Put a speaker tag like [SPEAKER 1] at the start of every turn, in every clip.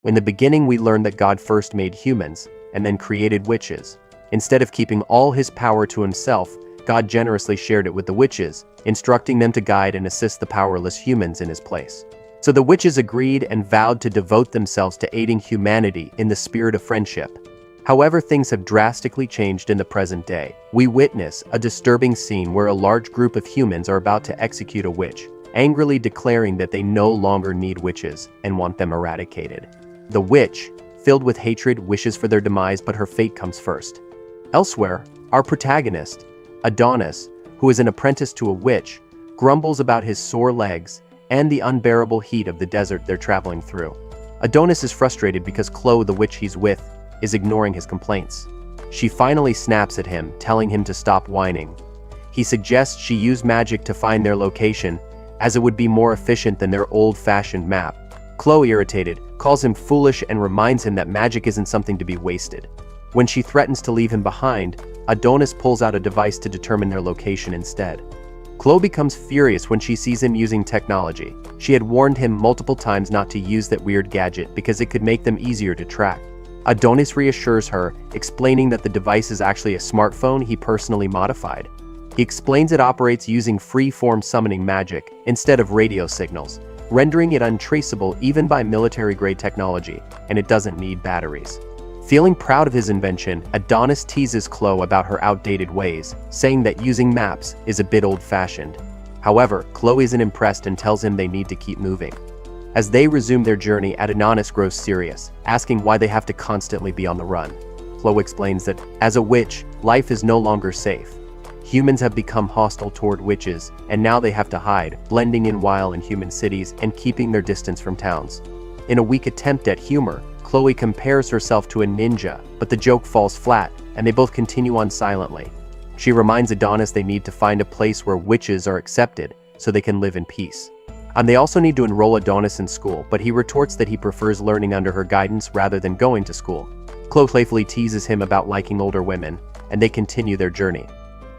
[SPEAKER 1] In the beginning, we learned that God first made humans and then created witches. Instead of keeping all his power to himself, God generously shared it with the witches, instructing them to guide and assist the powerless humans in his place. So the witches agreed and vowed to devote themselves to aiding humanity in the spirit of friendship. However, things have drastically changed in the present day. We witness a disturbing scene where a large group of humans are about to execute a witch, angrily declaring that they no longer need witches and want them eradicated. The witch, filled with hatred, wishes for their demise, but her fate comes first. Elsewhere, our protagonist, Adonis, who is an apprentice to a witch, grumbles about his sore legs and the unbearable heat of the desert they're traveling through. Adonis is frustrated because Chloe, the witch he's with, is ignoring his complaints. She finally snaps at him, telling him to stop whining. He suggests she use magic to find their location, as it would be more efficient than their old-fashioned map. Chloe, irritated, calls him foolish and reminds him that magic isn't something to be wasted. When she threatens to leave him behind, Adonis pulls out a device to determine their location instead. Chloe becomes furious when she sees him using technology. She had warned him multiple times not to use that weird gadget because it could make them easier to track. Adonis reassures her, explaining that the device is actually a smartphone he personally modified. He explains it operates using free-form summoning magic instead of radio signals, rendering it untraceable even by military-grade technology, and it doesn't need batteries. Feeling proud of his invention, Adonis teases Chloe about her outdated ways, saying that using maps is a bit old-fashioned. However, Chloe isn't impressed and tells him they need to keep moving. As they resume their journey, Adonis grows serious, asking why they have to constantly be on the run. Chloe explains that, as a witch, life is no longer safe. Humans have become hostile toward witches, and now they have to hide, blending in while in human cities and keeping their distance from towns. In a weak attempt at humor, Chloe compares herself to a ninja, but the joke falls flat, and they both continue on silently. She reminds Adonis they need to find a place where witches are accepted, so they can live in peace. And they also need to enroll Adonis in school, but he retorts that he prefers learning under her guidance rather than going to school. Chloe playfully teases him about liking older women, and they continue their journey.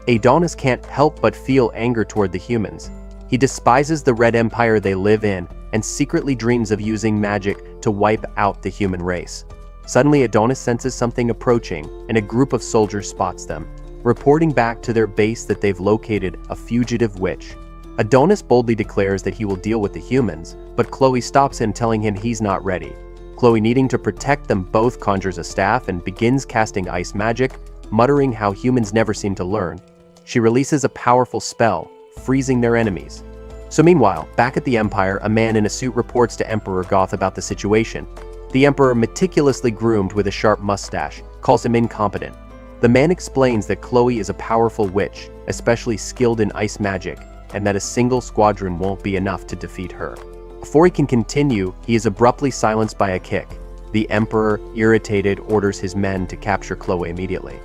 [SPEAKER 1] Adonis can't help but feel anger toward the humans. He despises the Red Empire they live in, and secretly dreams of using magic to wipe out the human race. Suddenly, Adonis senses something approaching, and a group of soldiers spots them, reporting back to their base that they've located a fugitive witch. Adonis boldly declares that he will deal with the humans, but Chloe stops him, telling him he's not ready. Chloe, needing to protect them both, conjures a staff and begins casting ice magic, muttering how humans never seem to learn. She releases a powerful spell, freezing their enemies. So meanwhile, back at the Empire, a man in a suit reports to Emperor Goth about the situation. The Emperor, meticulously groomed with a sharp mustache, calls him incompetent. The man explains that Chloe is a powerful witch, especially skilled in ice magic, and that a single squadron won't be enough to defeat her. Before he can continue, he is abruptly silenced by a kick. The Emperor, irritated, orders his men to capture Chloe immediately.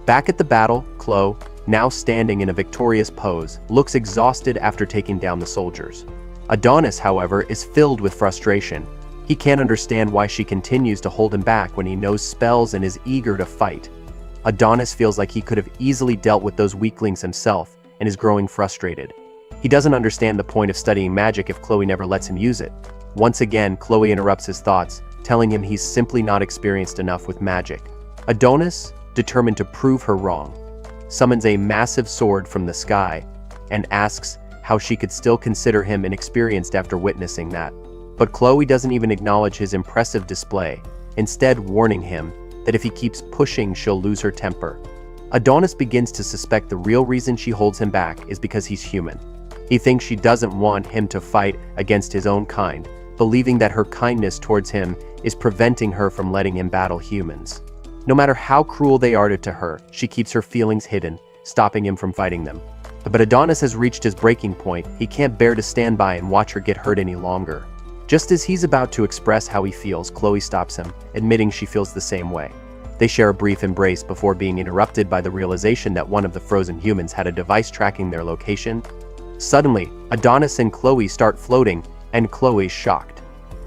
[SPEAKER 1] Back at the battle, Chloe, now standing in a victorious pose, looks exhausted after taking down the soldiers. Adonis, however, is filled with frustration. He can't understand why she continues to hold him back when he knows spells and is eager to fight. Adonis feels like he could have easily dealt with those weaklings himself and is growing frustrated. He doesn't understand the point of studying magic if Chloe never lets him use it. Once again, Chloe interrupts his thoughts, telling him he's simply not experienced enough with magic. Adonis, determined to prove her wrong, summons a massive sword from the sky and asks how she could still consider him inexperienced after witnessing that. But Chloe doesn't even acknowledge his impressive display, instead warning him that if he keeps pushing, she'll lose her temper. Adonis begins to suspect the real reason she holds him back is because he's human. He thinks she doesn't want him to fight against his own kind, believing that her kindness towards him is preventing her from letting him battle humans. No matter how cruel they are to her, she keeps her feelings hidden, stopping him from fighting them. But Adonis has reached his breaking point. He can't bear to stand by and watch her get hurt any longer. Just as he's about to express how he feels, Chloe stops him, admitting she feels the same way. They share a brief embrace before being interrupted by the realization that one of the frozen humans had a device tracking their location. Suddenly, Adonis and Chloe start floating, and Chloe's shocked.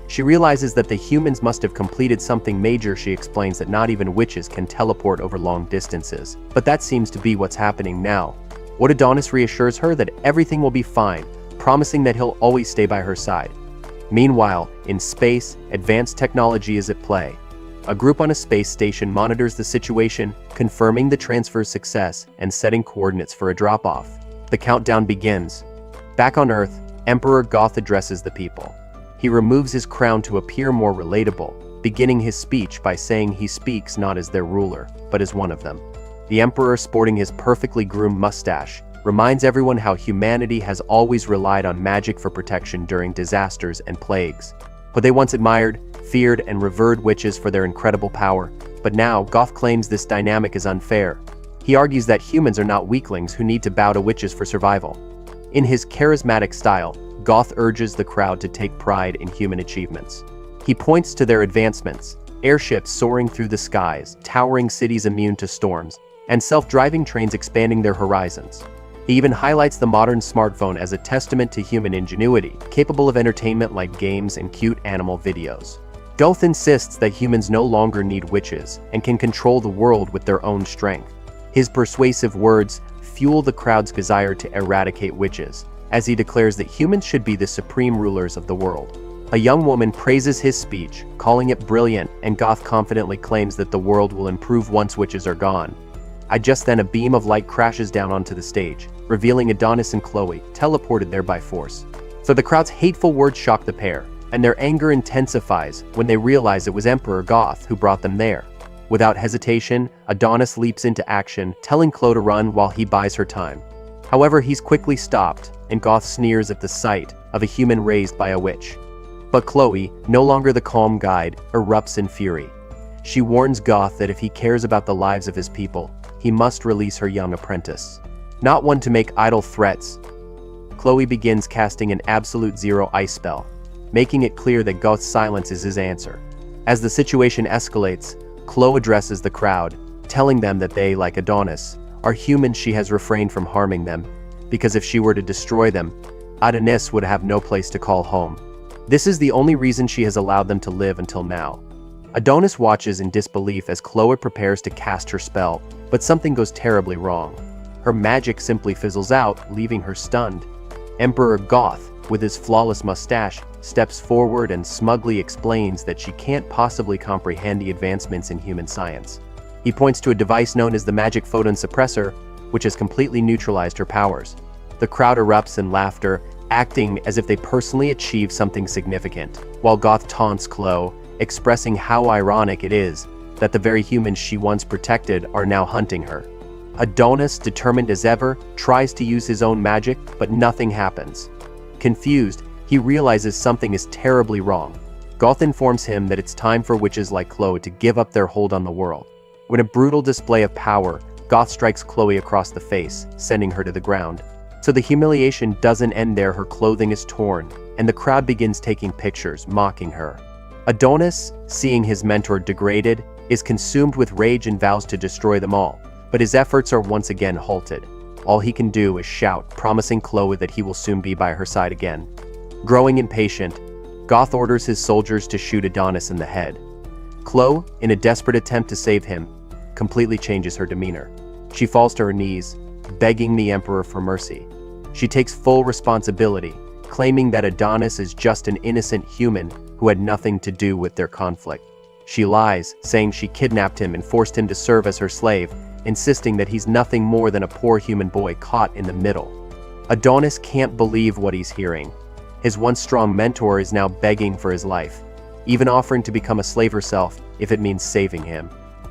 [SPEAKER 1] She realizes that the humans must have completed something major. She explains that not even witches can teleport over long distances. But that seems to be what's happening now. Adonis reassures her that everything will be fine, promising that he'll always stay by her side. Meanwhile, in space, advanced technology is at play. A group on a space station monitors the situation, confirming the transfer's success and setting coordinates for a drop-off. The countdown begins. Back on Earth, Emperor Goth addresses the people. He removes his crown to appear more relatable, beginning his speech by saying he speaks not as their ruler, but as one of them. The Emperor, sporting his perfectly groomed mustache, reminds everyone how humanity has always relied on magic for protection during disasters and plagues. But they once admired, feared, and revered witches for their incredible power. But now, Goth claims this dynamic is unfair. He argues that humans are not weaklings who need to bow to witches for survival. In his charismatic style, Goth urges the crowd to take pride in human achievements. He points to their advancements: airships soaring through the skies, towering cities immune to storms, and self-driving trains expanding their horizons. He even highlights the modern smartphone as a testament to human ingenuity, capable of entertainment like games and cute animal videos. Goth insists that humans no longer need witches and can control the world with their own strength. His persuasive words fuel the crowd's desire to eradicate witches, as he declares that humans should be the supreme rulers of the world. A young woman praises his speech, calling it brilliant, and Goth confidently claims that the world will improve once witches are gone. Just then a beam of light crashes down onto the stage, revealing Adonis and Chloe, teleported there by force. So the crowd's hateful words shock the pair, and their anger intensifies when they realize it was Emperor Goth who brought them there. Without hesitation, Adonis leaps into action, telling Chloe to run while he buys her time. However, he's quickly stopped, and Goth sneers at the sight of a human raised by a witch. But Chloe, no longer the calm guide, erupts in fury. She warns Goth that if he cares about the lives of his people, he must release her young apprentice. Not one to make idle threats, Chloe begins casting an absolute zero ice spell, making it clear that Goth's silence is his answer. As the situation escalates, Chloe addresses the crowd, telling them that they, like Adonis, are humans. She has refrained from harming them, because if she were to destroy them, Adonis would have no place to call home. This is the only reason she has allowed them to live until now. Adonis watches in disbelief as Chloe prepares to cast her spell, but something goes terribly wrong. Her magic simply fizzles out, leaving her stunned. Emperor Goth, with his flawless mustache, steps forward and smugly explains that she can't possibly comprehend the advancements in human science. He points to a device known as the magic photon suppressor, which has completely neutralized her powers. The crowd erupts in laughter, acting as if they personally achieved something significant, while Goth taunts Chloe, expressing how ironic it is that the very humans she once protected are now hunting her. Adonis, determined as ever, tries to use his own magic, but nothing happens. Confused, he realizes something is terribly wrong. Goth informs him that it's time for witches like Chloe to give up their hold on the world. When a brutal display of power, Goth strikes Chloe across the face, sending her to the ground. So the humiliation doesn't end there. Her clothing is torn, and the crowd begins taking pictures, mocking her. Adonis, seeing his mentor degraded, is consumed with rage and vows to destroy them all, but his efforts are once again halted. All he can do is shout, promising Chloe that he will soon be by her side again. Growing impatient, Goth orders his soldiers to shoot Adonis in the head. Chloe, in a desperate attempt to save him, completely changes her demeanor. She falls to her knees, begging the Emperor for mercy. She takes full responsibility, claiming that Adonis is just an innocent human who had nothing to do with their conflict. She lies, saying she kidnapped him and forced him to serve as her slave, insisting that he's nothing more than a poor human boy caught in the middle. Adonis can't believe what he's hearing. His once strong mentor is now begging for his life, even offering to become a slave herself if it means saving him.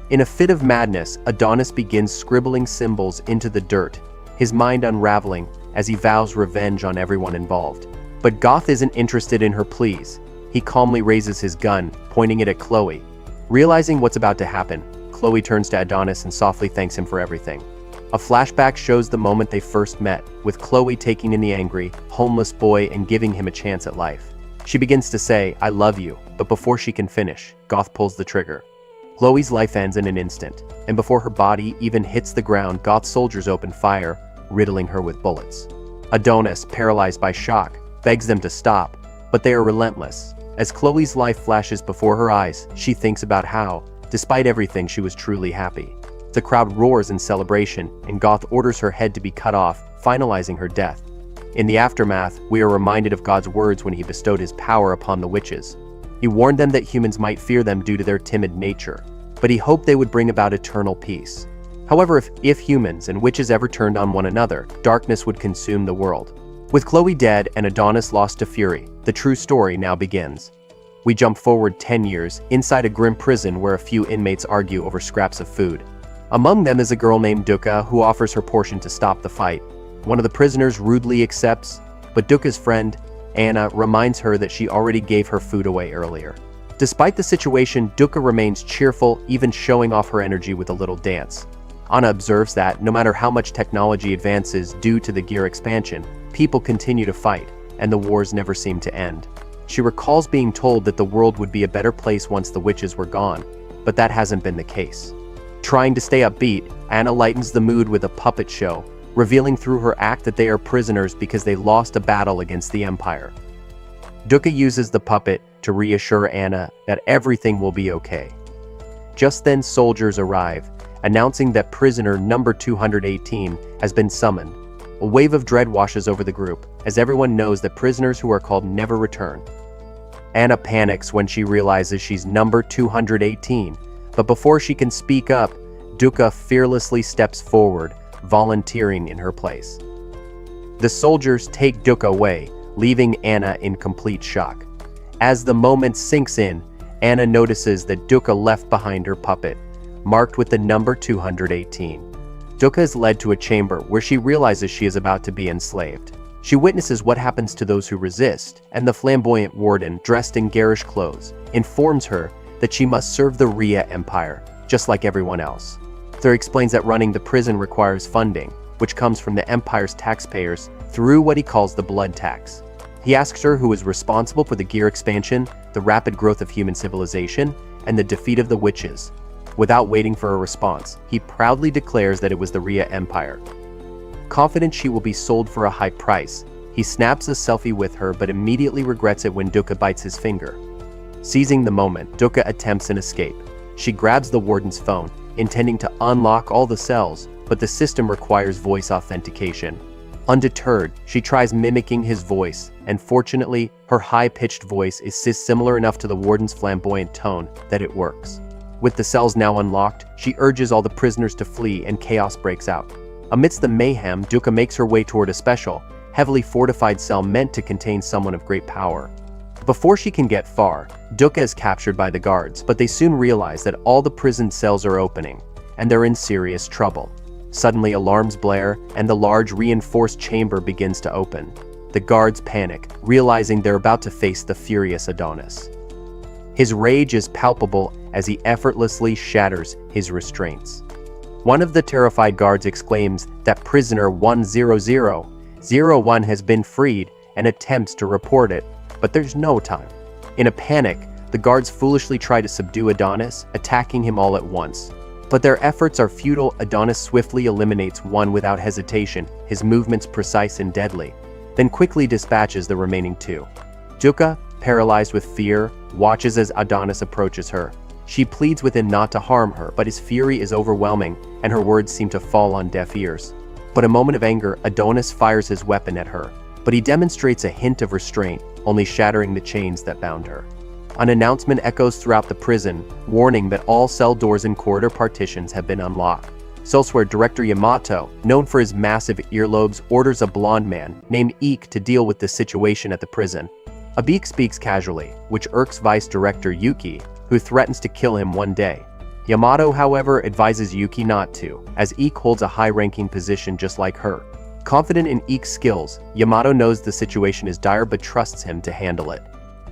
[SPEAKER 1] In a fit of madness, Adonis begins scribbling symbols into the dirt, his mind unraveling as he vows revenge on everyone involved. But Goth isn't interested in her pleas. He calmly raises his gun, pointing it at Chloe. Realizing what's about to happen, Chloe turns to Adonis and softly thanks him for everything. A flashback shows the moment they first met, with Chloe taking in the angry, homeless boy and giving him a chance at life. She begins to say, "I love you," but before she can finish, Goth pulls the trigger. Chloe's life ends in an instant, and before her body even hits the ground, Goth soldiers open fire, riddling her with bullets. Adonis, paralyzed by shock, begs them to stop, but they are relentless. As Chloe's life flashes before her eyes, she thinks about how, despite everything, she was truly happy. The crowd roars in celebration, and Goth orders her head to be cut off, finalizing her death. In the aftermath, we are reminded of God's words when he bestowed his power upon the witches. He warned them that humans might fear them due to their timid nature, but he hoped they would bring about eternal peace. However, if humans and witches ever turned on one another, darkness would consume the world. With Chloe dead and Adonis lost to fury, the true story now begins. We jump forward 10 years, inside a grim prison where a few inmates argue over scraps of food. Among them is a girl named Dukkha who offers her portion to stop the fight. One of the prisoners rudely accepts, but Dukkha's friend, Anna, reminds her that she already gave her food away earlier. Despite the situation, Dukkha remains cheerful, even showing off her energy with a little dance. Anna observes that, no matter how much technology advances due to the gear expansion, people continue to fight, and the wars never seem to end. She recalls being told that the world would be a better place once the witches were gone, but that hasn't been the case. Trying to stay upbeat, Anna lightens the mood with a puppet show, revealing through her act that they are prisoners because they lost a battle against the Empire. Dukkha uses the puppet to reassure Anna that everything will be okay. Just then soldiers arrive, announcing that prisoner number 218 has been summoned. A wave of dread washes over the group, as everyone knows that prisoners who are called never return. Anna panics when she realizes she's number 218, but before she can speak up, Dukkha fearlessly steps forward, volunteering in her place. The soldiers take Dukkha away, leaving Anna in complete shock. As the moment sinks in, Anna notices that Dukkha left behind her puppet, marked with the number 218. Dukkha is led to a chamber where she realizes she is about to be enslaved. She witnesses what happens to those who resist, and the flamboyant warden, dressed in garish clothes, informs her that she must serve the Rhea Empire, just like everyone else. Thur explains that running the prison requires funding, which comes from the Empire's taxpayers through what he calls the blood tax. He asks her who is responsible for the gear expansion, the rapid growth of human civilization, and the defeat of the witches. Without waiting for a response, he proudly declares that it was the Rhea Empire. Confident she will be sold for a high price, he snaps a selfie with her but immediately regrets it when Dukkha bites his finger. Seizing the moment, Dukkha attempts an escape. She grabs the warden's phone, intending to unlock all the cells, but the system requires voice authentication. Undeterred, she tries mimicking his voice, and fortunately, her high-pitched voice is similar enough to the warden's flamboyant tone that it works. With the cells now unlocked, she urges all the prisoners to flee and chaos breaks out. Amidst the mayhem, Dukkha makes her way toward a special, heavily fortified cell meant to contain someone of great power. Before she can get far, Dukkha is captured by the guards, but they soon realize that all the prison cells are opening, and they're in serious trouble. Suddenly alarms blare, and the large reinforced chamber begins to open. The guards panic, realizing they're about to face the furious Adonis. His rage is palpable as he effortlessly shatters his restraints. One of the terrified guards exclaims that prisoner 10001 has been freed and attempts to report it, but there's no time. In a panic, the guards foolishly try to subdue Adonis, attacking him all at once. But their efforts are futile. Adonis swiftly eliminates one without hesitation, his movements precise and deadly, then quickly dispatches the remaining two. Dukkha, paralyzed with fear, watches as Adonis approaches her. She pleads with him not to harm her, but his fury is overwhelming, and her words seem to fall on deaf ears. But a moment of anger, Adonis fires his weapon at her, but he demonstrates a hint of restraint, only shattering the chains that bound her. An announcement echoes throughout the prison, warning that all cell doors and corridor partitions have been unlocked. Elsewhere, Director Yamato, known for his massive earlobes, orders a blonde man named Eek to deal with the situation at the prison. Eek speaks casually, which irks Vice Director Yuki, who threatens to kill him one day. Yamato, however, advises Yuki not to, as Eek holds a high-ranking position just like her. Confident in Eek's skills, Yamato knows the situation is dire but trusts him to handle it.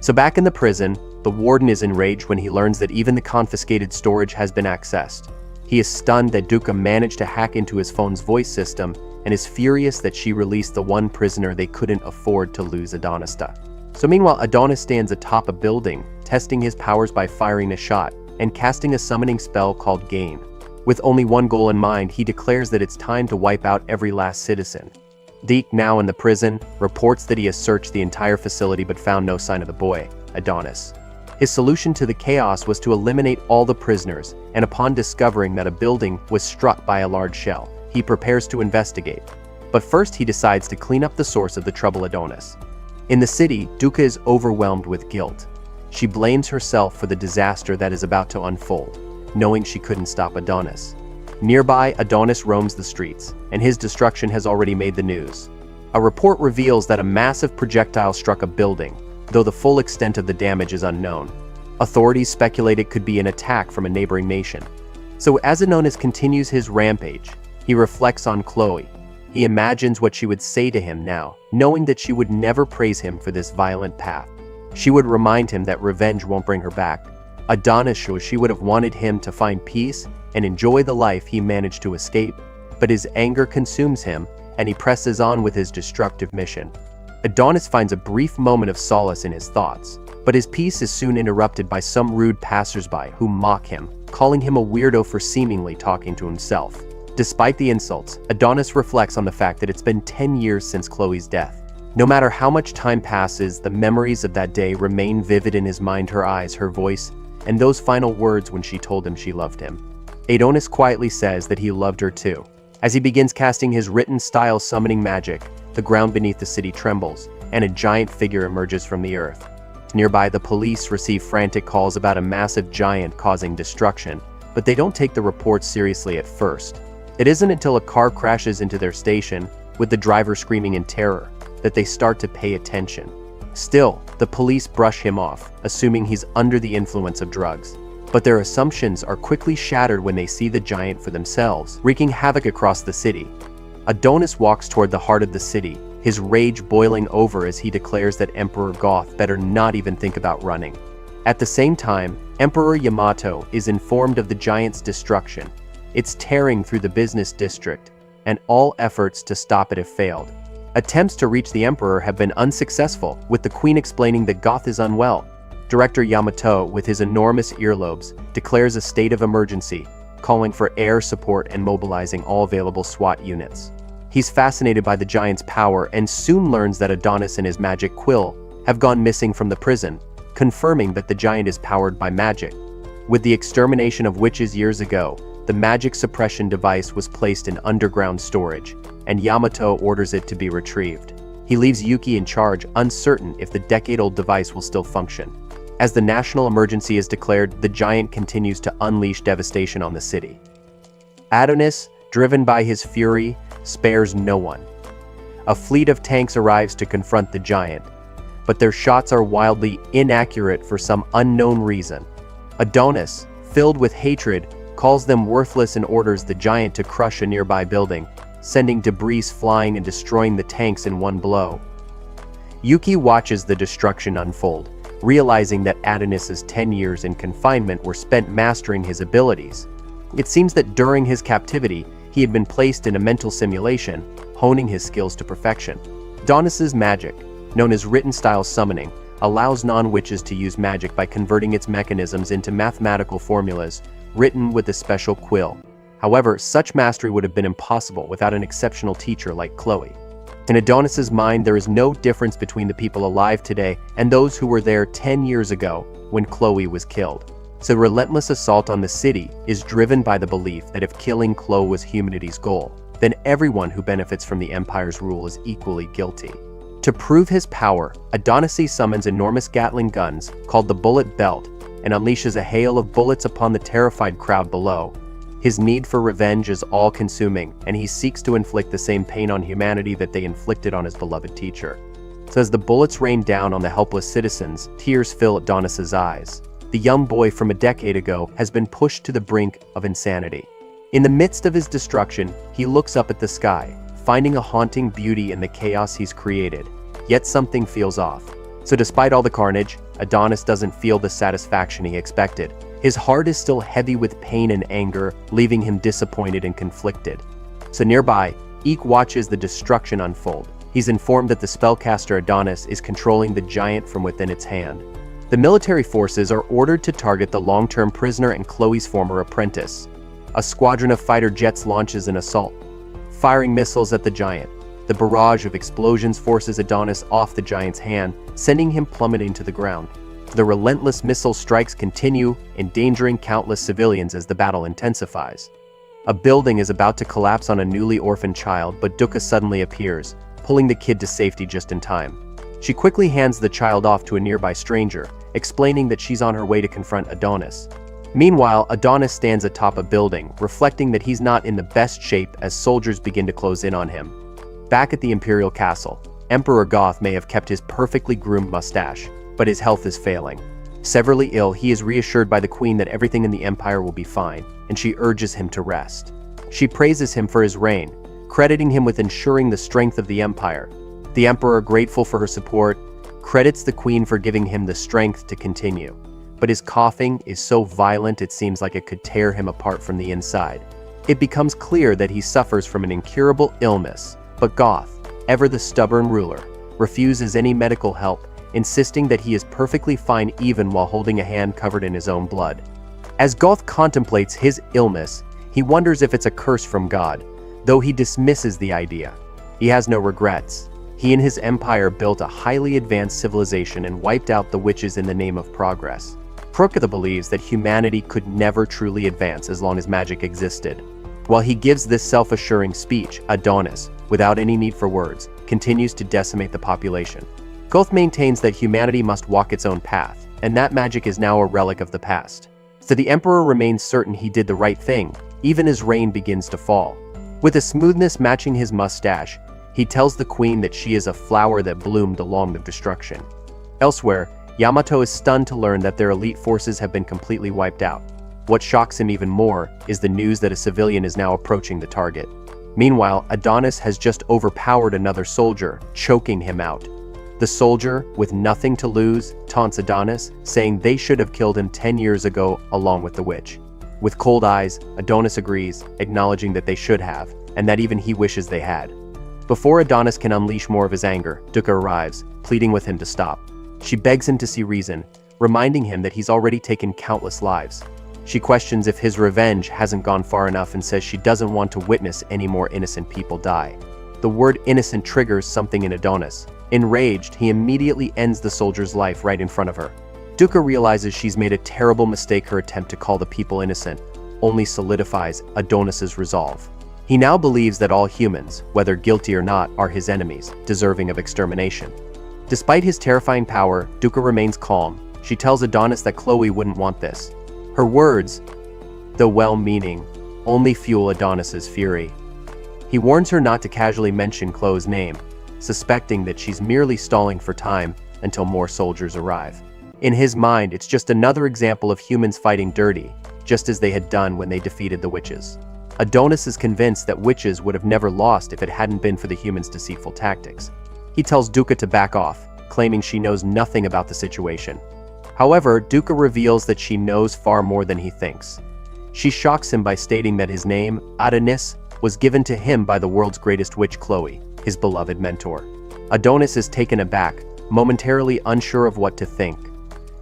[SPEAKER 1] So back in the prison, the warden is enraged when he learns that even the confiscated storage has been accessed. He is stunned that Dukkha managed to hack into his phone's voice system and is furious that she released the one prisoner they couldn't afford to lose, Adonis to. So meanwhile, Adonis stands atop a building, testing his powers by firing a shot and casting a summoning spell called Gain. With only one goal in mind, he declares that it's time to wipe out every last citizen. Deke, now in the prison, reports that he has searched the entire facility but found no sign of the boy, Adonis. His solution to the chaos was to eliminate all the prisoners, and upon discovering that a building was struck by a large shell, he prepares to investigate. But first he decides to clean up the source of the trouble, Adonis. In the city, Duca is overwhelmed with guilt. She blames herself for the disaster that is about to unfold, knowing she couldn't stop Adonis. Nearby, Adonis roams the streets, and his destruction has already made the news. A report reveals that a massive projectile struck a building, though the full extent of the damage is unknown. Authorities speculate it could be an attack from a neighboring nation. So as Adonis continues his rampage, he reflects on Chloe. He imagines what she would say to him now, knowing that she would never praise him for this violent path. She would remind him that revenge won't bring her back. Adonis shows she would have wanted him to find peace and enjoy the life he managed to escape, but his anger consumes him, and he presses on with his destructive mission. Adonis finds a brief moment of solace in his thoughts, but his peace is soon interrupted by some rude passersby who mock him, calling him a weirdo for seemingly talking to himself. Despite the insults, Adonis reflects on the fact that it's been 10 years since Chloe's death. No matter how much time passes, the memories of that day remain vivid in his mind: her eyes, her voice, and those final words when she told him she loved him. Adonis quietly says that he loved her too. As he begins casting his written-style summoning magic, the ground beneath the city trembles, and a giant figure emerges from the earth. Nearby, the police receive frantic calls about a massive giant causing destruction, but they don't take the reports seriously at first. It isn't until a car crashes into their station, with the driver screaming in terror, that they start to pay attention. Still, the police brush him off, assuming he's under the influence of drugs. But their assumptions are quickly shattered when they see the giant for themselves, wreaking havoc across the city. Adonis walks toward the heart of the city, his rage boiling over as he declares that Emperor Goth better not even think about running. At the same time, Emperor Yamato is informed of the giant's destruction. It's tearing through the business district, and all efforts to stop it have failed. Attempts to reach the Emperor have been unsuccessful, with the Queen explaining that Goth is unwell. Director Yamato, with his enormous earlobes, declares a state of emergency, calling for air support and mobilizing all available SWAT units. He's fascinated by the giant's power and soon learns that Adonis and his magic quill have gone missing from the prison, confirming that the giant is powered by magic. With the extermination of witches years ago, the magic suppression device was placed in underground storage, and Yamato orders it to be retrieved. He leaves Yuki in charge, uncertain if the decade-old device will still function. As the national emergency is declared, the giant continues to unleash devastation on the city. Adonis, driven by his fury, spares no one. A fleet of tanks arrives to confront the giant, but their shots are wildly inaccurate for some unknown reason. Adonis, filled with hatred, calls them worthless and orders the giant to crush a nearby building, sending debris flying and destroying the tanks in one blow. Yuki watches the destruction unfold, realizing that Adonis's 10 years in confinement were spent mastering his abilities. It seems that during his captivity, he had been placed in a mental simulation, honing his skills to perfection. Adonis's magic, known as written-style summoning, allows non-witches to use magic by converting its mechanisms into mathematical formulas written with a special quill. However, such mastery would have been impossible without an exceptional teacher like Chloe. In Adonis's mind, there is no difference between the people alive today and those who were there 10 years ago when Chloe was killed. So relentless assault on the city is driven by the belief that if killing Chloe was humanity's goal, then everyone who benefits from the Empire's rule is equally guilty. To prove his power, Adonis summons enormous Gatling guns called the Bullet Belt and unleashes a hail of bullets upon the terrified crowd below. His need for revenge is all-consuming, and he seeks to inflict the same pain on humanity that they inflicted on his beloved teacher. So as the bullets rain down on the helpless citizens, tears fill Adonis's eyes. The young boy from a decade ago has been pushed to the brink of insanity. In the midst of his destruction, he looks up at the sky, finding a haunting beauty in the chaos he's created. Yet something feels off. So despite all the carnage, Adonis doesn't feel the satisfaction he expected. His heart is still heavy with pain and anger, leaving him disappointed and conflicted. So nearby, Eek watches the destruction unfold. He's informed that the spellcaster Adonis is controlling the giant from within its hand. The military forces are ordered to target the long-term prisoner and Chloe's former apprentice. A squadron of fighter jets launches an assault, firing missiles at the giant. The barrage of explosions forces Adonis off the giant's hand, sending him plummeting to the ground. The relentless missile strikes continue, endangering countless civilians as the battle intensifies. A building is about to collapse on a newly orphaned child, but Dukkha suddenly appears, pulling the kid to safety just in time. She quickly hands the child off to a nearby stranger, explaining that she's on her way to confront Adonis. Meanwhile, Adonis stands atop a building, reflecting that he's not in the best shape as soldiers begin to close in on him. Back at the Imperial Castle, Emperor Goth may have kept his perfectly groomed mustache, but his health is failing. Severely ill, he is reassured by the Queen that everything in the Empire will be fine, and she urges him to rest. She praises him for his reign, crediting him with ensuring the strength of the Empire. The Emperor, grateful for her support, credits the Queen for giving him the strength to continue. But his coughing is so violent it seems like it could tear him apart from the inside. It becomes clear that he suffers from an incurable illness, but Goth, ever the stubborn ruler, refuses any medical help, insisting that he is perfectly fine even while holding a hand covered in his own blood. As Goth contemplates his illness, he wonders if it's a curse from God, though he dismisses the idea. He has no regrets. He and his empire built a highly advanced civilization and wiped out the witches in the name of progress. Krokatha believes that humanity could never truly advance as long as magic existed. While he gives this self-assuring speech, Adonis, without any need for words, continues to decimate the population. Goth maintains that humanity must walk its own path, and that magic is now a relic of the past. So the Emperor remains certain he did the right thing, even as rain begins to fall. With a smoothness matching his mustache, he tells the Queen that she is a flower that bloomed along the destruction. Elsewhere, Yamato is stunned to learn that their elite forces have been completely wiped out. What shocks him even more is the news that a civilian is now approaching the target. Meanwhile, Adonis has just overpowered another soldier, choking him out. The soldier, with nothing to lose, taunts Adonis, saying they should have killed him 10 years ago along with the witch. With cold eyes, Adonis agrees, acknowledging that they should have, and that even he wishes they had. Before Adonis can unleash more of his anger, Dukkha arrives, pleading with him to stop. She begs him to see reason, reminding him that he's already taken countless lives. She questions if his revenge hasn't gone far enough and says she doesn't want to witness any more innocent people die. The word innocent triggers something in Adonis. Enraged, he immediately ends the soldier's life right in front of her. Dukkha realizes she's made a terrible mistake. Her attempt to call the people innocent only solidifies Adonis's resolve. He now believes that all humans, whether guilty or not, are his enemies, deserving of extermination. Despite his terrifying power, Dukkha remains calm. She tells Adonis that Chloe wouldn't want this. Her words, though well-meaning, only fuel Adonis's fury. He warns her not to casually mention Chloe's name, suspecting that she's merely stalling for time until more soldiers arrive. In his mind, it's just another example of humans fighting dirty, just as they had done when they defeated the witches. Adonis is convinced that witches would have never lost if it hadn't been for the humans' deceitful tactics. He tells Dukkha to back off, claiming she knows nothing about the situation. However, Dukkha reveals that she knows far more than he thinks. She shocks him by stating that his name, Adonis, was given to him by the world's greatest witch, Chloe, his beloved mentor. Adonis is taken aback, momentarily unsure of what to think.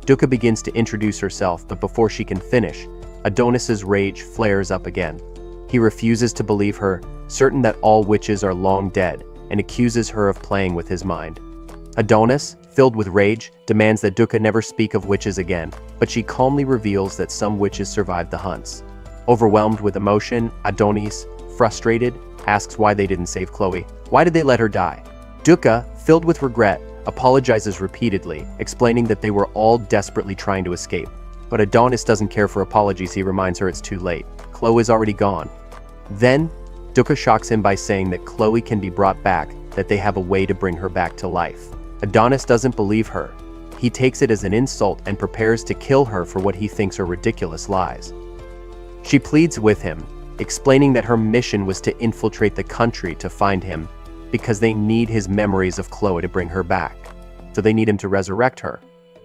[SPEAKER 1] Dukkha begins to introduce herself, but before she can finish, Adonis's rage flares up again. He refuses to believe her, certain that all witches are long dead, and accuses her of playing with his mind. Adonis, filled with rage, demands that Dukkha never speak of witches again, but she calmly reveals that some witches survived the hunts. Overwhelmed with emotion, Adonis, frustrated, asks why they didn't save Chloe. Why did they let her die? Dukkha, filled with regret, apologizes repeatedly, explaining that they were all desperately trying to escape. But Adonis doesn't care for apologies. He reminds her it's too late. Chloe is already gone. Then, Dukkha shocks him by saying that Chloe can be brought back, that they have a way to bring her back to life. Adonis doesn't believe her. He takes it as an insult and prepares to kill her for what he thinks are ridiculous lies. She pleads with him, explaining that her mission was to infiltrate the country to find him, because they need his memories of Chloe to bring her back. So they need him to resurrect her.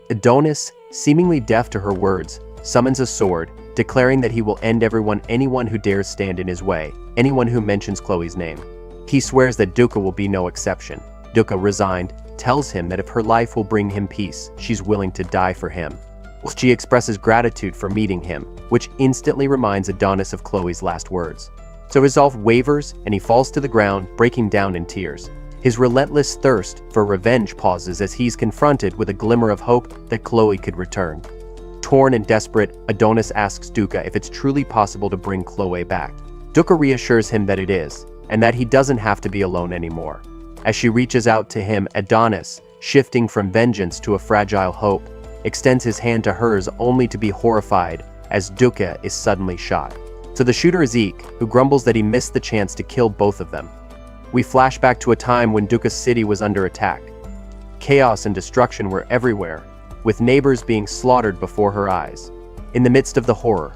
[SPEAKER 1] Adonis, seemingly deaf to her words, summons a sword, declaring that he will end anyone who dares stand in his way, anyone who mentions Chloe's name. He swears that Dukkha will be no exception. Dukkha, resigned, tells him that if her life will bring him peace, she's willing to die for him. She expresses gratitude for meeting him, which instantly reminds Adonis of Chloe's last words. So resolve wavers, and he falls to the ground, breaking down in tears. His relentless thirst for revenge pauses as he's confronted with a glimmer of hope that Chloe could return. Torn and desperate, Adonis asks Dukkha if it's truly possible to bring Chloe back. Duka reassures him that it is, and that he doesn't have to be alone anymore. As she reaches out to him, Adonis, shifting from vengeance to a fragile hope, extends his hand to hers only to be horrified as Duka is suddenly shot. So the shooter is Eek, who grumbles that he missed the chance to kill both of them. We flash back to a time when Duka's city was under attack. Chaos and destruction were everywhere, with neighbors being slaughtered before her eyes. In the midst of the horror,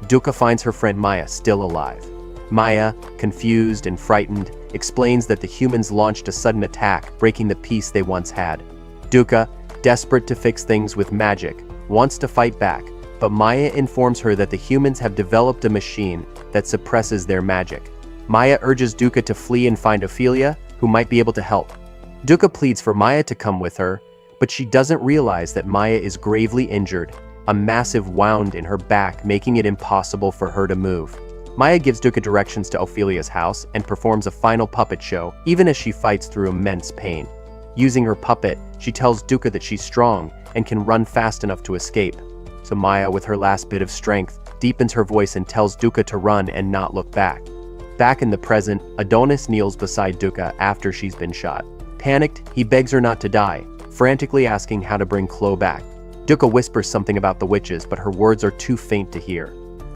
[SPEAKER 1] Duka finds her friend Maya still alive. Maya, confused and frightened, explains that the humans launched a sudden attack, breaking the peace they once had. Duka, desperate to fix things with magic, wants to fight back, but Maya informs her that the humans have developed a machine that suppresses their magic. Maya urges Duka to flee and find Ophelia, who might be able to help. Duka pleads for Maya to come with her, but she doesn't realize that Maya is gravely injured, a massive wound in her back making it impossible for her to move. Maya gives Duka directions to Ophelia's house and performs a final puppet show, even as she fights through immense pain. Using her puppet, she tells Duka that she's strong and can run fast enough to escape. So Maya, with her last bit of strength, deepens her voice and tells Duka to run and not look back. Back in the present, Adonis kneels beside Duka after she's been shot. Panicked, he begs her not to die, frantically asking how to bring Chloe back. Duka whispers something about the witches, but her words are too faint to hear.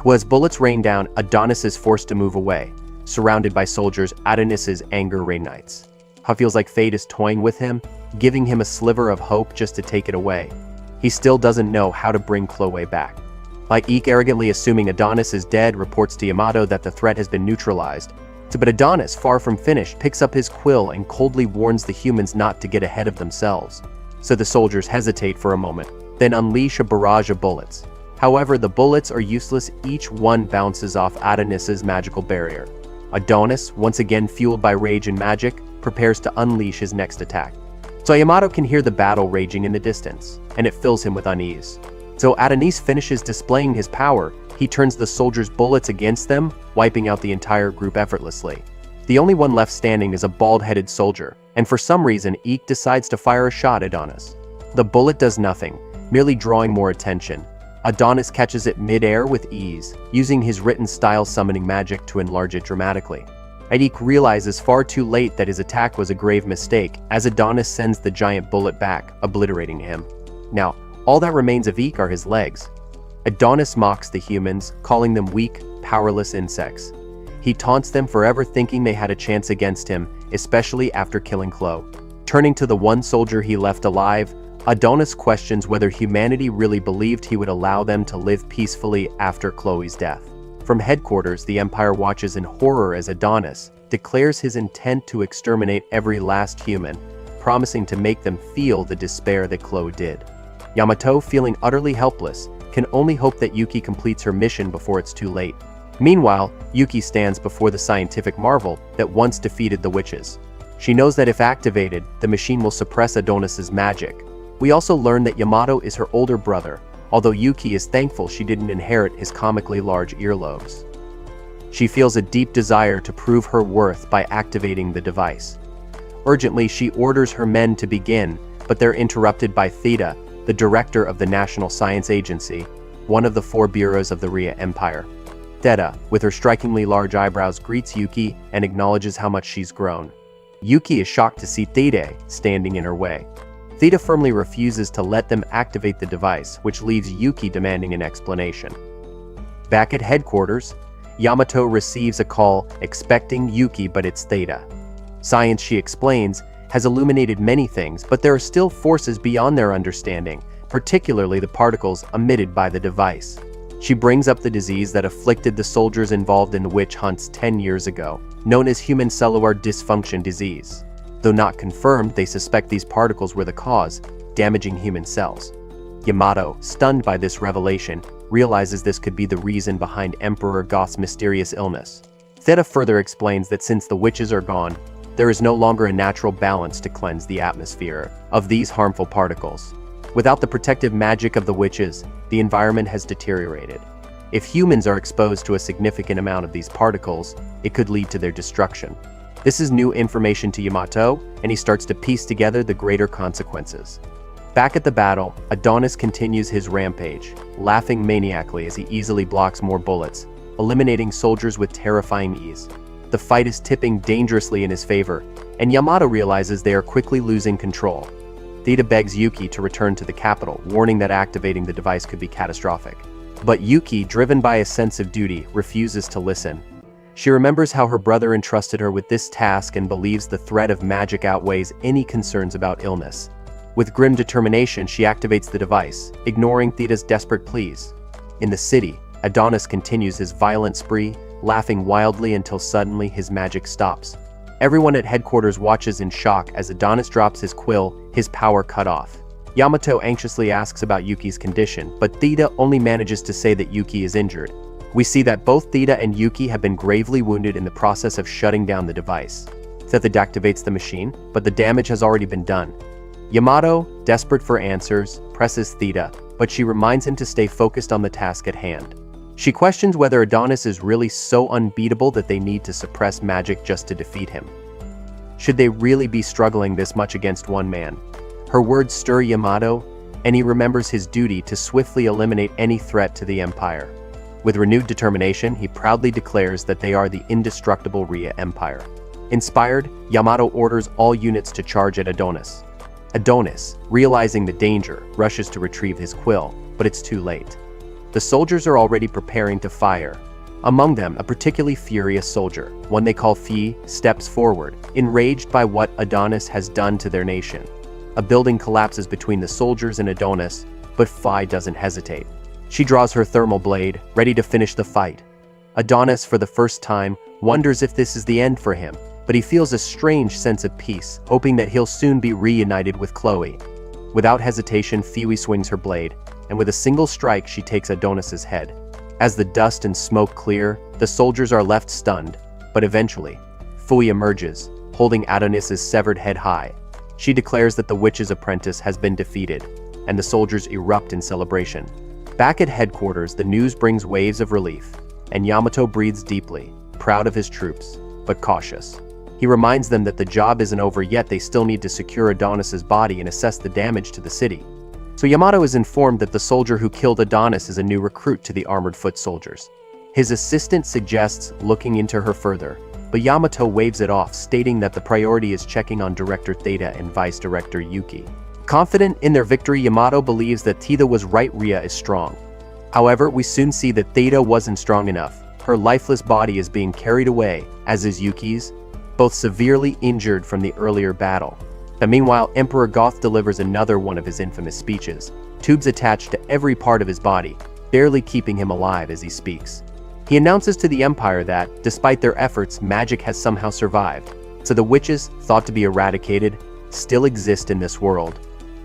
[SPEAKER 1] As bullets rain down, Adonis is forced to move away. Surrounded by soldiers, Adonis's anger reignites. How feels like fate is toying with him, giving him a sliver of hope just to take it away. He still doesn't know how to bring Chloe back. Like Eek arrogantly assuming Adonis is dead, reports to Yamato that the threat has been neutralized. But Adonis, far from finished, picks up his quill and coldly warns the humans not to get ahead of themselves. So the soldiers hesitate for a moment, then unleash a barrage of bullets. However, the bullets are useless, each one bounces off Adonis's magical barrier. Adonis, once again fueled by rage and magic, prepares to unleash his next attack. So Yamato can hear the battle raging in the distance, and it fills him with unease. So Adonis finishes displaying his power, he turns the soldiers' bullets against them, wiping out the entire group effortlessly. The only one left standing is a bald-headed soldier, and for some reason Eek decides to fire a shot at Adonis. The bullet does nothing, merely drawing more attention. Adonis catches it mid-air with ease, using his written style summoning magic to enlarge it dramatically. Eek realizes far too late that his attack was a grave mistake, as Adonis sends the giant bullet back, obliterating him. Now, all that remains of Eek are his legs. Adonis mocks the humans, calling them weak, powerless insects. He taunts them forever thinking they had a chance against him, especially after killing Chloe. Turning to the one soldier he left alive, Adonis questions whether humanity really believed he would allow them to live peacefully after Chloe's death. From headquarters, the Empire watches in horror as Adonis declares his intent to exterminate every last human, promising to make them feel the despair that Chloe did. Yamato, feeling utterly helpless, can only hope that Yuki completes her mission before it's too late. Meanwhile, Yuki stands before the scientific marvel that once defeated the witches. She knows that if activated, the machine will suppress Adonis's magic. We also learn that Yamato is her older brother, although Yuki is thankful she didn't inherit his comically large earlobes. She feels a deep desire to prove her worth by activating the device. Urgently, she orders her men to begin, but they're interrupted by Theta, the director of the National Science Agency, one of the 4 bureaus of the Rhea Empire. Theta, with her strikingly large eyebrows, greets Yuki and acknowledges how much she's grown. Yuki is shocked to see Theta standing in her way. Theta firmly refuses to let them activate the device, which leaves Yuki demanding an explanation. Back at headquarters, Yamato receives a call expecting Yuki, but it's Theta. Science, she explains, has illuminated many things, but there are still forces beyond their understanding, particularly the particles emitted by the device. She brings up the disease that afflicted the soldiers involved in the witch hunts 10 years ago, known as human cellular dysfunction disease. Though not confirmed, they suspect these particles were the cause, damaging human cells. Yamato, stunned by this revelation, realizes this could be the reason behind Emperor Goth's mysterious illness. Theta further explains that since the witches are gone, there is no longer a natural balance to cleanse the atmosphere of these harmful particles. Without the protective magic of the witches, the environment has deteriorated. If humans are exposed to a significant amount of these particles, it could lead to their destruction. This is new information to Yamato, and he starts to piece together the greater consequences. Back at the battle, Adonis continues his rampage, laughing maniacally as he easily blocks more bullets, eliminating soldiers with terrifying ease. The fight is tipping dangerously in his favor, and Yamato realizes they are quickly losing control. Theta begs Yuki to return to the capital, warning that activating the device could be catastrophic. But Yuki, driven by a sense of duty, refuses to listen. She remembers how her brother entrusted her with this task and believes the threat of magic outweighs any concerns about illness. With grim determination, she activates the device, ignoring Theta's desperate pleas. In the city, Adonis continues his violent spree, laughing wildly until suddenly his magic stops. Everyone at headquarters watches in shock as Adonis drops his quill, his power cut off. Yamato anxiously asks about Yuki's condition, but Theta only manages to say that Yuki is injured. We see that both Theta and Yuki have been gravely wounded in the process of shutting down the device. Theta deactivates the machine, but the damage has already been done. Yamato, desperate for answers, presses Theta, but she reminds him to stay focused on the task at hand. She questions whether Adonis is really so unbeatable that they need to suppress magic just to defeat him. Should they really be struggling this much against one man? Her words stir Yamato, and he remembers his duty to swiftly eliminate any threat to the Empire. With renewed determination, he proudly declares that they are the indestructible Rhea Empire. Inspired, Yamato orders all units to charge at Adonis. Adonis, realizing the danger, rushes to retrieve his quill, but it's too late. The soldiers are already preparing to fire. Among them, a particularly furious soldier, one they call Fi, steps forward, enraged by what Adonis has done to their nation. A building collapses between the soldiers and Adonis, but Fi doesn't hesitate. She draws her thermal blade, ready to finish the fight. Adonis, for the first time, wonders if this is the end for him, but he feels a strange sense of peace, hoping that he'll soon be reunited with Chloe. Without hesitation, Phoebe swings her blade, and with a single strike she takes Adonis's head. As the dust and smoke clear, the soldiers are left stunned, but eventually, Phoebe emerges, holding Adonis's severed head high. She declares that the witch's apprentice has been defeated, and the soldiers erupt in celebration. Back at headquarters, the news brings waves of relief, and Yamato breathes deeply, proud of his troops, but cautious. He reminds them that the job isn't over yet, they still need to secure Adonis's body and assess the damage to the city. So Yamato is informed that the soldier who killed Adonis is a new recruit to the armored foot soldiers. His assistant suggests looking into her further, but Yamato waves it off, stating that the priority is checking on Director Theta and Vice Director Yuki. Confident in their victory, Yamato believes that Theta was right, Rhea is strong. However, we soon see that Theta wasn't strong enough. Her lifeless body is being carried away, as is Yuki's, both severely injured from the earlier battle. But meanwhile, Emperor Goth delivers another one of his infamous speeches, tubes attached to every part of his body, barely keeping him alive as he speaks. He announces to the Empire that, despite their efforts, magic has somehow survived, so the witches, thought to be eradicated, still exist in this world.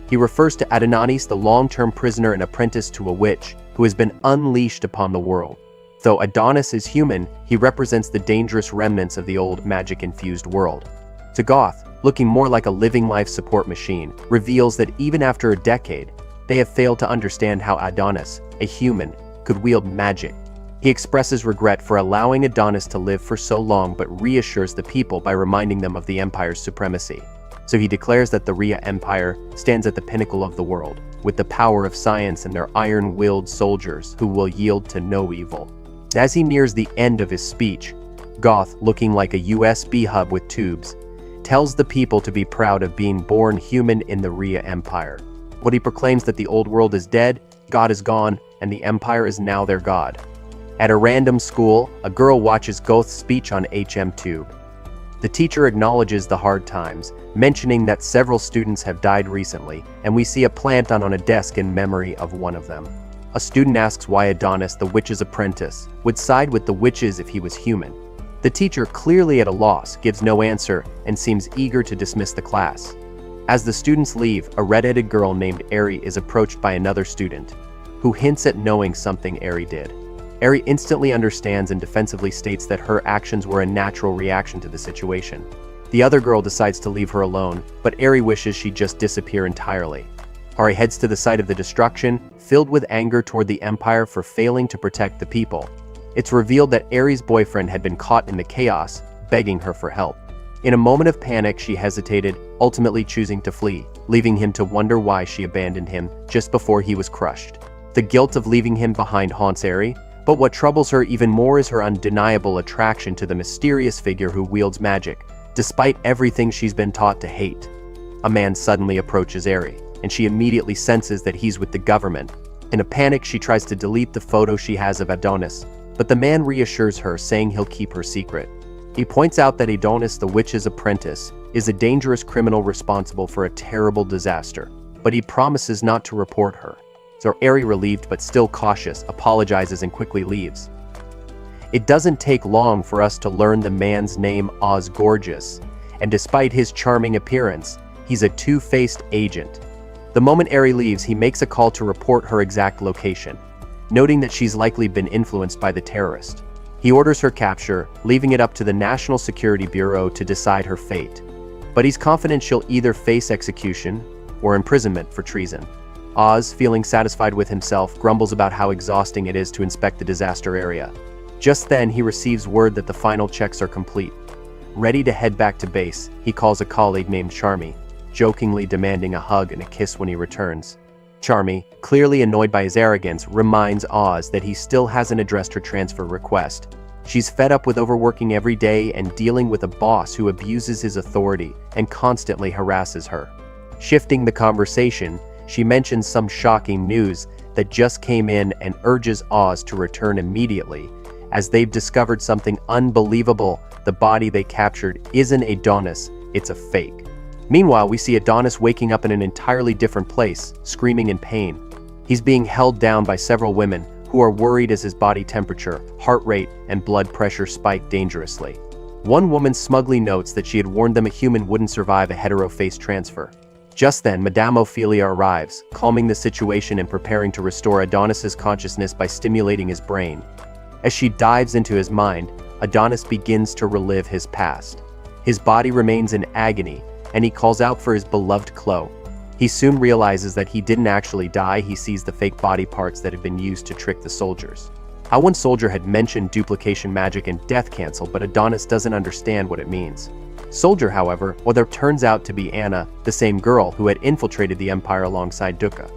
[SPEAKER 1] He refers to Adonis, the long-term prisoner and apprentice to a witch, who has been unleashed upon the world. Though Adonis is human, he represents the dangerous remnants of the old magic-infused world. To Goth, looking more like a living life support machine, reveals that even after a decade, they have failed to understand how Adonis, a human, could wield magic. He expresses regret for allowing Adonis to live for so long, but reassures the people by reminding them of the Empire's supremacy. So he declares that the Rhea Empire stands at the pinnacle of the world, with the power of science and their iron-willed soldiers who will yield to no evil. As he nears the end of his speech, Goth, looking like a USB hub with tubes, tells the people to be proud of being born human in the Rhea Empire. What he proclaims that the old world is dead, God is gone, and the Empire is now their God. At a random school, a girl watches Goth's speech on HM Tube. The teacher acknowledges the hard times, mentioning that several students have died recently, and we see a plant on a desk in memory of one of them. A student asks why Adonis, the witch's apprentice, would side with the witches if he was human. The teacher, clearly at a loss, gives no answer and seems eager to dismiss the class. As the students leave, a red-headed girl named Eri is approached by another student, who hints at knowing something Eri did. Eri instantly understands and defensively states that her actions were a natural reaction to the situation. The other girl decides to leave her alone, but Eri wishes she'd just disappear entirely. Eri heads to the site of the destruction, filled with anger toward the Empire for failing to protect the people. It's revealed that Eri's boyfriend had been caught in the chaos, begging her for help. In a moment of panic, she hesitated, ultimately choosing to flee, leaving him to wonder why she abandoned him just before he was crushed. The guilt of leaving him behind haunts Eri, But what troubles her even more is her undeniable attraction to the mysterious figure who wields magic, despite everything she's been taught to hate. A man suddenly approaches Eri, and she immediately senses that he's with the government. In a panic, she tries to delete the photo she has of Adonis, but the man reassures her, saying he'll keep her secret. He points out that Adonis, the witch's apprentice, is a dangerous criminal responsible for a terrible disaster, but he promises not to report her. So Eri, relieved but still cautious, apologizes and quickly leaves. It doesn't take long for us to learn the man's name, Oz Gorgeous, and despite his charming appearance, he's a two-faced agent. The moment Eri leaves, he makes a call to report her exact location, noting that she's likely been influenced by the terrorist. He orders her capture, leaving it up to the National Security Bureau to decide her fate. But he's confident she'll either face execution or imprisonment for treason. Oz, feeling satisfied with himself, grumbles about how exhausting it is to inspect the disaster area. Just then, he receives word that the final checks are complete. Ready to head back to base, he calls a colleague named Charmy, jokingly demanding a hug and a kiss when he returns. Charmy, clearly annoyed by his arrogance, reminds Oz that he still hasn't addressed her transfer request. She's fed up with overworking every day and dealing with a boss who abuses his authority and constantly harasses her. Shifting the conversation, she mentions some shocking news that just came in and urges Oz to return immediately, as they've discovered something unbelievable. The body they captured isn't Adonis, it's a fake. Meanwhile, we see Adonis waking up in an entirely different place, screaming in pain. He's being held down by several women who are worried as his body temperature, heart rate, and blood pressure spike dangerously. One woman smugly notes that she had warned them a human wouldn't survive a hetero-face transfer. Just then, Madame Ophelia arrives, calming the situation and preparing to restore Adonis's consciousness by stimulating his brain. As she dives into his mind, Adonis begins to relive his past. His body remains in agony, and he calls out for his beloved Chloe. He soon realizes that he didn't actually die. He sees the fake body parts that had been used to trick the soldiers. How one soldier had mentioned duplication magic and death cancel, but Adonis doesn't understand what it means. Soldier, however, well, there turns out to be Anna, the same girl who had infiltrated the Empire alongside Duca.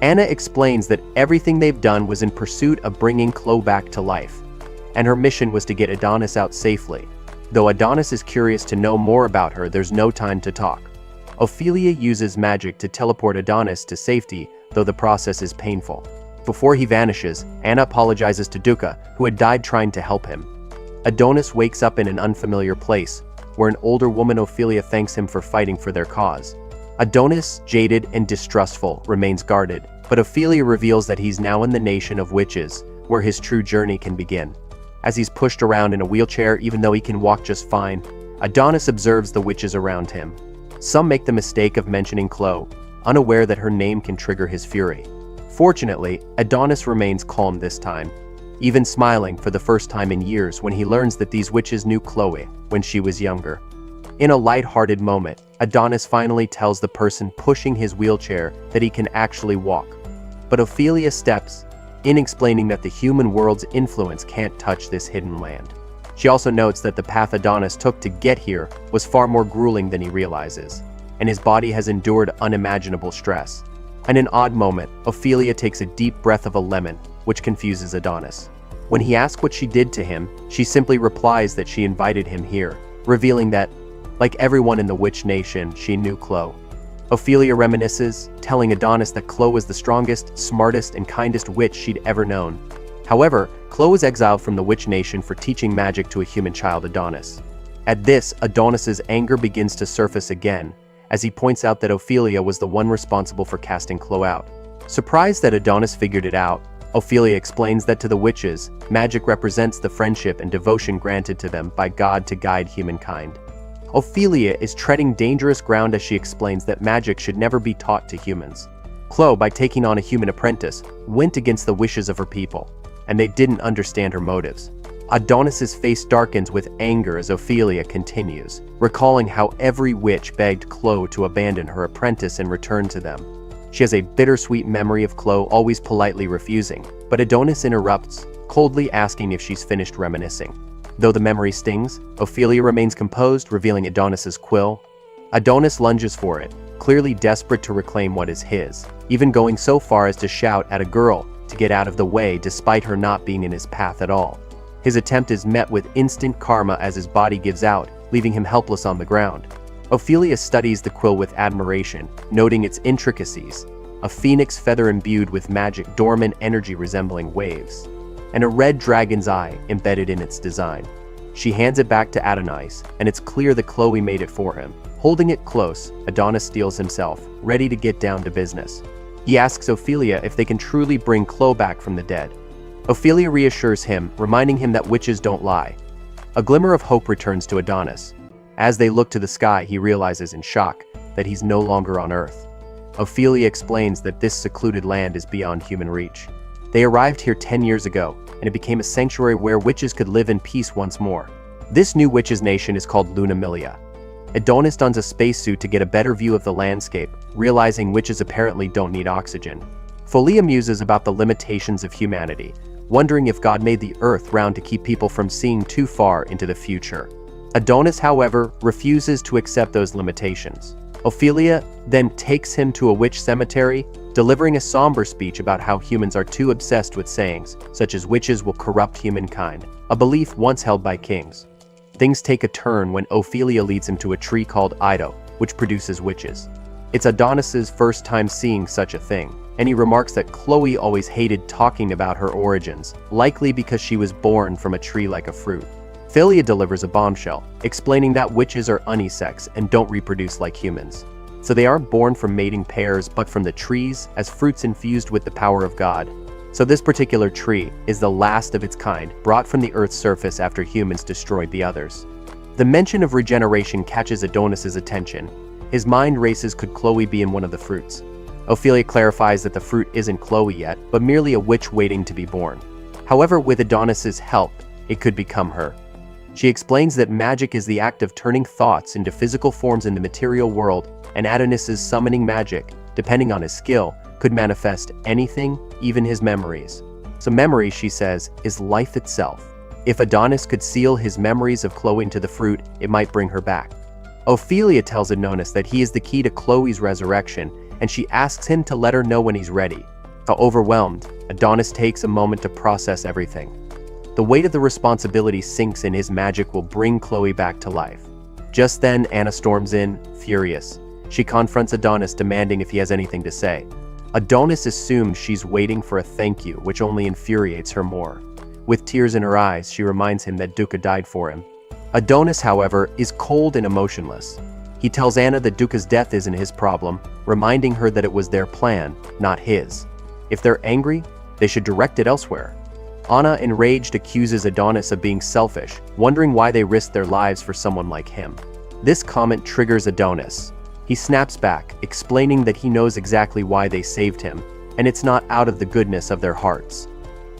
[SPEAKER 1] Anna explains that everything they've done was in pursuit of bringing Chloe back to life, and her mission was to get Adonis out safely. Though Adonis is curious to know more about her, there's no time to talk. Ophelia uses magic to teleport Adonis to safety, though the process is painful. Before he vanishes, Anna apologizes to Duca, who had died trying to help him. Adonis wakes up in an unfamiliar place, where an older woman, Ophelia, thanks him for fighting for their cause. Adonis, jaded and distrustful, remains guarded, but Ophelia reveals that he's now in the nation of witches, where his true journey can begin. As he's pushed around in a wheelchair, even though he can walk just fine, Adonis observes the witches around him. Some make the mistake of mentioning Chloe, unaware that her name can trigger his fury. Fortunately, Adonis remains calm this time, even smiling for the first time in years when he learns that these witches knew Chloe when she was younger. In a light-hearted moment, Adonis finally tells the person pushing his wheelchair that he can actually walk. But Ophelia steps in, explaining that the human world's influence can't touch this hidden land. She also notes that the path Adonis took to get here was far more grueling than he realizes, and his body has endured unimaginable stress. In an odd moment, Ophelia takes a deep breath of a lemon, which confuses Adonis. When he asks what she did to him, she simply replies that she invited him here, revealing that, like everyone in the witch nation, she knew Chloe. Ophelia reminisces, telling Adonis that Chloe was the strongest, smartest, and kindest witch she'd ever known. However, Chloe was exiled from the witch nation for teaching magic to a human child, Adonis. At this, Adonis's anger begins to surface again, as he points out that Ophelia was the one responsible for casting Chloe out. Surprised that Adonis figured it out, Ophelia explains that to the witches, magic represents the friendship and devotion granted to them by God to guide humankind. Ophelia is treading dangerous ground as she explains that magic should never be taught to humans. Chloe, by taking on a human apprentice, went against the wishes of her people, and they didn't understand her motives. Adonis's face darkens with anger as Ophelia continues, recalling how every witch begged Chloe to abandon her apprentice and return to them. She has a bittersweet memory of Chloe always politely refusing, but Adonis interrupts, coldly asking if she's finished reminiscing. Though the memory stings, Ophelia remains composed, revealing Adonis's quill. Adonis lunges for it, clearly desperate to reclaim what is his, even going so far as to shout at a girl to get out of the way despite her not being in his path at all. His attempt is met with instant karma as his body gives out, leaving him helpless on the ground. Ophelia studies the quill with admiration, noting its intricacies: a phoenix feather imbued with magic, dormant energy resembling waves, and a red dragon's eye embedded in its design. She hands it back to Adonis, and it's clear that Chloe made it for him. Holding it close, Adonis steels himself, ready to get down to business. He asks Ophelia if they can truly bring Chloe back from the dead. Ophelia reassures him, reminding him that witches don't lie. A glimmer of hope returns to Adonis. As they look to the sky, he realizes in shock that he's no longer on Earth. Ophelia explains that this secluded land is beyond human reach. They arrived here 10 years ago, and it became a sanctuary where witches could live in peace once more. This new witches' nation is called Lunamilia. Adonis dons a spacesuit to get a better view of the landscape, realizing witches apparently don't need oxygen. Folia muses about the limitations of humanity, wondering if God made the Earth round to keep people from seeing too far into the future. Adonis, however, refuses to accept those limitations. Ophelia then takes him to a witch cemetery, delivering a somber speech about how humans are too obsessed with sayings, such as witches will corrupt humankind, a belief once held by kings. Things take a turn when Ophelia leads him to a tree called Ido, which produces witches. It's Adonis's first time seeing such a thing, and he remarks that Chloe always hated talking about her origins, likely because she was born from a tree like a fruit. Ophelia delivers a bombshell, explaining that witches are unisex and don't reproduce like humans. So they aren't born from mating pairs, but from the trees as fruits infused with the power of God. So this particular tree is the last of its kind, brought from the Earth's surface after humans destroyed the others. The mention of regeneration catches Adonis's attention. His mind races, could Chloe be in one of the fruits? Ophelia clarifies that the fruit isn't Chloe yet, but merely a witch waiting to be born. However, with Adonis's help, it could become her. She explains that magic is the act of turning thoughts into physical forms in the material world, and Adonis's summoning magic, depending on his skill, could manifest anything, even his memories. So memory, she says, is life itself. If Adonis could seal his memories of Chloe into the fruit, it might bring her back. Ophelia tells Adonis that he is the key to Chloe's resurrection, and she asks him to let her know when he's ready. Overwhelmed, Adonis takes a moment to process everything. The weight of the responsibility sinks in. His magic will bring Chloe back to life. Just then, Anna storms in, furious. She confronts Adonis, demanding if he has anything to say. Adonis assumes she's waiting for a thank you, which only infuriates her more. With tears in her eyes, she reminds him that Duca died for him. Adonis, however, is cold and emotionless. He tells Anna that Duca's death isn't his problem, reminding her that it was their plan, not his. If they're angry, they should direct it elsewhere. Anna, enraged, accuses Adonis of being selfish, wondering why they risked their lives for someone like him. This comment triggers Adonis. He snaps back, explaining that he knows exactly why they saved him, and it's not out of the goodness of their hearts.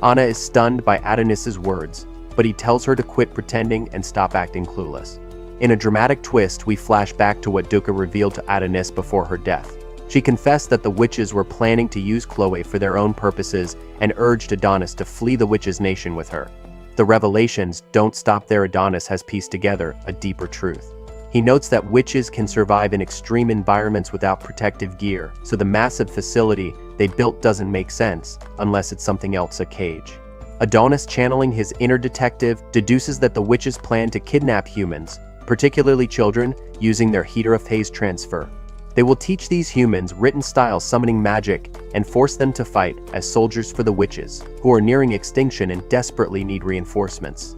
[SPEAKER 1] Anna is stunned by Adonis's words, but he tells her to quit pretending and stop acting clueless. In a dramatic twist, we flash back to what Duca revealed to Adonis before her death. She confessed that the witches were planning to use Chloe for their own purposes and urged Adonis to flee the witches' nation with her. The revelations don't stop there. Adonis has pieced together a deeper truth. He notes that witches can survive in extreme environments without protective gear, so the massive facility they built doesn't make sense unless it's something else, a cage. Adonis, channeling his inner detective, deduces that the witches plan to kidnap humans, particularly children, using their heater of phase transfer. They will teach these humans written-style summoning magic and force them to fight as soldiers for the witches, who are nearing extinction and desperately need reinforcements.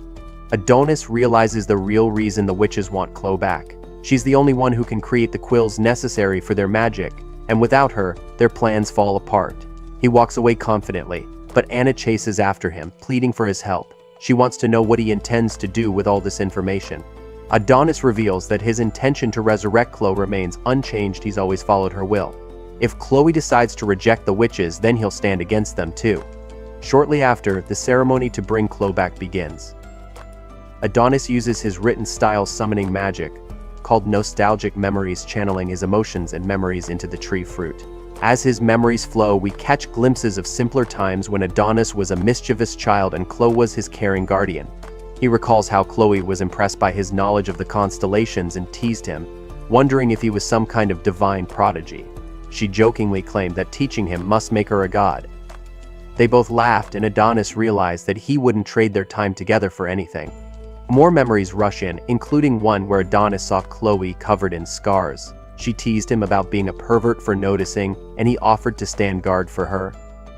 [SPEAKER 1] Adonis realizes the real reason the witches want Chloe back. She's the only one who can create the quills necessary for their magic, and without her, their plans fall apart. He walks away confidently, but Anna chases after him, pleading for his help. She wants to know what he intends to do with all this information. Adonis reveals that his intention to resurrect Chloe remains unchanged. He's always followed her will. If Chloe decides to reject the witches, then he'll stand against them too. Shortly after, the ceremony to bring Chloe back begins. Adonis uses his written-style summoning magic, called nostalgic memories, channeling his emotions and memories into the tree fruit. As his memories flow, we catch glimpses of simpler times when Adonis was a mischievous child and Chloe was his caring guardian. He recalls how Chloe was impressed by his knowledge of the constellations and teased him, wondering if he was some kind of divine prodigy. She jokingly claimed that teaching him must make her a god. They both laughed, and Adonis realized that he wouldn't trade their time together for anything. More memories rush in, including one where Adonis saw Chloe covered in scars. She teased him about being a pervert for noticing, and he offered to stand guard for her.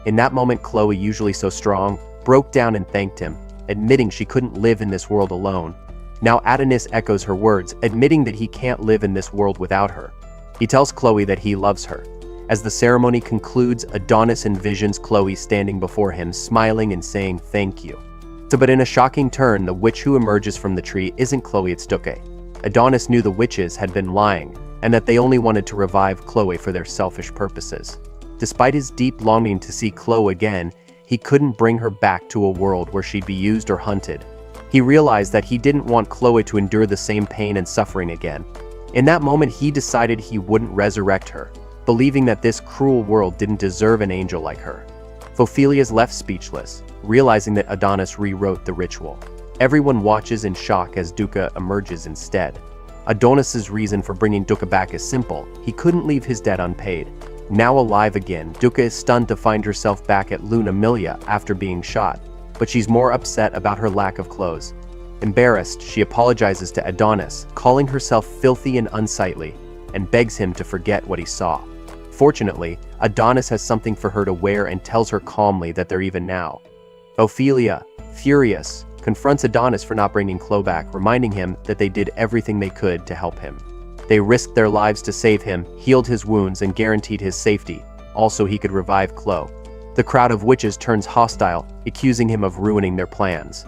[SPEAKER 1] In that moment, Chloe, usually so strong, broke down and thanked him, admitting she couldn't live in this world alone. Now Adonis echoes her words, admitting that he can't live in this world without her. He tells Chloe that he loves her. As the ceremony concludes, Adonis envisions Chloe standing before him, smiling and saying thank you. But in a shocking turn, the witch who emerges from the tree isn't Chloe, it's Duque. Adonis knew the witches had been lying, and that they only wanted to revive Chloe for their selfish purposes. Despite his deep longing to see Chloe again, he couldn't bring her back to a world where she'd be used or hunted. He realized that he didn't want Chloe to endure the same pain and suffering again. In that moment, he decided he wouldn't resurrect her, believing that this cruel world didn't deserve an angel like her. Ophelia's left speechless, realizing that Adonis rewrote the ritual. Everyone watches in shock as Duque emerges instead. Adonis's reason for bringing Duque back is simple: he couldn't leave his debt unpaid. Now alive again, Duque is stunned to find herself back at Luna Milia after being shot, but she's more upset about her lack of clothes. Embarrassed, she apologizes to Adonis, calling herself filthy and unsightly, and begs him to forget what he saw. Fortunately, Adonis has something for her to wear and tells her calmly that they're even now. Ophelia, furious, confronts Adonis for not bringing Chloe back, reminding him that they did everything they could to help him. They risked their lives to save him, healed his wounds, and guaranteed his safety. Also, he could revive Chloe. The crowd of witches turns hostile, accusing him of ruining their plans.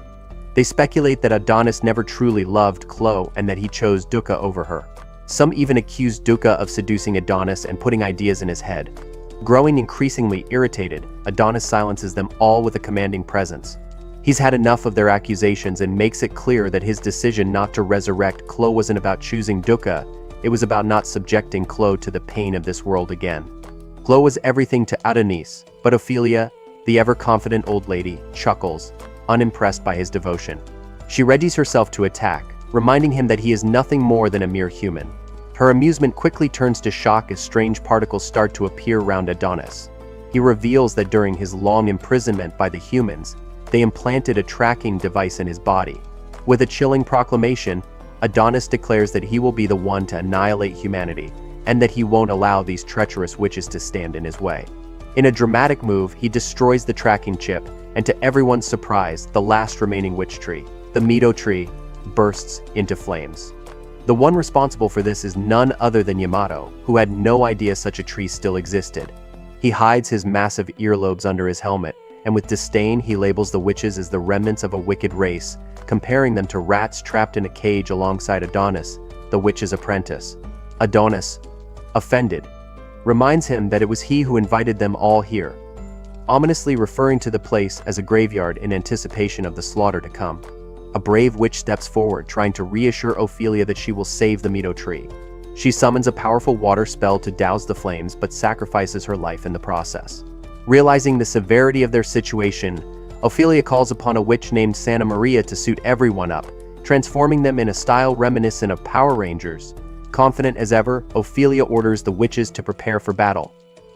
[SPEAKER 1] They speculate that Adonis never truly loved Chloe and that he chose Duque over her. Some even accuse Duque of seducing Adonis and putting ideas in his head. Growing increasingly irritated, Adonis silences them all with a commanding presence. He's had enough of their accusations and makes it clear that his decision not to resurrect Chloe wasn't about choosing Duque, it was about not subjecting Chloe to the pain of this world again. Chloe was everything to Adonis, but Ophelia, the ever-confident old lady, chuckles, unimpressed by his devotion. She readies herself to attack, reminding him that he is nothing more than a mere human. Her amusement quickly turns to shock as strange particles start to appear around Adonis. He reveals that during his long imprisonment by the humans, they implanted a tracking device in his body. With a chilling proclamation, Adonis declares that he will be the one to annihilate humanity, and that he won't allow these treacherous witches to stand in his way. In a dramatic move, he destroys the tracking chip, and to everyone's surprise, the last remaining witch tree, the Mito tree, bursts into flames. The one responsible for this is none other than Yamato, who had no idea such a tree still existed. He hides his massive earlobes under his helmet, and with disdain he labels the witches as the remnants of a wicked race, comparing them to rats trapped in a cage alongside Adonis, the witch's apprentice. Adonis, offended, reminds him that it was he who invited them all here, ominously referring to the place as a graveyard in anticipation of the slaughter to come. A brave witch steps forward, trying to reassure Ophelia that she will save the Mito tree. She summons a powerful water spell to douse the flames, but sacrifices her life in the process. Realizing the severity of their situation, Ophelia calls upon a witch named Santa Maria to suit everyone up, transforming them in a style reminiscent of Power Rangers. Confident as ever, Ophelia orders the witches to prepare for battle.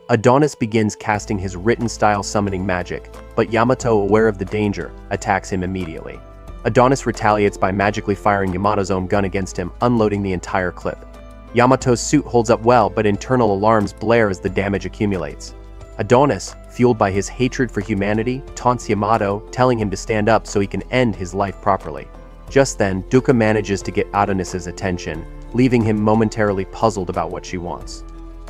[SPEAKER 1] Adonis begins casting his written-style summoning magic, but Yamato, aware of the danger, attacks him immediately. Adonis retaliates by magically firing Yamato's own gun against him, unloading the entire clip. Yamato's suit holds up well, but internal alarms blare as the damage accumulates. Adonis, fueled by his hatred for humanity, taunts Yamato, telling him to stand up so he can end his life properly. Just then, Duque manages to get Adonis's attention, leaving him momentarily puzzled about what she wants.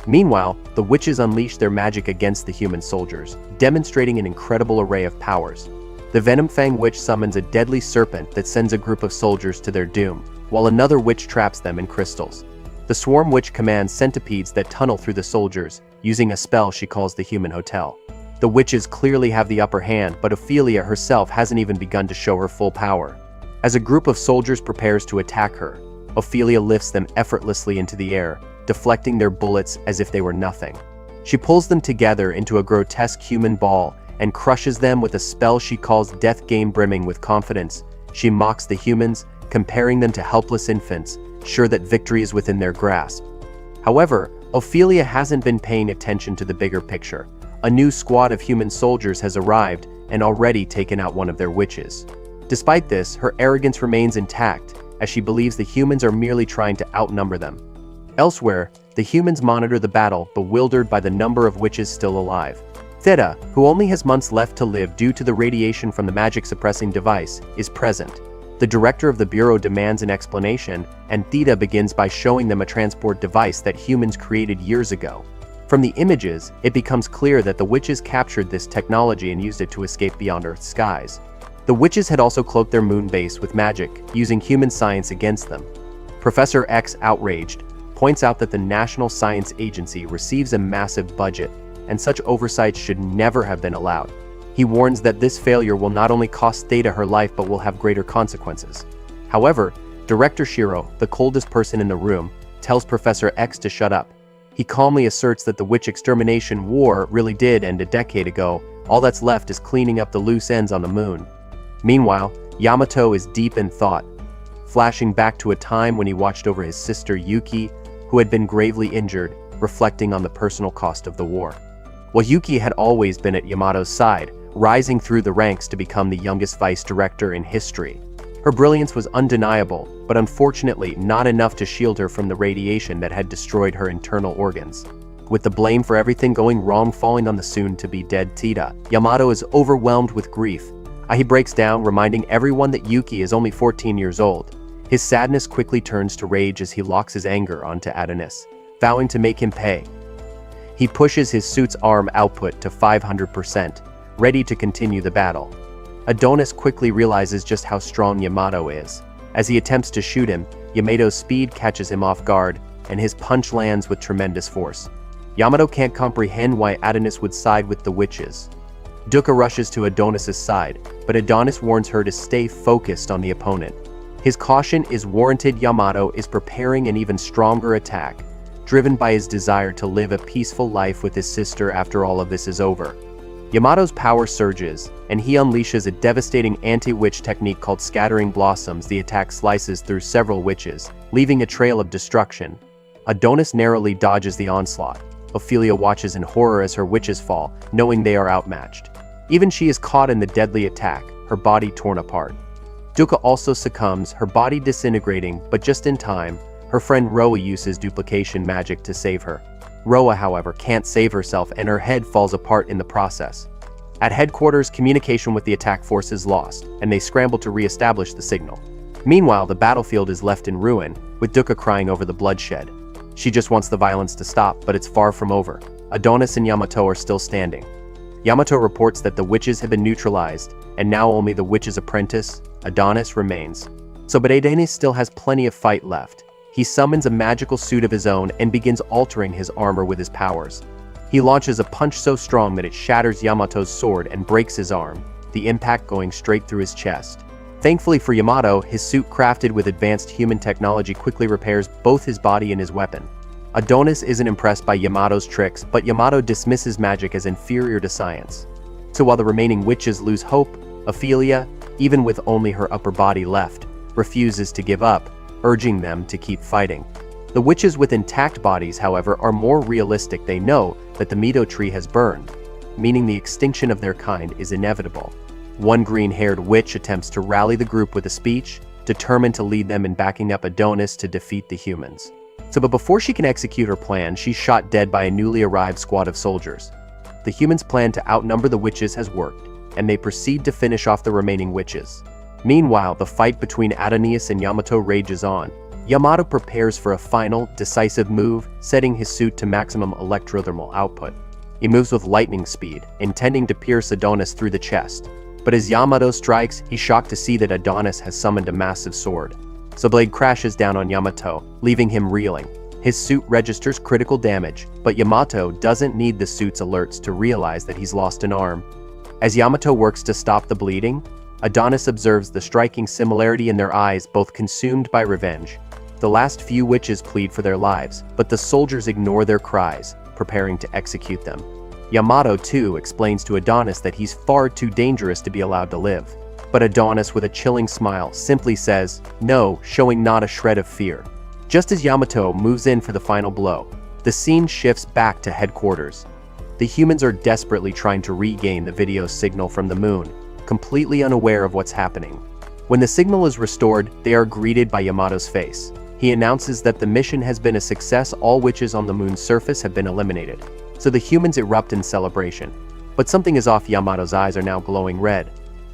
[SPEAKER 1] Meanwhile, the witches unleash their magic against the human soldiers, demonstrating an incredible array of powers. The Venom Fang witch summons a deadly serpent that sends a group of soldiers to their doom, while another witch traps them in crystals. The Swarm Witch commands centipedes that tunnel through the soldiers, using a spell she calls the Human Hotel. The witches clearly have the upper hand, but Ophelia herself hasn't even begun to show her full power. As a group of soldiers prepares to attack her, Ophelia lifts them effortlessly into the air, deflecting their bullets as if they were nothing. She pulls them together into a grotesque human ball and crushes them with a spell she calls Death Game. Brimming with confidence, she mocks the humans, comparing them to helpless infants, sure that victory is within their grasp. However, Ophelia hasn't been paying attention to the bigger picture. a new squad of human soldiers has arrived and already taken out one of their witches. Despite this, her arrogance remains intact, as she believes the humans are merely trying to outnumber them. Elsewhere, the humans monitor the battle, bewildered by the number of witches still alive. Theta, who only has months left to live due to the radiation from the magic-suppressing device, is present. The director of the bureau demands an explanation, and Theta begins by showing them a transport device that humans created years ago. From the images, it becomes clear that the witches captured this technology and used it to escape beyond Earth's skies. The witches had also cloaked their moon base with magic, using human science against them. Professor X, outraged, points out that the National Science Agency receives a massive budget, and such oversight should never have been allowed. He warns that this failure will not only cost Theta her life but will have greater consequences. However, Director Shiro, the coldest person in the room, tells Professor X to shut up. He calmly asserts that the witch extermination war really did end a decade ago. All that's left is cleaning up the loose ends on the moon. Meanwhile, Yamato is deep in thought, flashing back to a time when he watched over his sister Yuki, who had been gravely injured, reflecting on the personal cost of the war. While Yuki had always been at Yamato's side, rising through the ranks to become the youngest vice director in history. Her brilliance was undeniable, but unfortunately not enough to shield her from the radiation that had destroyed her internal organs. With the blame for everything going wrong falling on the soon-to-be-dead Theta, Yamato is overwhelmed with grief. He breaks down, reminding everyone that Yuki is only 14 years old. His sadness quickly turns to rage as he locks his anger onto Adonis, vowing to make him pay. He pushes his suit's arm output to 500%, ready to continue the battle. Adonis quickly realizes just how strong Yamato is. As he attempts to shoot him, Yamato's speed catches him off guard, and his punch lands with tremendous force. Yamato can't comprehend why Adonis would side with the witches. Dukkha rushes to Adonis's side, but Adonis warns her to stay focused on the opponent. His caution is warranted. Yamato is preparing an even stronger attack, driven by his desire to live a peaceful life with his sister after all of this is over. Yamato's power surges, and he unleashes a devastating anti-witch technique called Scattering Blossoms. The attack slices through several witches, leaving a trail of destruction. Adonis narrowly dodges the onslaught. Ophelia watches in horror as her witches fall, knowing they are outmatched. Even she is caught in the deadly attack, her body torn apart. Dukkha also succumbs, her body disintegrating, but just in time, her friend Roa uses duplication magic to save her. Roa, however, can't save herself, and her head falls apart in the process. At headquarters, communication with the attack force is lost, and they scramble to re-establish the signal. Meanwhile, the battlefield is left in ruin, with Dukkha crying over the bloodshed. She just wants the violence to stop, but it's far from over. Adonis and Yamato are still standing. Yamato reports that the witches have been neutralized, and now only the witch's apprentice, Adonis, remains. But Adonis still has plenty of fight left. He summons a magical suit of his own and begins altering his armor with his powers. He launches a punch so strong that it shatters Yamato's sword and breaks his arm, the impact going straight through his chest. Thankfully for Yamato, his suit crafted with advanced human technology quickly repairs both his body and his weapon. Adonis isn't impressed by Yamato's tricks, but Yamato dismisses magic as inferior to science. So while the remaining witches lose hope, Ophelia, even with only her upper body left, refuses to give up, urging them to keep fighting. The witches with intact bodies, however, are more realistic. They know that the Mito tree has burned, meaning the extinction of their kind is inevitable. One green-haired witch attempts to rally the group with a speech, determined to lead them in backing up Adonis to defeat the humans. But before she can execute her plan, she's shot dead by a newly arrived squad of soldiers. The humans' plan to outnumber the witches has worked, and they proceed to finish off the remaining witches. Meanwhile, the fight between Adonis and Yamato rages on. Yamato prepares for a final, decisive move, setting his suit to maximum electrothermal output. He moves with lightning speed, intending to pierce Adonis through the chest. But as Yamato strikes, he's shocked to see that Adonis has summoned a massive sword. The blade crashes down on Yamato, leaving him reeling. His suit registers critical damage, but Yamato doesn't need the suit's alerts to realize that he's lost an arm. As Yamato works to stop the bleeding, Adonis observes the striking similarity in their eyes, both consumed by revenge. The last few witches plead for their lives, but the soldiers ignore their cries, preparing to execute them. Yamato, too, explains to Adonis that he's far too dangerous to be allowed to live. But Adonis, with a chilling smile, simply says, "No," showing not a shred of fear. Just as Yamato moves in for the final blow, the scene shifts back to headquarters. The humans are desperately trying to regain the video signal from the moon, completely unaware of what's happening. When the signal is restored, they are greeted by Yamato's face. He announces that the mission has been a success. All witches on the moon's surface have been eliminated. So the humans erupt in celebration. But something is off. Yamato's eyes are now glowing red.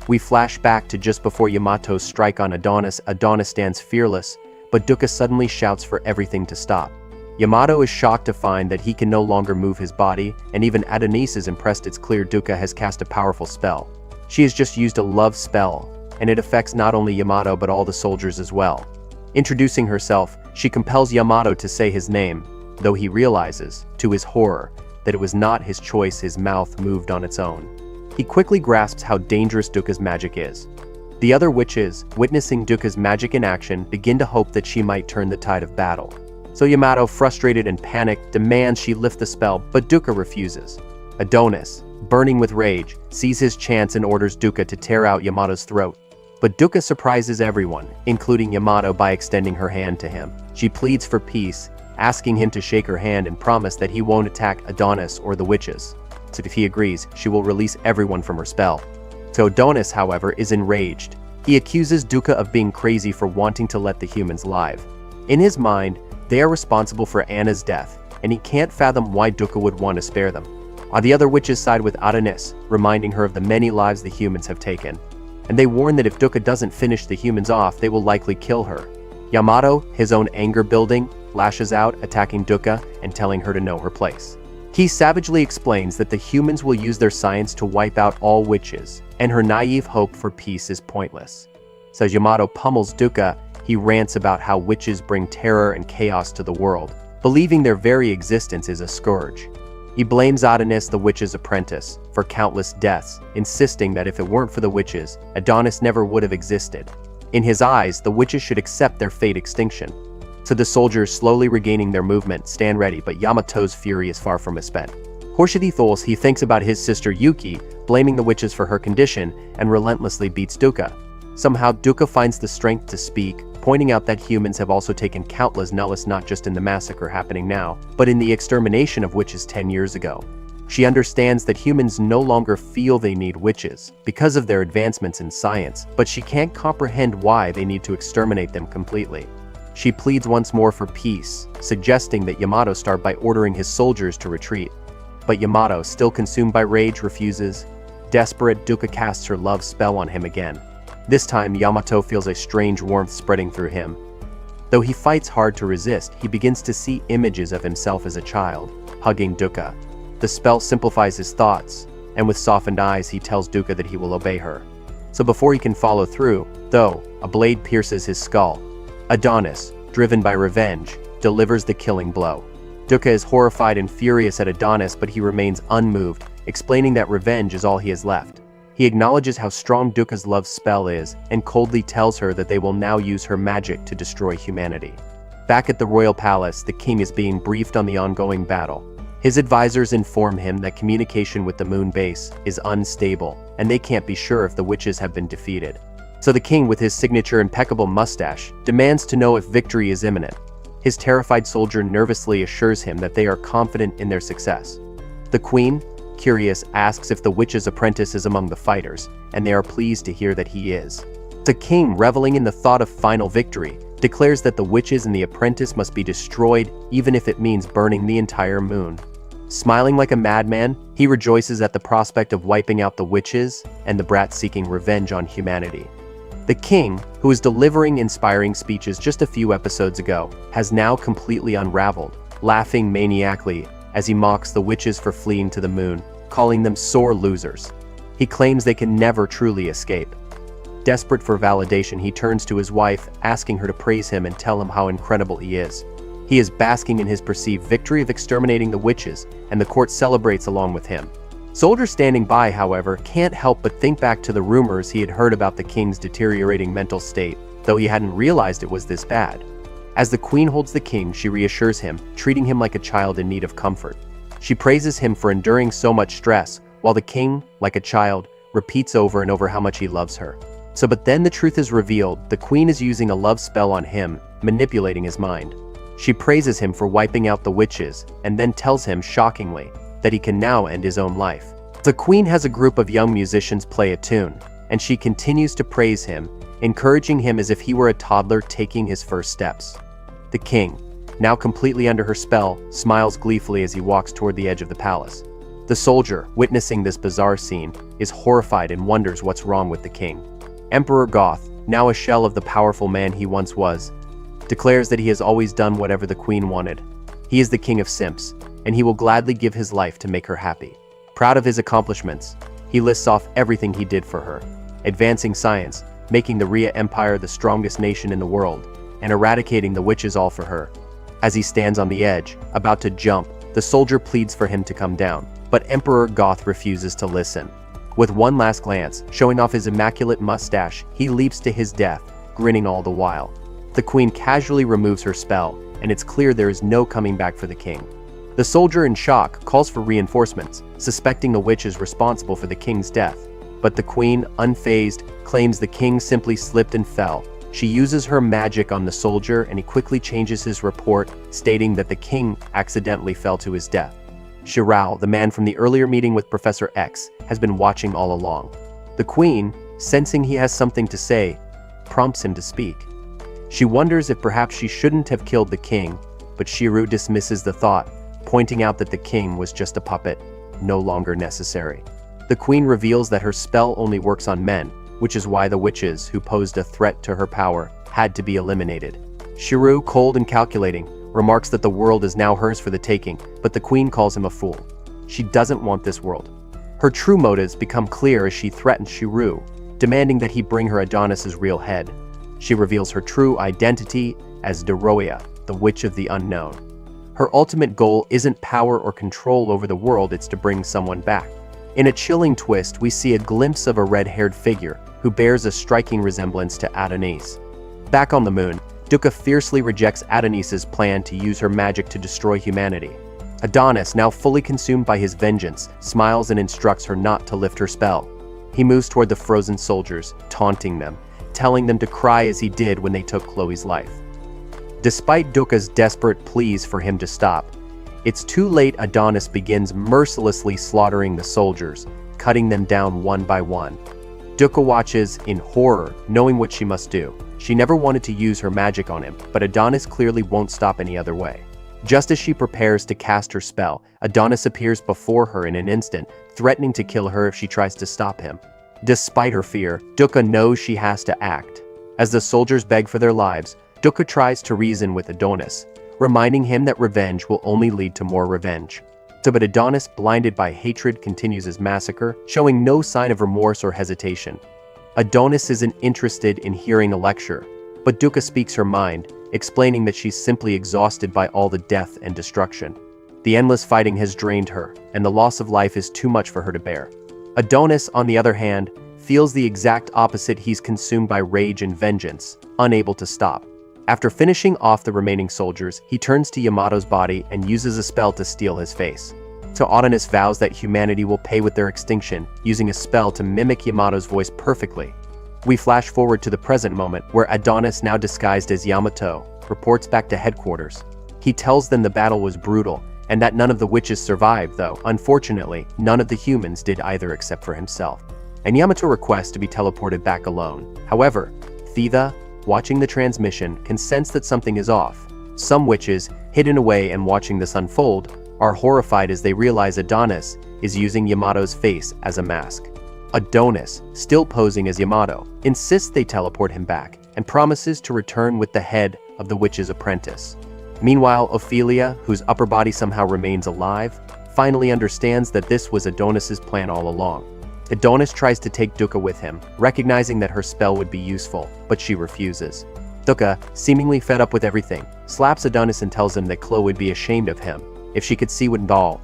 [SPEAKER 1] We flash back to just before Yamato's strike on Adonis. Adonis stands fearless, but Dukkha suddenly shouts for everything to stop. Yamato is shocked to find that he can no longer move his body, and even Adonis is impressed. It's clear Dukkha has cast a powerful spell. She has just used a love spell, and it affects not only Yamato but all the soldiers as well. Introducing herself, she compels Yamato to say his name, though he realizes, to his horror, that it was not his choice. His mouth moved on its own. He quickly grasps how dangerous Dukkha's magic is. The other witches, witnessing Dukkha's magic in action, begin to hope that she might turn the tide of battle. So Yamato, frustrated and panicked, demands she lift the spell, but Dukkha refuses. Adonis, burning with rage, sees his chance and orders Dukkha to tear out Yamato's throat. But Dukkha surprises everyone, including Yamato, by extending her hand to him. She pleads for peace, asking him to shake her hand and promise that he won't attack Adonis or the witches. So if he agrees, she will release everyone from her spell. So Adonis, however, is enraged. He accuses Dukkha of being crazy for wanting to let the humans live. In his mind, they are responsible for Anna's death, and he can't fathom why Dukkha would want to spare them. On the other witches side with Adonis, reminding her of the many lives the humans have taken. And they warn that if Dukkha doesn't finish the humans off, they will likely kill her. Yamato, his own anger building, lashes out, attacking Dukkha and telling her to know her place. He savagely explains that the humans will use their science to wipe out all witches, and her naive hope for peace is pointless. So as Yamato pummels Dukkha, he rants about how witches bring terror and chaos to the world, believing their very existence is a scourge. He blames Adonis, the witch's apprentice, for countless deaths, insisting that if it weren't for the witches, Adonis never would have existed. In his eyes, the witches should accept their fate: extinction. So the soldiers, slowly regaining their movement, stand ready, but Yamato's fury is far from spent. Horshathi he thinks about his sister Yuki, blaming the witches for her condition, and relentlessly beats Dukkha. Somehow Dukkha finds the strength to speak, pointing out that humans have also taken countless lives, not just in the massacre happening now, but in the extermination of witches 10 years ago. She understands that humans no longer feel they need witches because of their advancements in science, but she can't comprehend why they need to exterminate them completely. She pleads once more for peace, suggesting that Yamato start by ordering his soldiers to retreat. But Yamato, still consumed by rage, refuses. Desperate, Dukkha casts her love spell on him again. This time, Yamato feels a strange warmth spreading through him. Though he fights hard to resist, he begins to see images of himself as a child, hugging Dukkha. The spell simplifies his thoughts, and with softened eyes he tells Dukkha that he will obey her. So before he can follow through, though, a blade pierces his skull. Adonis, driven by revenge, delivers the killing blow. Dukkha is horrified and furious at Adonis, but he remains unmoved, explaining that revenge is all he has left. He acknowledges how strong Dukkha's love spell is, and coldly tells her that they will now use her magic to destroy humanity. Back at the royal palace, the king is being briefed on the ongoing battle. His advisors inform him that communication with the moon base is unstable, and they can't be sure if the witches have been defeated. So the king, with his signature impeccable mustache, demands to know if victory is imminent. His terrified soldier nervously assures him that they are confident in their success. The queen, curious, asks if the witch's apprentice is among the fighters, and they are pleased to hear that he is. The king, reveling in the thought of final victory, declares that the witches and the apprentice must be destroyed, even if it means burning the entire moon. Smiling like a madman, he rejoices at the prospect of wiping out the witches and the brats seeking revenge on humanity. The king, who was delivering inspiring speeches just a few episodes ago, has now completely unraveled, laughing maniacally as he mocks the witches for fleeing to the moon, calling them sore losers. He claims they can never truly escape. Desperate for validation, he turns to his wife, asking her to praise him and tell him how incredible he is. He is basking in his perceived victory of exterminating the witches, and the court celebrates along with him. Soldiers standing by, however, can't help but think back to the rumors he had heard about the king's deteriorating mental state, though he hadn't realized it was this bad. As the queen holds the king, she reassures him, treating him like a child in need of comfort. She praises him for enduring so much stress, while the king, like a child, repeats over and over how much he loves her. But then the truth is revealed. The queen is using a love spell on him, manipulating his mind. She praises him for wiping out the witches, and then tells him, shockingly, that he can now end his own life. The queen has a group of young musicians play a tune, and she continues to praise him, encouraging him as if he were a toddler taking his first steps. The king, now completely under her spell, smiles gleefully as he walks toward the edge of the palace. The soldier, witnessing this bizarre scene, is horrified and wonders what's wrong with the king. Emperor Goth, now a shell of the powerful man he once was, declares that he has always done whatever the queen wanted. He is the king of simps, and he will gladly give his life to make her happy. Proud of his accomplishments, he lists off everything he did for her, advancing science, making the Rhea Empire the strongest nation in the world, and eradicating the witches all for her. As he stands on the edge, about to jump, the soldier pleads for him to come down, but Emperor Goth refuses to listen. With one last glance, showing off his immaculate mustache, he leaps to his death, grinning all the while. The queen casually removes her spell, and it's clear there is no coming back for the king. The soldier, in shock, calls for reinforcements, suspecting the witch is responsible for the king's death. But the queen, unfazed, claims the king simply slipped and fell. She uses her magic on the soldier, and he quickly changes his report, stating that the king accidentally fell to his death. Shirao, the man from the earlier meeting with Professor X, has been watching all along. The queen, sensing he has something to say, prompts him to speak. She wonders if perhaps she shouldn't have killed the king, but Shirao dismisses the thought, pointing out that the king was just a puppet, no longer necessary. The queen reveals that her spell only works on men, which is why the witches who posed a threat to her power had to be eliminated. Shirao, cold and calculating, remarks that the world is now hers for the taking, but the queen calls him a fool. She doesn't want this world. Her true motives become clear as she threatens Shirao, demanding that he bring her Adonis's real head. She reveals her true identity as Doroia, the Witch of the Unknown. Her ultimate goal isn't power or control over the world, it's to bring someone back. In a chilling twist, we see a glimpse of a red-haired figure who bears a striking resemblance to Adonis. Back on the moon, Dukkha fiercely rejects Adonis's plan to use her magic to destroy humanity. Adonis, now fully consumed by his vengeance, smiles and instructs her not to lift her spell. He moves toward the frozen soldiers, taunting them, telling them to cry as he did when they took Chloe's life. Despite Dukkha's desperate pleas for him to stop, it's too late. Adonis begins mercilessly slaughtering the soldiers, cutting them down one by one. Dukkha watches in horror, knowing what she must do. She never wanted to use her magic on him, but Adonis clearly won't stop any other way. Just as she prepares to cast her spell, Adonis appears before her in an instant, threatening to kill her if she tries to stop him. Despite her fear, Dukkha knows she has to act. As the soldiers beg for their lives, Dukkha tries to reason with Adonis, reminding him that revenge will only lead to more revenge. But Adonis, blinded by hatred, continues his massacre, showing no sign of remorse or hesitation. Adonis isn't interested in hearing a lecture, but Dukkha speaks her mind, explaining that she's simply exhausted by all the death and destruction. The endless fighting has drained her, and the loss of life is too much for her to bear. Adonis, on the other hand, feels the exact opposite. He's consumed by rage and vengeance, unable to stop. After finishing off the remaining soldiers, he turns to Yamato's body and uses a spell to steal his face. So Adonis vows that humanity will pay with their extinction, using a spell to mimic Yamato's voice perfectly. We flash forward to the present moment, where Adonis, now disguised as Yamato, reports back to headquarters. He tells them the battle was brutal, and that none of the witches survived, though, unfortunately, none of the humans did either except for himself. And Yamato requests to be teleported back alone. However, Thitha, watching the transmission, can sense that something is off. Some witches, hidden away and watching this unfold, are horrified as they realize Adonis is using Yamato's face as a mask. Adonis, still posing as Yamato, insists they teleport him back and promises to return with the head of the witch's apprentice. Meanwhile, Ophelia, whose upper body somehow remains alive, finally understands that this was Adonis's plan all along. Adonis tries to take Dukkha with him, recognizing that her spell would be useful, but she refuses. Dukkha, seemingly fed up with everything, slaps Adonis and tells him that Chloe would be ashamed of him if she could see what all.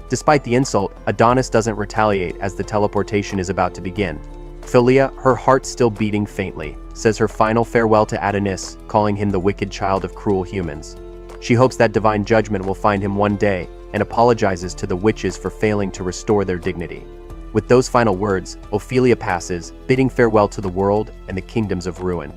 [SPEAKER 1] Despite the insult, Adonis doesn't retaliate as the teleportation is about to begin. Philia, her heart still beating faintly, says her final farewell to Adonis, calling him the wicked child of cruel humans. She hopes that divine judgment will find him one day and apologizes to the witches for failing to restore their dignity. With those final words, Ophelia passes, bidding farewell to the world and the kingdoms of ruin.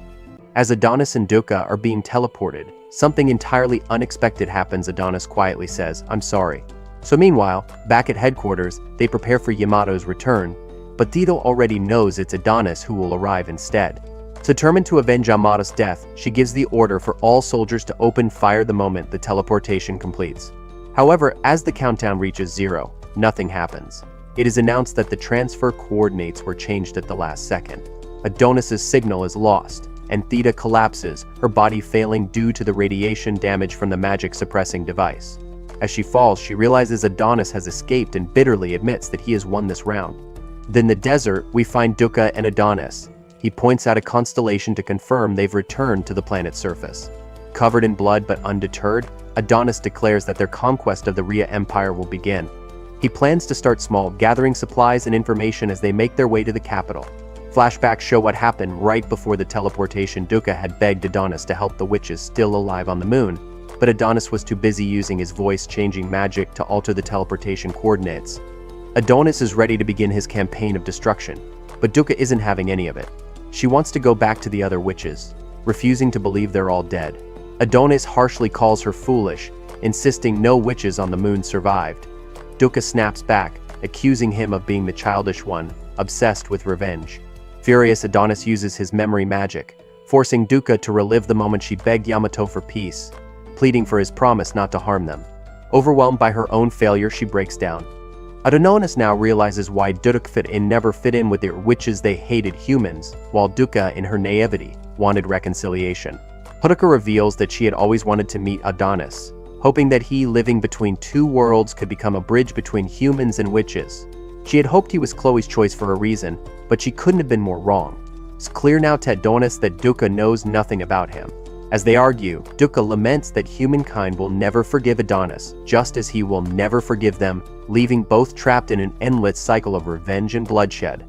[SPEAKER 1] As Adonis and Dukkha are being teleported, something entirely unexpected happens. Adonis quietly says, "I'm sorry." So meanwhile, back at headquarters, they prepare for Yamato's return, but Tito already knows it's Adonis who will arrive instead. Determined to avenge Yamato's death, she gives the order for all soldiers to open fire the moment the teleportation completes. However, as the countdown reaches 0, nothing happens. It is announced that the transfer coordinates were changed at the last second. Adonis's signal is lost, and Theta collapses, her body failing due to the radiation damage from the magic suppressing device. As she falls, she realizes Adonis has escaped and bitterly admits that he has won this round. Then in the desert, we find Dukkha and Adonis. He points out a constellation to confirm they've returned to the planet's surface. Covered in blood but undeterred, Adonis declares that their conquest of the Rhea Empire will begin. He plans to start small, gathering supplies and information as they make their way to the capital. Flashbacks show what happened right before the teleportation. Dukkha had begged Adonis to help the witches still alive on the moon, but Adonis was too busy using his voice-changing magic to alter the teleportation coordinates. Adonis is ready to begin his campaign of destruction, but Dukkha isn't having any of it. She wants to go back to the other witches, refusing to believe they're all dead. Adonis harshly calls her foolish, insisting no witches on the moon survived. Dukkha snaps back, accusing him of being the childish one, obsessed with revenge. Furious, Adonis uses his memory magic, forcing Dukkha to relive the moment she begged Yamato for peace, pleading for his promise not to harm them. Overwhelmed by her own failure, she breaks down. Adonis now realizes why Dukkha never fit in with their witches. They hated humans, while Dukkha, in her naivety, wanted reconciliation. Dukkha reveals that she had always wanted to meet Adonis, hoping that he, living between two worlds, could become a bridge between humans and witches. She had hoped he was Chloe's choice for a reason, but she couldn't have been more wrong. It's clear now to Adonis that Dukkha knows nothing about him. As they argue, Dukkha laments that humankind will never forgive Adonis, just as he will never forgive them, leaving both trapped in an endless cycle of revenge and bloodshed.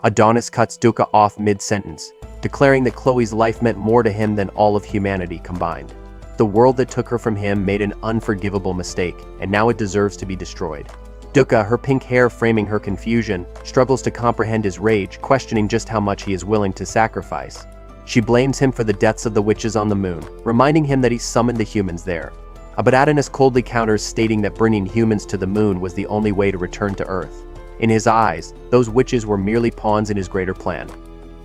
[SPEAKER 1] Adonis cuts Dukkha off mid-sentence, declaring that Chloe's life meant more to him than all of humanity combined. The world that took her from him made an unforgivable mistake, and now it deserves to be destroyed. Dukkha, her pink hair framing her confusion, struggles to comprehend his rage, questioning just how much he is willing to sacrifice. She blames him for the deaths of the witches on the moon, reminding him that he summoned the humans there. But Adonis coldly counters, stating that bringing humans to the moon was the only way to return to Earth. In his eyes, those witches were merely pawns in his greater plan.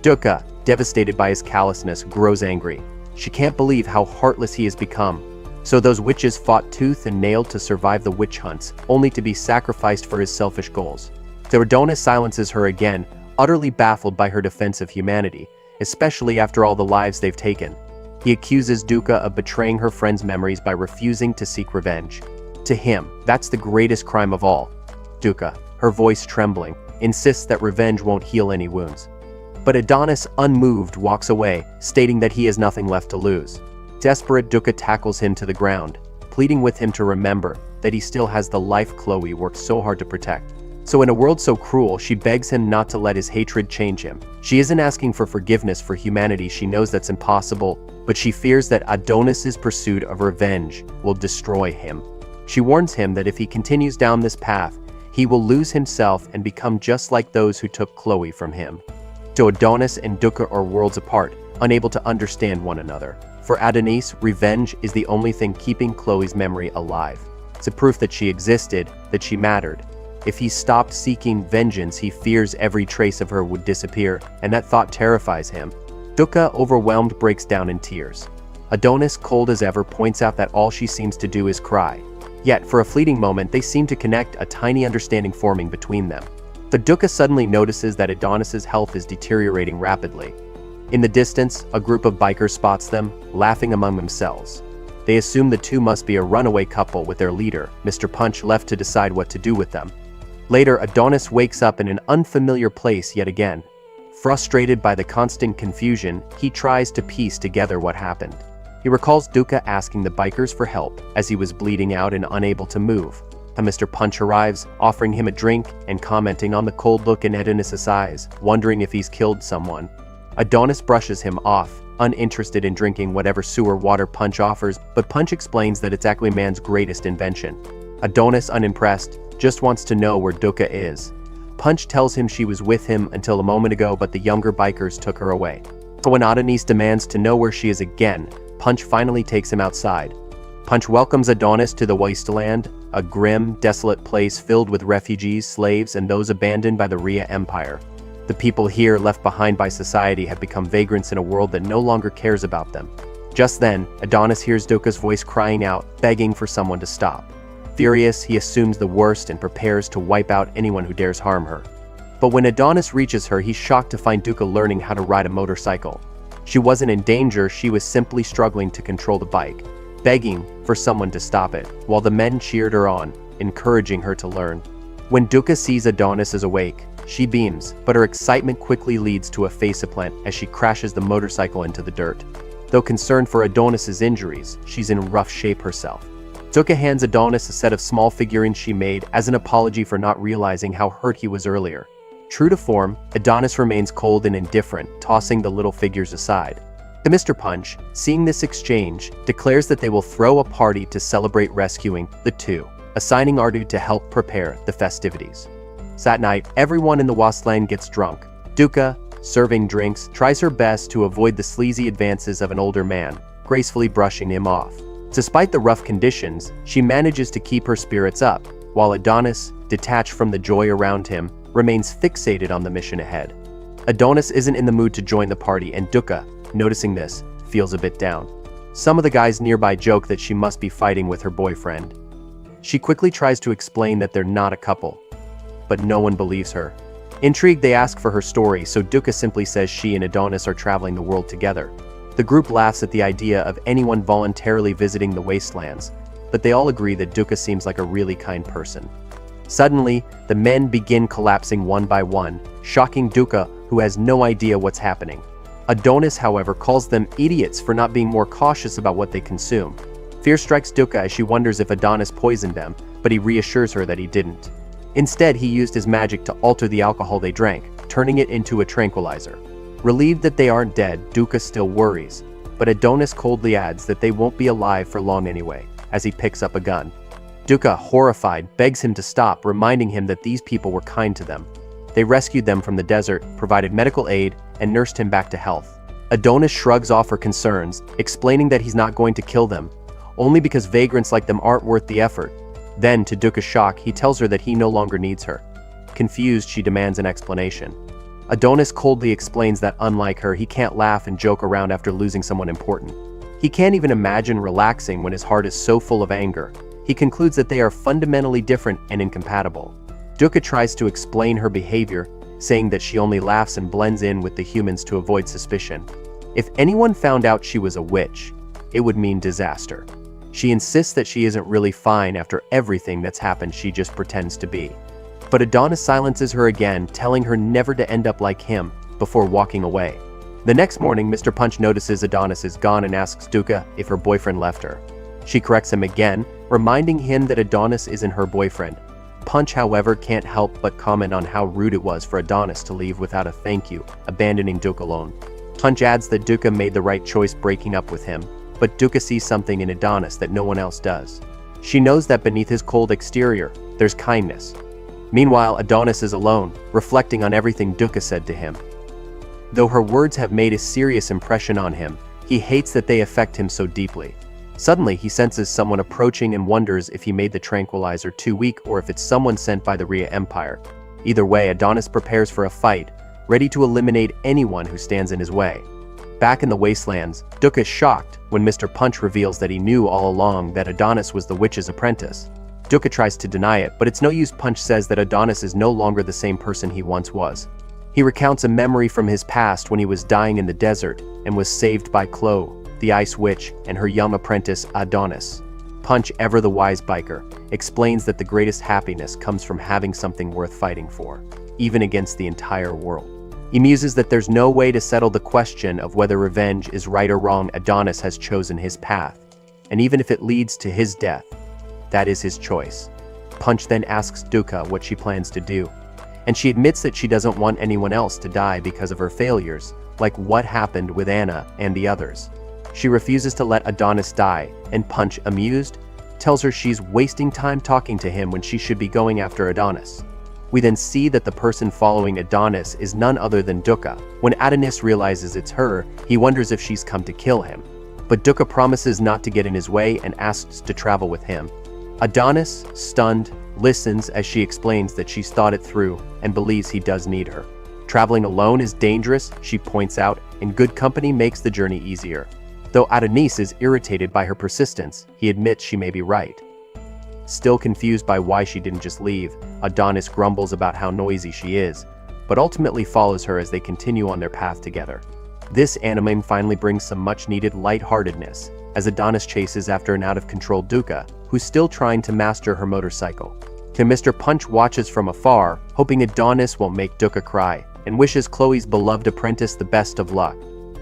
[SPEAKER 1] Dukkha, devastated by his callousness, grows angry. She can't believe how heartless he has become. So those witches fought tooth and nail to survive the witch hunts, only to be sacrificed for his selfish goals. Adonis silences her again, utterly baffled by her defense of humanity, especially after all the lives they've taken. He accuses Dukkha of betraying her friend's memories by refusing to seek revenge. To him, that's the greatest crime of all. Dukkha, her voice trembling, insists that revenge won't heal any wounds. But Adonis, unmoved, walks away, stating that he has nothing left to lose. Desperate, Dukkha tackles him to the ground, pleading with him to remember that he still has the life Chloe worked so hard to protect. So in a world so cruel, she begs him not to let his hatred change him. She isn't asking for forgiveness for humanity, she knows that's impossible, but she fears that Adonis's pursuit of revenge will destroy him. She warns him that if he continues down this path, he will lose himself and become just like those who took Chloe from him. So Adonis and Dukkha are worlds apart, unable to understand one another. For Adonis, revenge is the only thing keeping Chloe's memory alive. It's a proof that she existed, that she mattered. If he stopped seeking vengeance, he fears every trace of her would disappear, and that thought terrifies him. Dukkha, overwhelmed, breaks down in tears. Adonis, cold as ever, points out that all she seems to do is cry. Yet, for a fleeting moment, they seem to connect, a tiny understanding forming between them. The Dukkha suddenly notices that Adonis's health is deteriorating rapidly. In the distance, a group of bikers spots them, laughing among themselves. They assume the two must be a runaway couple with their leader, Mr. Punch, left to decide what to do with them. Later, Adonis wakes up in an unfamiliar place yet again. Frustrated by the constant confusion, he tries to piece together what happened. He recalls Dukkha asking the bikers for help as he was bleeding out and unable to move. Mr. Punch arrives, offering him a drink and commenting on the cold look in Adonis's eyes, wondering if he's killed someone. Adonis brushes him off, uninterested in drinking whatever sewer water Punch offers, but Punch explains that it's actually man's greatest invention. Adonis, unimpressed, just wants to know where Dukkha is. Punch tells him she was with him until a moment ago, but the younger bikers took her away. So when Adonis demands to know where she is again, Punch finally takes him outside. Punch welcomes Adonis to the wasteland, a grim, desolate place filled with refugees, slaves, and those abandoned by the Rhea Empire. The people here, left behind by society, have become vagrants in a world that no longer cares about them. Just then, Adonis hears Duka's voice crying out, begging for someone to stop. Furious, he assumes the worst and prepares to wipe out anyone who dares harm her. But when Adonis reaches her, he's shocked to find Duka learning how to ride a motorcycle. She wasn't in danger, she was simply struggling to control the bike, begging for someone to stop it, while the men cheered her on, encouraging her to learn. When Duka sees Adonis is awake, she beams, but her excitement quickly leads to a faceplant as she crashes the motorcycle into the dirt. Though concerned for Adonis's injuries, she's in rough shape herself. Duka hands Adonis a set of small figurines she made as an apology for not realizing how hurt he was earlier. True to form, Adonis remains cold and indifferent, tossing the little figures aside. The Mr. Punch, seeing this exchange, declares that they will throw a party to celebrate rescuing the two, assigning Ardu to help prepare the festivities. That night, everyone in the wasteland gets drunk. Duka, serving drinks, tries her best to avoid the sleazy advances of an older man, gracefully brushing him off. Despite the rough conditions, she manages to keep her spirits up, while Adonis, detached from the joy around him, remains fixated on the mission ahead. Adonis isn't in the mood to join the party, and Duka, noticing this, feels a bit down. Some of the guys nearby joke that she must be fighting with her boyfriend. She quickly tries to explain that they're not a couple, but no one believes her. Intrigued, they ask for her story, so Duka simply says she and Adonis are traveling the world together. The group laughs at the idea of anyone voluntarily visiting the wastelands, but they all agree that Duka seems like a really kind person. Suddenly, the men begin collapsing one by one, shocking Duka, who has no idea what's happening. Adonis, however, calls them idiots for not being more cautious about what they consume. Fear strikes Duka as she wonders if Adonis poisoned them, but he reassures her that he didn't. Instead, he used his magic to alter the alcohol they drank, turning it into a tranquilizer. Relieved that they aren't dead, Duka still worries, but Adonis coldly adds that they won't be alive for long anyway, as he picks up a gun. Duka, horrified, begs him to stop, reminding him that these people were kind to them. They rescued them from the desert, provided medical aid, and nursed him back to health. Adonis shrugs off her concerns, explaining that he's not going to kill them, only because vagrants like them aren't worth the effort. Then, to Duka's shock, he tells her that he no longer needs her. Confused, she demands an explanation. Adonis coldly explains that unlike her, he can't laugh and joke around after losing someone important. He can't even imagine relaxing when his heart is so full of anger. He concludes that they are fundamentally different and incompatible. Duka tries to explain her behavior, saying that she only laughs and blends in with the humans to avoid suspicion. If anyone found out she was a witch, it would mean disaster. She insists that she isn't really fine after everything that's happened, she just pretends to be. But Adonis silences her again, telling her never to end up like him, before walking away. The next morning, Mr. Punch notices Adonis is gone and asks Duka if her boyfriend left her. She corrects him again, reminding him that Adonis isn't her boyfriend. Punch, however, can't help but comment on how rude it was for Adonis to leave without a thank you, abandoning Duka alone. Punch adds that Duka made the right choice breaking up with him, but Duka sees something in Adonis that no one else does. She knows that beneath his cold exterior, there's kindness. Meanwhile, Adonis is alone, reflecting on everything Duka said to him. Though her words have made a serious impression on him, he hates that they affect him so deeply. Suddenly, he senses someone approaching and wonders if he made the tranquilizer too weak or if it's someone sent by the Rhea Empire. Either way, Adonis prepares for a fight, ready to eliminate anyone who stands in his way. Back in the wastelands, Duka is shocked when Mr. Punch reveals that he knew all along that Adonis was the witch's apprentice. Duka tries to deny it, but it's no use. Punch says that Adonis is no longer the same person he once was. He recounts a memory from his past when he was dying in the desert and was saved by Chloe, the Ice Witch, and her young apprentice Adonis. Punch, ever the wise biker, explains that the greatest happiness comes from having something worth fighting for, even against the entire world. He muses that there's no way to settle the question of whether revenge is right or wrong. Adonis has chosen his path, and even if it leads to his death, that is his choice. Punch then asks Duka what she plans to do, and she admits that she doesn't want anyone else to die because of her failures, like what happened with Anna and the others. She refuses to let Adonis die, and Punch, amused, tells her she's wasting time talking to him when she should be going after Adonis. We then see that the person following Adonis is none other than Duka. When Adonis realizes it's her, he wonders if she's come to kill him. but Dukkha promises not to get in his way and asks to travel with him. Adonis, stunned, listens as she explains that she's thought it through and believes he does need her. Traveling alone is dangerous, she points out, and good company makes the journey easier. Though Adonis is irritated by her persistence, he admits she may be right. Still confused by why she didn't just leave, Adonis grumbles about how noisy she is, but ultimately follows her as they continue on their path together. This anime finally brings some much-needed lightheartedness, as Adonis chases after an out-of-control Dukkha, who's still trying to master her motorcycle. Mr. Punch watches from afar, hoping Adonis won't make Dukkha cry, and wishes Chloe's beloved apprentice the best of luck.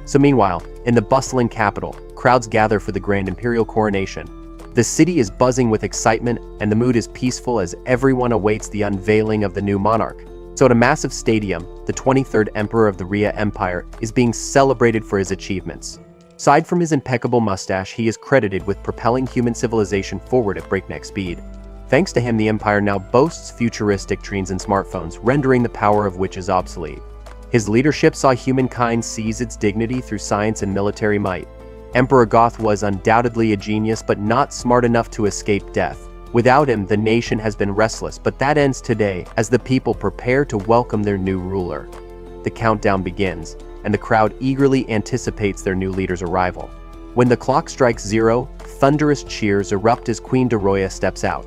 [SPEAKER 1] So meanwhile, in the bustling capital, crowds gather for the grand imperial coronation. The city is buzzing with excitement, and the mood is peaceful as everyone awaits the unveiling of the new monarch. So at a massive stadium, the 23rd Emperor of the Rhea Empire is being celebrated for his achievements. Aside from his impeccable mustache, he is credited with propelling human civilization forward at breakneck speed. Thanks to him, the Empire now boasts futuristic trains and smartphones, rendering the power of witches obsolete. His leadership saw humankind seize its dignity through science and military might. Emperor Goth was undoubtedly a genius, but not smart enough to escape death. Without him, the nation has been restless, but that ends today as the people prepare to welcome their new ruler. The countdown begins, and the crowd eagerly anticipates their new leader's arrival. When the clock strikes 0, thunderous cheers erupt as Queen Doroya steps out.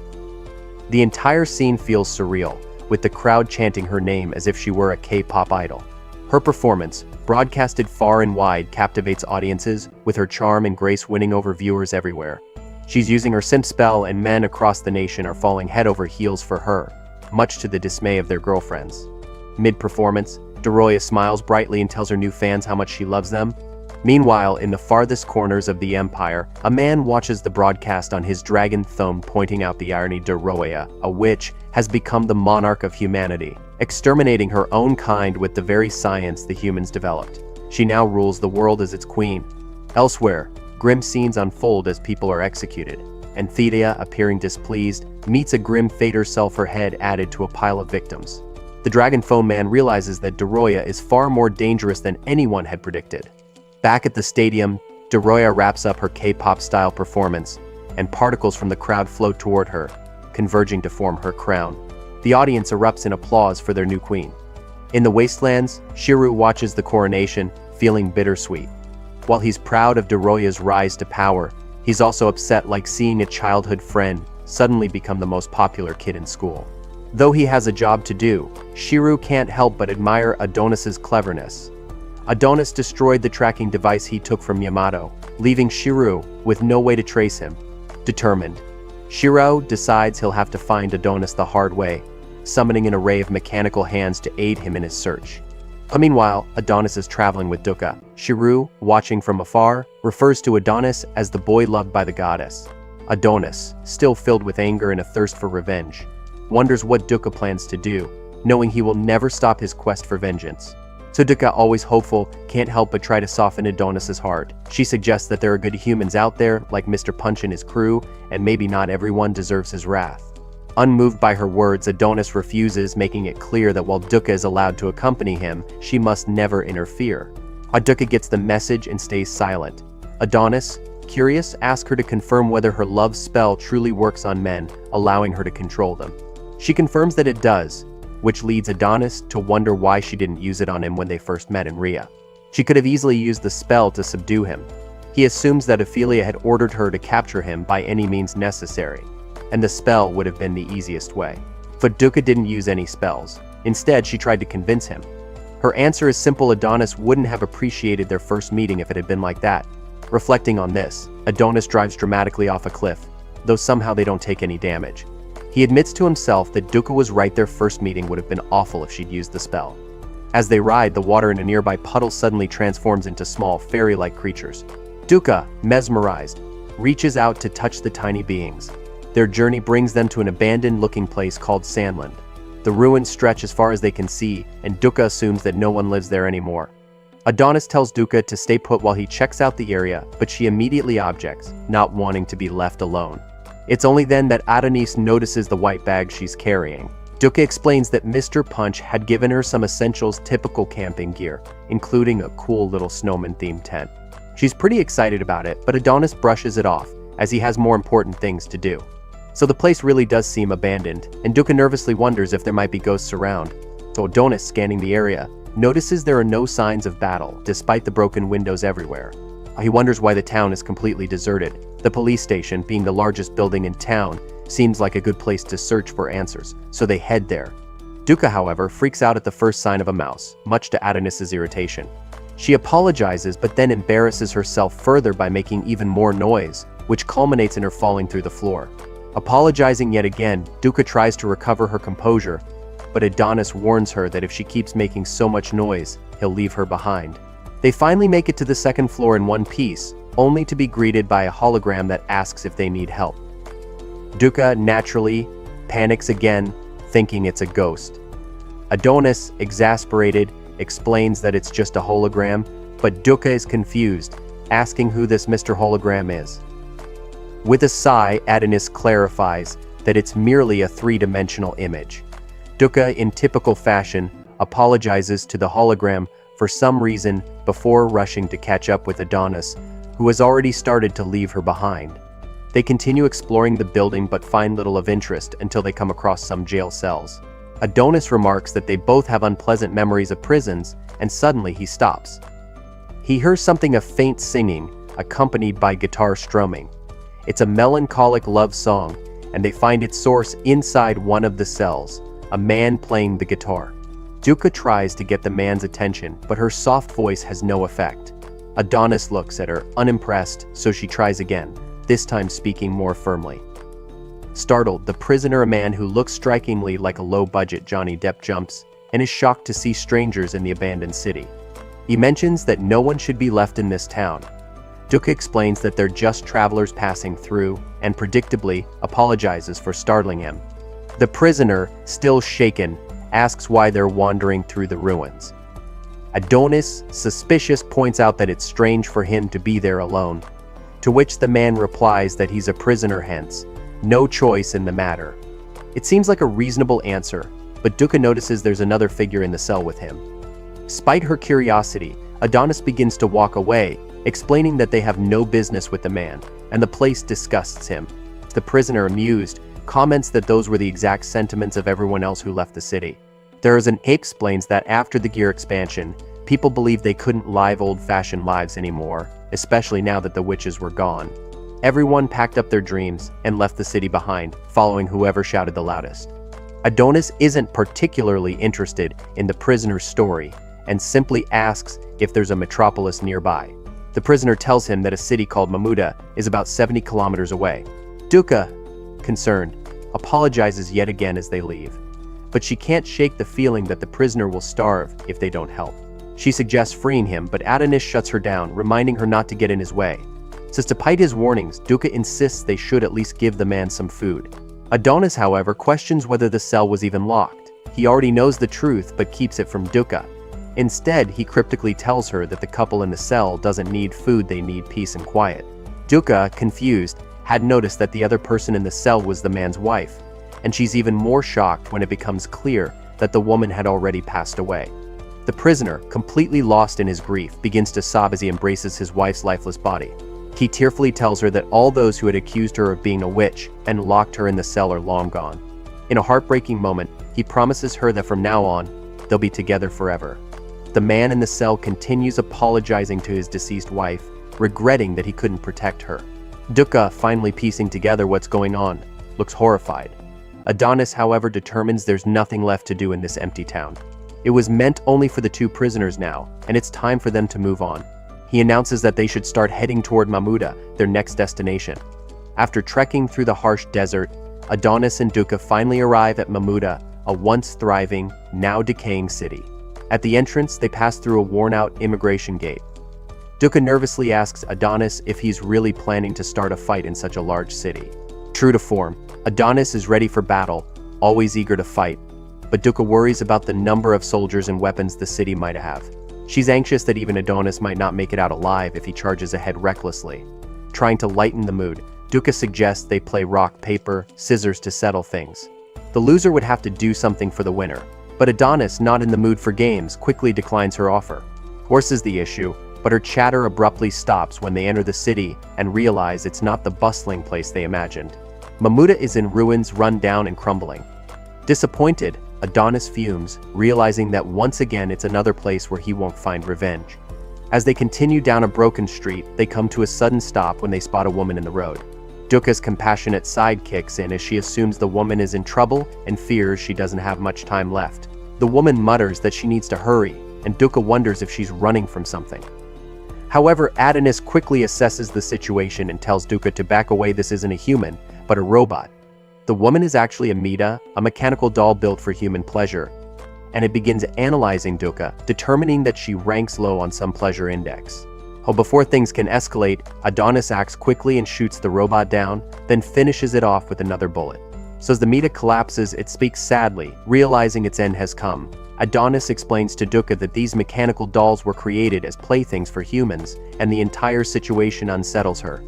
[SPEAKER 1] The entire scene feels surreal, with the crowd chanting her name as if she were a K-pop idol. Her performance, broadcasted far and wide, captivates audiences, with her charm and grace winning over viewers everywhere. She's using her simp spell, and men across the nation are falling head over heels for her, much to the dismay of their girlfriends. Mid-performance, Doroya smiles brightly and tells her new fans how much she loves them. Meanwhile, in the farthest corners of the Empire, a man watches the broadcast on his dragon thumb, pointing out the irony. Doroya, a witch, has become the monarch of humanity, exterminating her own kind with the very science the humans developed. She now rules the world as its queen. Elsewhere, grim scenes unfold as people are executed, and Thea, appearing displeased, meets a grim fate herself, her head added to a pile of victims. The dragon phone man realizes that Doroya is far more dangerous than anyone had predicted. Back at the stadium, Doroya wraps up her K-pop style performance, and particles from the crowd float toward her, converging to form her crown. The audience erupts in applause for their new queen. In the wastelands, Shiru watches the coronation, feeling bittersweet. While he's proud of Doroya's rise to power, he's also upset, like seeing a childhood friend suddenly become the most popular kid in school. Though he has a job to do, Shiru can't help but admire Adonis's cleverness. Adonis destroyed the tracking device he took from Yamato, leaving Shiru with no way to trace him. Determined, Shiru decides he'll have to find Adonis the hard way, summoning an array of mechanical hands to aid him in his search. Meanwhile, Adonis is traveling with Dukkha. Shiru, watching from afar, refers to Adonis as the boy loved by the goddess. Adonis, still filled with anger and a thirst for revenge, wonders what Dukkha plans to do, knowing he will never stop his quest for vengeance. So Dukkha, always hopeful, can't help but try to soften Adonis's heart. She suggests that there are good humans out there, like Mr. Punch and his crew, and maybe not everyone deserves his wrath. Unmoved by her words, Adonis refuses, making it clear that while Dukkha is allowed to accompany him, she must never interfere. Dukkha gets the message and stays silent. Adonis, curious, asks her to confirm whether her love spell truly works on men, allowing her to control them. She confirms that it does, which leads Adonis to wonder why she didn't use it on him when they first met in Rhea. She could have easily used the spell to subdue him. He assumes that Ophelia had ordered her to capture him by any means necessary, and the spell would have been the easiest way. But Dukkha didn't use any spells. Instead, she tried to convince him. Her answer is simple: Adonis wouldn't have appreciated their first meeting if it had been like that. Reflecting on this, Adonis drives dramatically off a cliff, though somehow they don't take any damage. He admits to himself that Dukkha was right, their first meeting would have been awful if she'd used the spell. As they ride, the water in a nearby puddle suddenly transforms into small, fairy-like creatures. Dukkha, mesmerized, reaches out to touch the tiny beings. Their journey brings them to an abandoned-looking place called Sandland. The ruins stretch as far as they can see, and Dukkha assumes that no one lives there anymore. Adonis tells Dukkha to stay put while he checks out the area, but she immediately objects, not wanting to be left alone. It's only then that Adonis notices the white bag she's carrying. Dukkha explains that Mr. Punch had given her some essentials, typical camping gear, including a cool little snowman-themed tent. She's pretty excited about it, but Adonis brushes it off, as he has more important things to do. So the place really does seem abandoned, and Duca nervously wonders if there might be ghosts around. So Adonis, scanning the area, notices there are no signs of battle, despite the broken windows everywhere. He wonders why the town is completely deserted. The police station, being the largest building in town, seems like a good place to search for answers, so they head there. Duca, however, freaks out at the first sign of a mouse, much to Adonis's irritation. She apologizes, but then embarrasses herself further by making even more noise, which culminates in her falling through the floor. Apologizing yet again, Duca tries to recover her composure, but Adonis warns her that if she keeps making so much noise, he'll leave her behind. They finally make it to the second floor in one piece, only to be greeted by a hologram that asks if they need help. Duca, naturally, panics again, thinking it's a ghost. Adonis, exasperated, explains that it's just a hologram, but Duca is confused, asking who this Mr. Hologram is. With a sigh, Adonis clarifies that it's merely a three-dimensional image. Duca, in typical fashion, apologizes to the hologram for some reason before rushing to catch up with Adonis, who has already started to leave her behind. They continue exploring the building but find little of interest until they come across some jail cells. Adonis remarks that they both have unpleasant memories of prisons, and suddenly he stops. He hears something of faint singing, accompanied by guitar strumming. It's a melancholic love song, and they find its source inside one of the cells, a man playing the guitar. Duca tries to get the man's attention, but her soft voice has no effect. Adonis looks at her, unimpressed, so she tries again, this time speaking more firmly. Startled, the prisoner, a man who looks strikingly like a low-budget Johnny Depp, jumps and is shocked to see strangers in the abandoned city. He mentions that no one should be left in this town. Duca explains that they're just travelers passing through and predictably apologizes for startling him. The prisoner, still shaken, asks why they're wandering through the ruins. Adonis, suspicious, points out that it's strange for him to be there alone, to which the man replies that he's a prisoner, hence no choice in the matter. It seems like a reasonable answer, but Duca notices there's another figure in the cell with him. Despite her curiosity, Adonis begins to walk away, explaining that they have no business with the man, and the place disgusts him. The prisoner, amused, comments that those were the exact sentiments of everyone else who left the city. Explains that after the gear expansion, people believed they couldn't live old-fashioned lives anymore, especially now that the witches were gone. Everyone packed up their dreams and left the city behind, following whoever shouted the loudest. Adonis isn't particularly interested in the prisoner's story and simply asks if there's a metropolis nearby. The prisoner tells him that a city called Mamuda is about 70 kilometers away. Duca, concerned, apologizes yet again as they leave. But she can't shake the feeling that the prisoner will starve if they don't help. She suggests freeing him, but Adonis shuts her down, reminding her not to get in his way. So despite his warnings, Duca insists they should at least give the man some food. Adonis, however, questions whether the cell was even locked. He already knows the truth, but keeps it from Duca. Instead, he cryptically tells her that the couple in the cell doesn't need food, they need peace and quiet. Duca, confused, had noticed that the other person in the cell was the man's wife, and she's even more shocked when it becomes clear that the woman had already passed away. The prisoner, completely lost in his grief, begins to sob as he embraces his wife's lifeless body. He tearfully tells her that all those who had accused her of being a witch and locked her in the cell are long gone. In a heartbreaking moment, he promises her that from now on, they'll be together forever. The man in the cell continues apologizing to his deceased wife, regretting that he couldn't protect her. Duca, finally piecing together what's going on, looks horrified. Adonis, however, determines there's nothing left to do in this empty town. It was meant only for the two prisoners now, and it's time for them to move on. He announces that they should start heading toward Mamuda, their next destination. After trekking through the harsh desert, Adonis and Duca finally arrive at Mamuda, a once thriving, now decaying city. At the entrance, they pass through a worn-out immigration gate. Duca nervously asks Adonis if he's really planning to start a fight in such a large city. True to form, Adonis is ready for battle, always eager to fight, but Duca worries about the number of soldiers and weapons the city might have. She's anxious that even Adonis might not make it out alive if he charges ahead recklessly. Trying to lighten the mood, Duca suggests they play rock, paper, scissors to settle things. The loser would have to do something for the winner, but Adonis, not in the mood for games, quickly declines her offer. Forces the issue, but her chatter abruptly stops when they enter the city and realize it's not the bustling place they imagined. Mamuda is in ruins, run down and crumbling. Disappointed, Adonis fumes, realizing that once again it's another place where he won't find revenge. As they continue down a broken street, they come to a sudden stop when they spot a woman in the road. Duka's compassionate side kicks in as she assumes the woman is in trouble and fears she doesn't have much time left. The woman mutters that she needs to hurry, and Duka wonders if she's running from something. However, Adonis quickly assesses the situation and tells Duka to back away. This isn't a human, but a robot. The woman is actually a Mida, a mechanical doll built for human pleasure, and it begins analyzing Duka, determining that she ranks low on some pleasure index. Oh, before things can escalate, Adonis acts quickly and shoots the robot down, then finishes it off with another bullet. So as the Mida collapses, it speaks sadly, realizing its end has come. Adonis explains to Duka that these mechanical dolls were created as playthings for humans, and the entire situation unsettles her.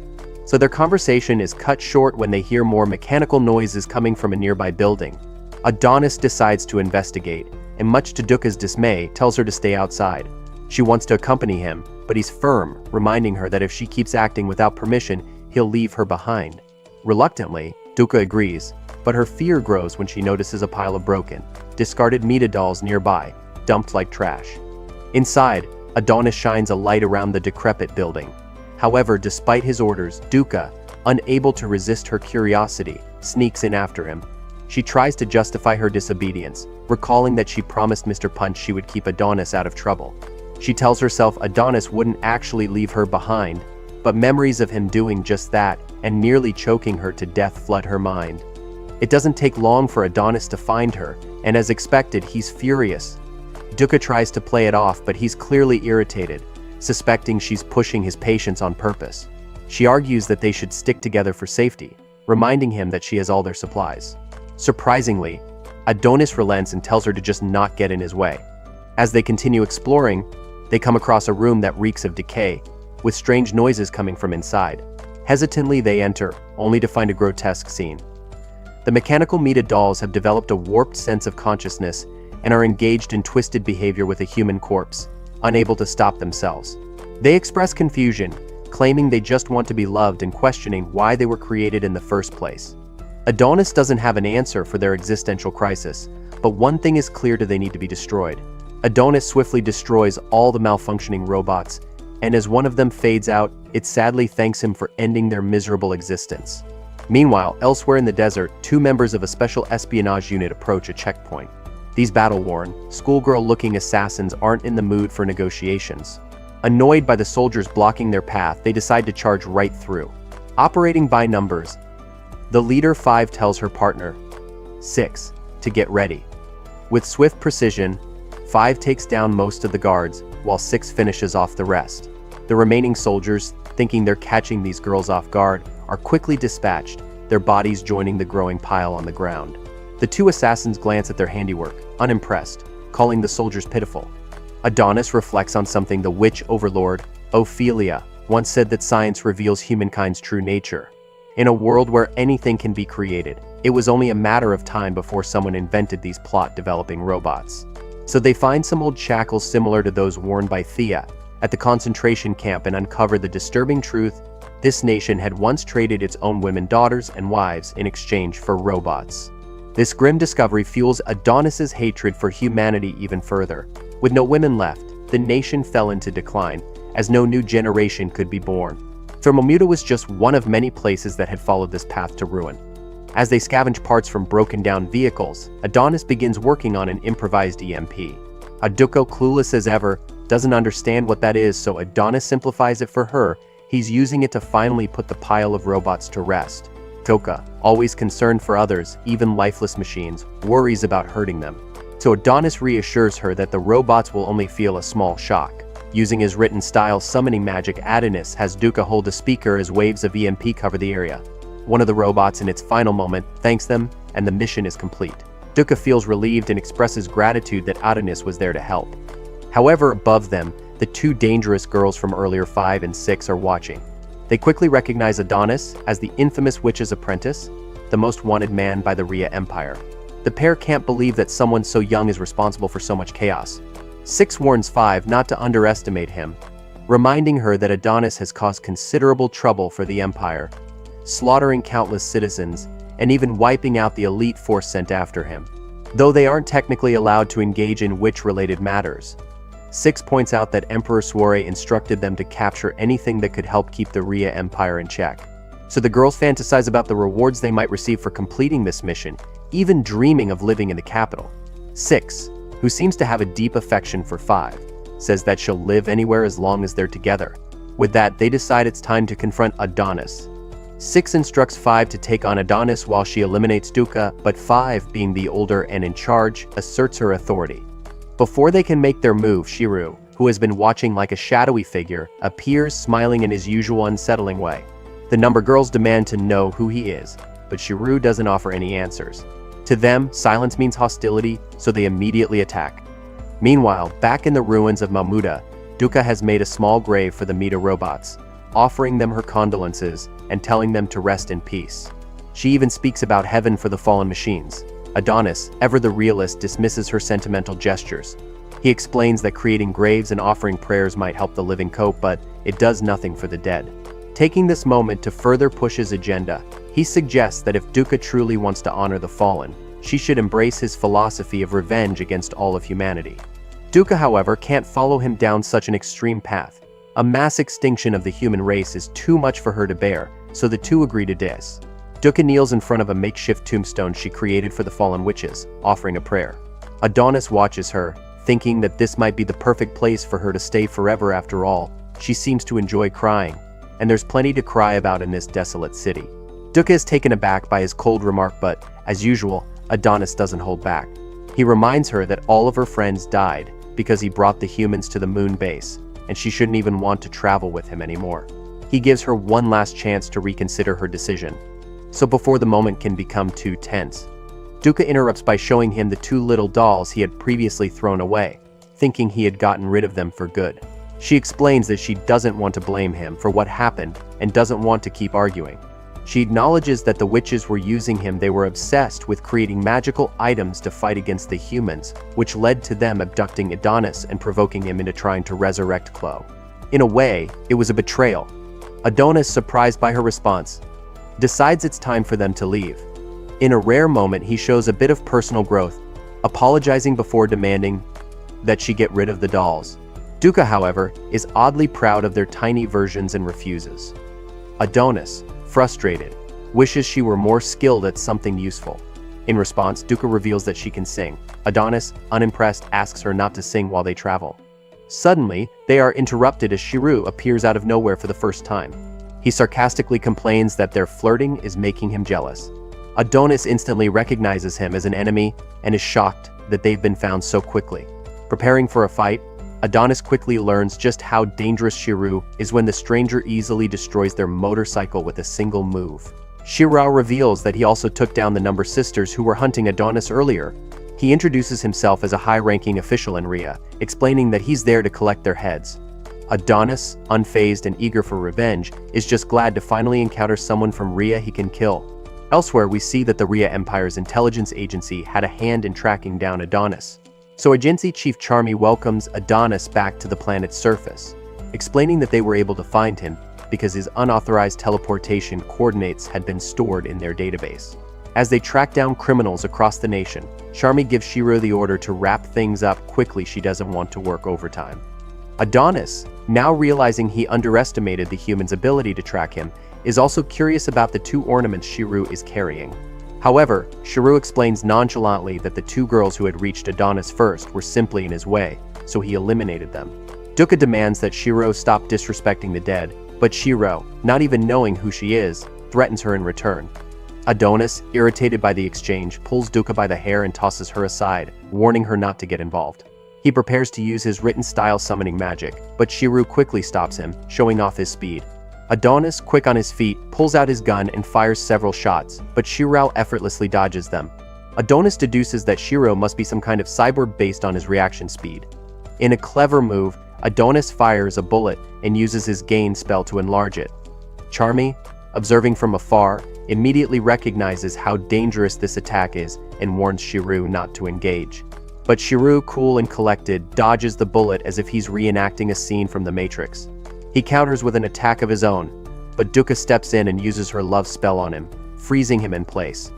[SPEAKER 1] So their conversation is cut short when they hear more mechanical noises coming from a nearby building. Adonis decides to investigate, and much to Duka's dismay, tells her to stay outside. She wants to accompany him, but he's firm, reminding her that if she keeps acting without permission, he'll leave her behind. Reluctantly, Duka agrees, but her fear grows when she notices a pile of broken, discarded Mida dolls nearby, dumped like trash. Inside, Adonis shines a light around the decrepit building. However, despite his orders, Duka, unable to resist her curiosity, sneaks in after him. She tries to justify her disobedience, recalling that she promised Mr. Punch she would keep Adonis out of trouble. She tells herself Adonis wouldn't actually leave her behind, but memories of him doing just that and nearly choking her to death flood her mind. It doesn't take long for Adonis to find her, and as expected, he's furious. Duka tries to play it off, but he's clearly irritated, suspecting she's pushing his patience on purpose. She argues that they should stick together for safety, reminding him that she has all their supplies. Surprisingly, Adonis relents and tells her to just not get in his way. As they continue exploring, they come across a room that reeks of decay, with strange noises coming from inside. Hesitantly, they enter, only to find a grotesque scene. The mechanical Mida dolls have developed a warped sense of consciousness and are engaged in twisted behavior with a human corpse, unable to stop themselves. They express confusion, claiming they just want to be loved and questioning why they were created in the first place. Adonis doesn't have an answer for their existential crisis, but one thing is clear: they need to be destroyed. Adonis swiftly destroys all the malfunctioning robots, and as one of them fades out, it sadly thanks him for ending their miserable existence. Meanwhile, elsewhere in the desert, two members of a special espionage unit approach a checkpoint. These battle-worn, schoolgirl-looking assassins aren't in the mood for negotiations. Annoyed by the soldiers blocking their path, they decide to charge right through. Operating by numbers, the leader 5 tells her partner, 6, to get ready. With swift precision, 5 takes down most of the guards, while 6 finishes off the rest. The remaining soldiers, thinking they're catching these girls off guard, are quickly dispatched, their bodies joining the growing pile on the ground. The two assassins glance at their handiwork, unimpressed, calling the soldiers pitiful. Adonis reflects on something the witch overlord, Ophelia, once said: that science reveals humankind's true nature. In a world where anything can be created, it was only a matter of time before someone invented these plot-developing robots. So they find some old shackles similar to those worn by Thea at the concentration camp and uncover the disturbing truth: this nation had once traded its own women, daughters, and wives in exchange for robots. This grim discovery fuels Adonis's hatred for humanity even further. With no women left, the nation fell into decline, as no new generation could be born. Thermomuta was just one of many places that had followed this path to ruin. As they scavenge parts from broken-down vehicles, Adonis begins working on an improvised EMP. Duka, clueless as ever, doesn't understand what that is, so Adonis simplifies it for her. He's using it to finally put the pile of robots to rest. Duka, always concerned for others, even lifeless machines, worries about hurting them. So Adonis reassures her that the robots will only feel a small shock. Using his written style summoning magic, Adonis has Duka hold a speaker as waves of EMP cover the area. One of the robots, in its final moment, thanks them, and the mission is complete. Duka feels relieved and expresses gratitude that Adonis was there to help. However, above them, the two dangerous girls from earlier 5 and 6 are watching. They quickly recognize Adonis as the infamous witch's apprentice, the most wanted man by the Rhea Empire. The pair can't believe that someone so young is responsible for so much chaos. 6 warns 5 not to underestimate him, reminding her that Adonis has caused considerable trouble for the Empire, slaughtering countless citizens, and even wiping out the elite force sent after him. Though they aren't technically allowed to engage in witch-related matters, Six points out that Emperor Suore instructed them to capture anything that could help keep the Rhea Empire in check. So the girls fantasize about the rewards they might receive for completing this mission, even dreaming of living in the capital. 6, who seems to have a deep affection for 5, says that she'll live anywhere as long as they're together. With that, they decide it's time to confront Adonis. 6 instructs 5 to take on Adonis while she eliminates Duca, but 5, being the older and in charge, asserts her authority. Before they can make their move, Shiru, who has been watching like a shadowy figure, appears, smiling in his usual unsettling way. The number girls demand to know who he is, but Shiru doesn't offer any answers. To them, silence means hostility, so they immediately attack. Meanwhile, back in the ruins of Mamuda, Duca has made a small grave for the Meta robots, offering them her condolences and telling them to rest in peace. She even speaks about heaven for the fallen machines. Adonis, ever the realist, dismisses her sentimental gestures. He explains that creating graves and offering prayers might help the living cope, but it does nothing for the dead. Taking this moment to further push his agenda, he suggests that if Duca truly wants to honor the fallen, she should embrace his philosophy of revenge against all of humanity. Duca, however, can't follow him down such an extreme path. A mass extinction of the human race is too much for her to bear, so the two agree to this. Duca kneels in front of a makeshift tombstone she created for the fallen witches, offering a prayer. Adonis watches her, thinking that this might be the perfect place for her to stay forever after all. She seems to enjoy crying, and there's plenty to cry about in this desolate city. Duca is taken aback by his cold remark, but, as usual, Adonis doesn't hold back. He reminds her that all of her friends died because he brought the humans to the moon base, and she shouldn't even want to travel with him anymore. He gives her one last chance to reconsider her decision. So before the moment can become too tense, Duca interrupts by showing him the 2 little dolls he had previously thrown away, thinking he had gotten rid of them for good. She explains that she doesn't want to blame him for what happened and doesn't want to keep arguing. She acknowledges that the witches were using him. They were obsessed with creating magical items to fight against the humans, which led to them abducting Adonis and provoking him into trying to resurrect Chloe. In a way, it was a betrayal. Adonis, surprised by her response, decides it's time for them to leave. In a rare moment, he shows a bit of personal growth, apologizing before demanding that she get rid of the dolls. Duca, however, is oddly proud of their tiny versions and refuses. Adonis, frustrated, wishes she were more skilled at something useful. In response, Duca reveals that she can sing. Adonis, unimpressed, asks her not to sing while they travel. Suddenly, they are interrupted as Shiru appears out of nowhere for the first time. He sarcastically complains that their flirting is making him jealous. Adonis instantly recognizes him as an enemy and is shocked that they've been found so quickly. Preparing for a fight, Adonis quickly learns just how dangerous Shiru is when the stranger easily destroys their motorcycle with a single move. Shiru reveals that he also took down the number sisters who were hunting Adonis earlier. He introduces himself as a high-ranking official in Rhea, explaining that he's there to collect their heads. Adonis, unfazed and eager for revenge, is just glad to finally encounter someone from Rhea he can kill. Elsewhere, we see that the Rhea Empire's intelligence agency had a hand in tracking down Adonis. So Agency Chief Charmy welcomes Adonis back to the planet's surface, explaining that they were able to find him because his unauthorized teleportation coordinates had been stored in their database. As they track down criminals across the nation, Charmy gives Shiru the order to wrap things up quickly. She doesn't want to work overtime. Adonis, now realizing he underestimated the human's ability to track him, is also curious about the 2 ornaments Shiru is carrying. However, Shiru explains nonchalantly that the 2 girls who had reached Adonis first were simply in his way, so he eliminated them. Duca demands that Shiru stop disrespecting the dead, but Shiru, not even knowing who she is, threatens her in return. Adonis, irritated by the exchange, pulls Duca by the hair and tosses her aside, warning her not to get involved. He prepares to use his written style summoning magic, but Shiru quickly stops him, showing off his speed. Adonis, quick on his feet, pulls out his gun and fires several shots, but Shiru effortlessly dodges them. Adonis deduces that Shiru must be some kind of cyborg based on his reaction speed. In a clever move, Adonis fires a bullet and uses his gain spell to enlarge it. Charmy, observing from afar, immediately recognizes how dangerous this attack is and warns Shiru not to engage. But Shiru, cool and collected, dodges the bullet as if he's reenacting a scene from The Matrix. He counters with an attack of his own, but Dukkha steps in and uses her love spell on him, freezing him in place.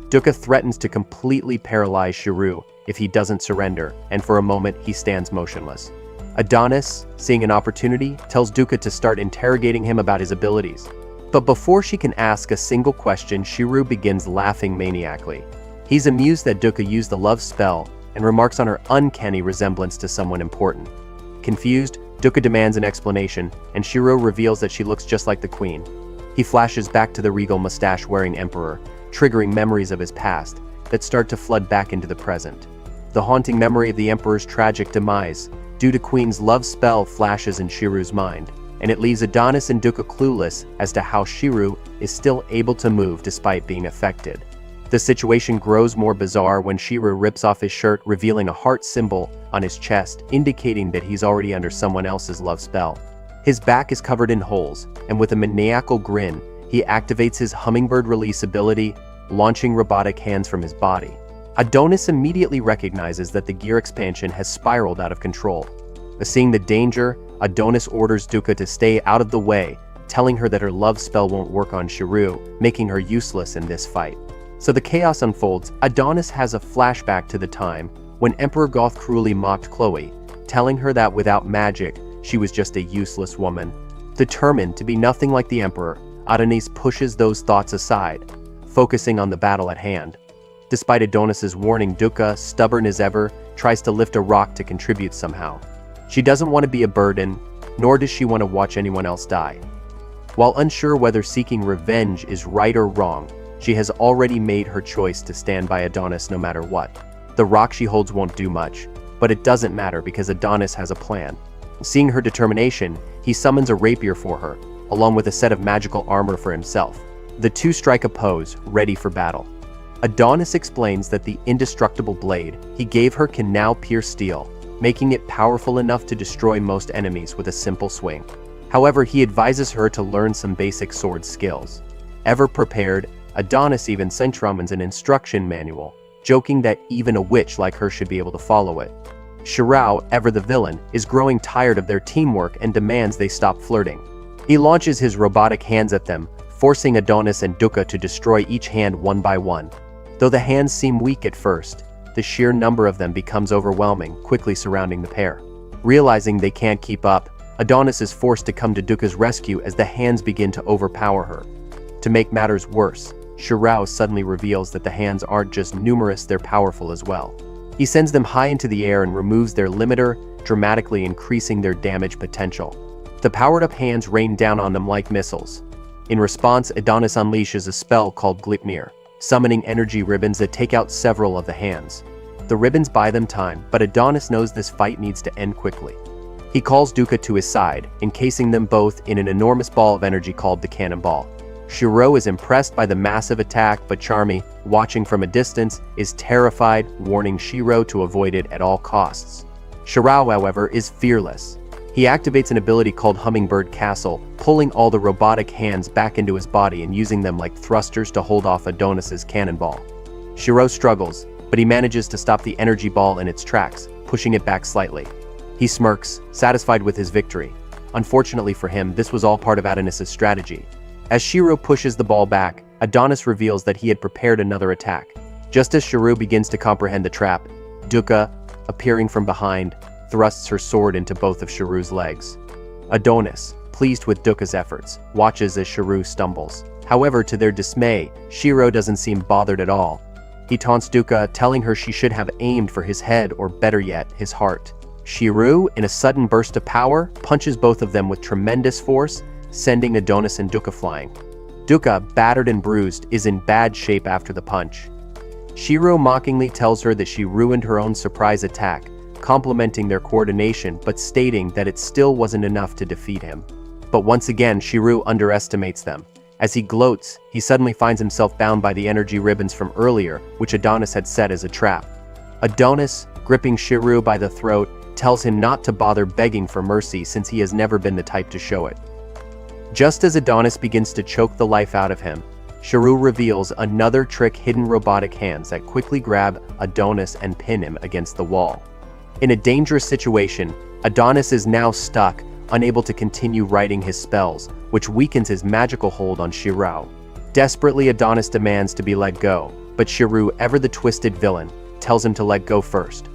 [SPEAKER 1] Dukkha threatens to completely paralyze Shiru if he doesn't surrender, and for a moment he stands motionless. Adonis, seeing an opportunity, tells Dukkha to start interrogating him about his abilities. But before she can ask a single question, Shiru begins laughing maniacally. He's amused that Dukkha used the love spell and remarks on her uncanny resemblance to someone important. Confused, Dukkha demands an explanation, and Shiru reveals that she looks just like the queen. He flashes back to the regal mustache-wearing emperor, triggering memories of his past that start to flood back into the present. The haunting memory of the emperor's tragic demise due to Queen's love spell flashes in Shiru's mind, and it leaves Adonis and Dukkha clueless as to how Shiru is still able to move despite being affected. The situation grows more bizarre when Shiru rips off his shirt, revealing a heart symbol on his chest, indicating that he's already under someone else's love spell. His back is covered in holes, and with a maniacal grin, he activates his hummingbird release ability, launching robotic hands from his body. Adonis immediately recognizes that the gear expansion has spiraled out of control. Seeing the danger, Adonis orders Dukkha to stay out of the way, telling her that her love spell won't work on Shiru, making her useless in this fight. So the chaos unfolds. Adonis has a flashback to the time when Emperor Goth cruelly mocked Chloe, telling her that without magic, she was just a useless woman. Determined to be nothing like the Emperor, Adonis pushes those thoughts aside, focusing on the battle at hand. Despite Adonis's warning, Dukkha, stubborn as ever, tries to lift a rock to contribute somehow. She doesn't want to be a burden, nor does she want to watch anyone else die. While unsure whether seeking revenge is right or wrong, she has already made her choice to stand by Adonis no matter what. The rock she holds won't do much, but it doesn't matter because Adonis has a plan. Seeing her determination, he summons a rapier for her, along with a set of magical armor for himself. The two strike a pose, ready for battle. Adonis explains that the indestructible blade he gave her can now pierce steel, making it powerful enough to destroy most enemies with a simple swing. However, he advises her to learn some basic sword skills. Ever prepared, Adonis even sent Ramans an instruction manual, joking that even a witch like her should be able to follow it. Shirao, ever the villain, is growing tired of their teamwork and demands they stop flirting. He launches his robotic hands at them, forcing Adonis and Dukkha to destroy each hand one by one. Though the hands seem weak at first, the sheer number of them becomes overwhelming, quickly surrounding the pair. Realizing they can't keep up, Adonis is forced to come to Dukkha's rescue as the hands begin to overpower her. To make matters worse, Shirao suddenly reveals that the hands aren't just numerous, they're powerful as well. He sends them high into the air and removes their limiter, dramatically increasing their damage potential. The powered-up hands rain down on them like missiles. In response, Adonis unleashes a spell called Glipnir, summoning energy ribbons that take out several of the hands. The ribbons buy them time, but Adonis knows this fight needs to end quickly. He calls Dukkha to his side, encasing them both in an enormous ball of energy called the Cannonball. Shiro is impressed by the massive attack, but Charmy, watching from a distance, is terrified, warning Shiro to avoid it at all costs. Shirao, however, is fearless. He activates an ability called Hummingbird Castle, pulling all the robotic hands back into his body and using them like thrusters to hold off Adonis's cannonball. Shiro struggles, but he manages to stop the energy ball in its tracks, pushing it back slightly. He smirks, satisfied with his victory. Unfortunately for him, this was all part of Adonis's strategy. As Shiro pushes the ball back, Adonis reveals that he had prepared another attack. Just as Shiro begins to comprehend the trap, Dukkha, appearing from behind, thrusts her sword into both of Shiru's legs. Adonis, pleased with Dukkha's efforts, watches as Shiru stumbles. However, to their dismay, Shiro doesn't seem bothered at all. He taunts Dukkha, telling her she should have aimed for his head, or better yet, his heart. Shiru, in a sudden burst of power, punches both of them with tremendous force, sending Adonis and Dukkha flying. Dukkha, battered and bruised, is in bad shape after the punch. Shiro mockingly tells her that she ruined her own surprise attack, complimenting their coordination but stating that it still wasn't enough to defeat him. But once again, Shiro underestimates them. As he gloats, he suddenly finds himself bound by the energy ribbons from earlier, which Adonis had set as a trap. Adonis, gripping Shiro by the throat, tells him not to bother begging for mercy since he has never been the type to show it. Just as Adonis begins to choke the life out of him, Shiru reveals another trick: hidden robotic hands that quickly grab Adonis and pin him against the wall. In a dangerous situation, Adonis is now stuck, unable to continue writing his spells, which weakens his magical hold on Shiru. Desperately, Adonis demands to be let go, but Shiru, ever the twisted villain, tells him to let go first.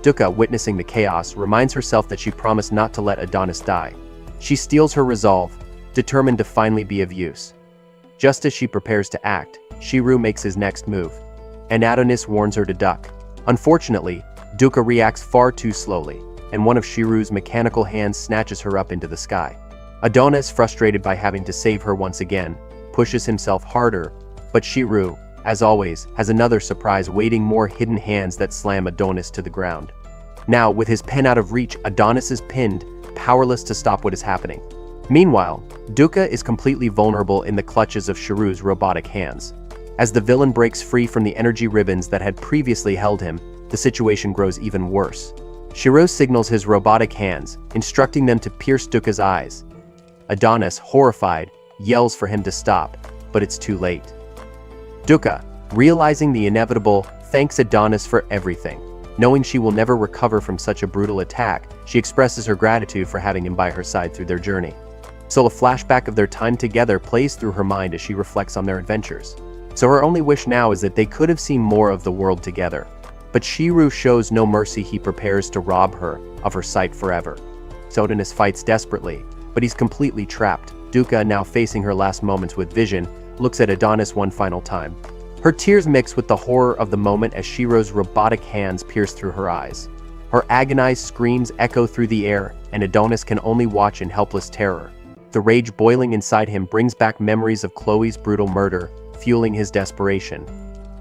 [SPEAKER 1] Dukkha, witnessing the chaos, reminds herself that she promised not to let Adonis die. She steels her resolve, determined to finally be of use. Just as she prepares to act, Shiru makes his next move, and Adonis warns her to duck. Unfortunately, Dukkha reacts far too slowly, and one of Shiru's mechanical hands snatches her up into the sky. Adonis, frustrated by having to save her once again, pushes himself harder, but Shiru, as always, has another surprise waiting: more hidden hands that slam Adonis to the ground. Now, with his pen out of reach, Adonis is pinned, powerless to stop what is happening. Meanwhile, Dukkha is completely vulnerable in the clutches of Shiru's robotic hands. As the villain breaks free from the energy ribbons that had previously held him, the situation grows even worse. Shiru signals his robotic hands, instructing them to pierce Dukkha's eyes. Adonis, horrified, yells for him to stop, but it's too late. Dukkha, realizing the inevitable, thanks Adonis for everything. Knowing she will never recover from such a brutal attack, she expresses her gratitude for having him by her side through their journey. So a flashback of their time together plays through her mind as she reflects on their adventures. So her only wish now is that they could have seen more of the world together. But Shiru shows no mercy. He prepares to rob her of her sight forever. Adonis fights desperately, but he's completely trapped. Dukkha, now facing her last moments with vision, looks at Adonis one final time. Her tears mix with the horror of the moment as Shiru's robotic hands pierce through her eyes. Her agonized screams echo through the air, and Adonis can only watch in helpless terror. The rage boiling inside him brings back memories of Chloe's brutal murder, fueling his desperation.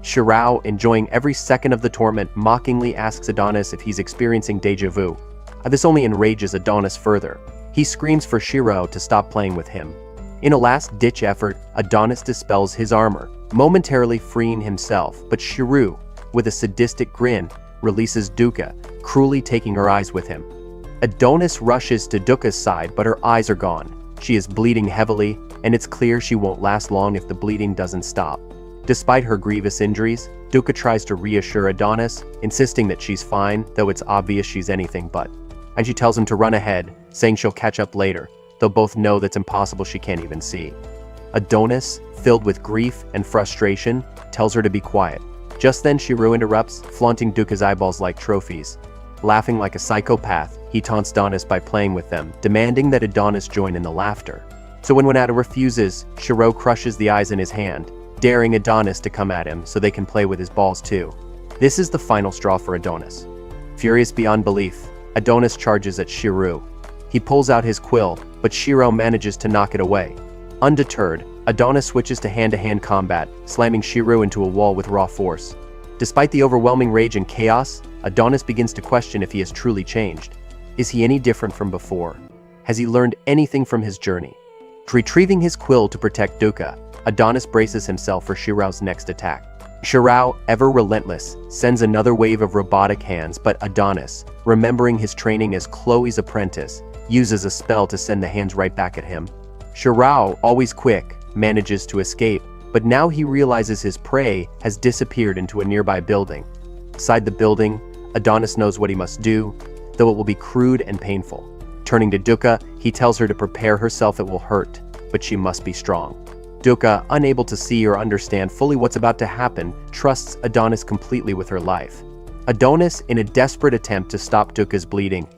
[SPEAKER 1] Shiru, enjoying every second of the torment, mockingly asks Adonis if he's experiencing deja vu. This only enrages Adonis further. He screams for Shiru to stop playing with him. In a last-ditch effort, Adonis dispels his armor, momentarily freeing himself, but Shiru, with a sadistic grin, releases Dukkha, cruelly taking her eyes with him. Adonis rushes to Dukkha's side, but her eyes are gone. She is bleeding heavily, and it's clear she won't last long if the bleeding doesn't stop. Despite her grievous injuries, Dukkha tries to reassure Adonis, insisting that she's fine, though it's obvious she's anything but. And she tells him to run ahead, saying she'll catch up later, though both know that's impossible. She can't even see. Adonis, filled with grief and frustration, tells her to be quiet. Just then Shiru interrupts, flaunting Dukkha's eyeballs like trophies. Laughing like a psychopath, he taunts Adonis by playing with them, demanding that Adonis join in the laughter. So when Ada refuses, Shiru crushes the eyes in his hand, daring Adonis to come at him so they can play with his balls too. This is the final straw for Adonis. Furious beyond belief, Adonis charges at Shiru. He pulls out his quill, but Shiru manages to knock it away. Undeterred, Adonis switches to hand-to-hand combat, slamming Shiru into a wall with raw force. Despite the overwhelming rage and chaos, Adonis begins to question if he has truly changed. Is he any different from before? Has he learned anything from his journey? Retrieving his quill to protect Dukkha, Adonis braces himself for Shiru's next attack. Shiru, ever relentless, sends another wave of robotic hands, but Adonis, remembering his training as Chloe's apprentice, uses a spell to send the hands right back at him. Shiru, always quick, manages to escape, but now he realizes his prey has disappeared into a nearby building. Inside the building, Adonis knows what he must do, though it will be crude and painful. Turning to Dukkha, he tells her to prepare herself. It will hurt, but she must be strong. Dukkha, unable to see or understand fully what's about to happen, trusts Adonis completely with her life. Adonis, in a desperate attempt to stop Dukkha's bleeding,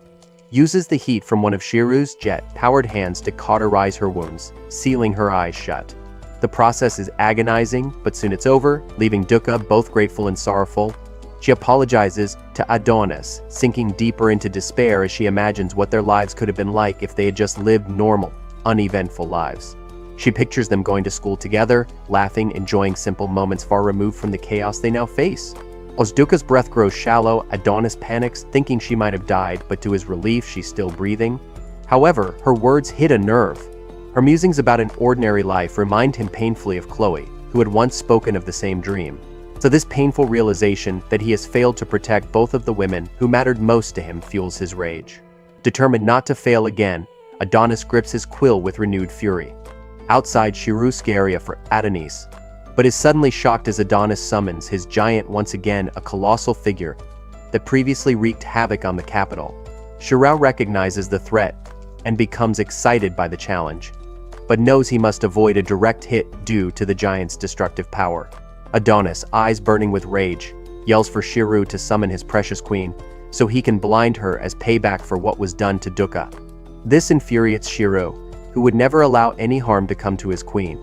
[SPEAKER 1] uses the heat from one of Shiru's jet-powered hands to cauterize her wounds, sealing her eyes shut. The process is agonizing, but soon it's over, leaving Dukkha both grateful and sorrowful. She apologizes to Adonis, sinking deeper into despair as she imagines what their lives could have been like if they had just lived normal, uneventful lives. She pictures them going to school together, laughing, enjoying simple moments far removed from the chaos they now face. As Dukkha's breath grows shallow, Adonis panics, thinking she might have died, but to his relief, she's still breathing. However, her words hit a nerve. Her musings about an ordinary life remind him painfully of Chloe, who had once spoken of the same dream. So this painful realization that he has failed to protect both of the women who mattered most to him fuels his rage. Determined not to fail again, Adonis grips his quill with renewed fury. Outside Shiru's area for Adonis, but is suddenly shocked as Adonis summons his giant once again, a colossal figure that previously wreaked havoc on the capital. Shirao recognizes the threat and becomes excited by the challenge, but knows he must avoid a direct hit due to the giant's destructive power. Adonis, eyes burning with rage, yells for Shirao to summon his precious queen so he can blind her as payback for what was done to Dukkha. This infuriates Shirao, who would never allow any harm to come to his queen.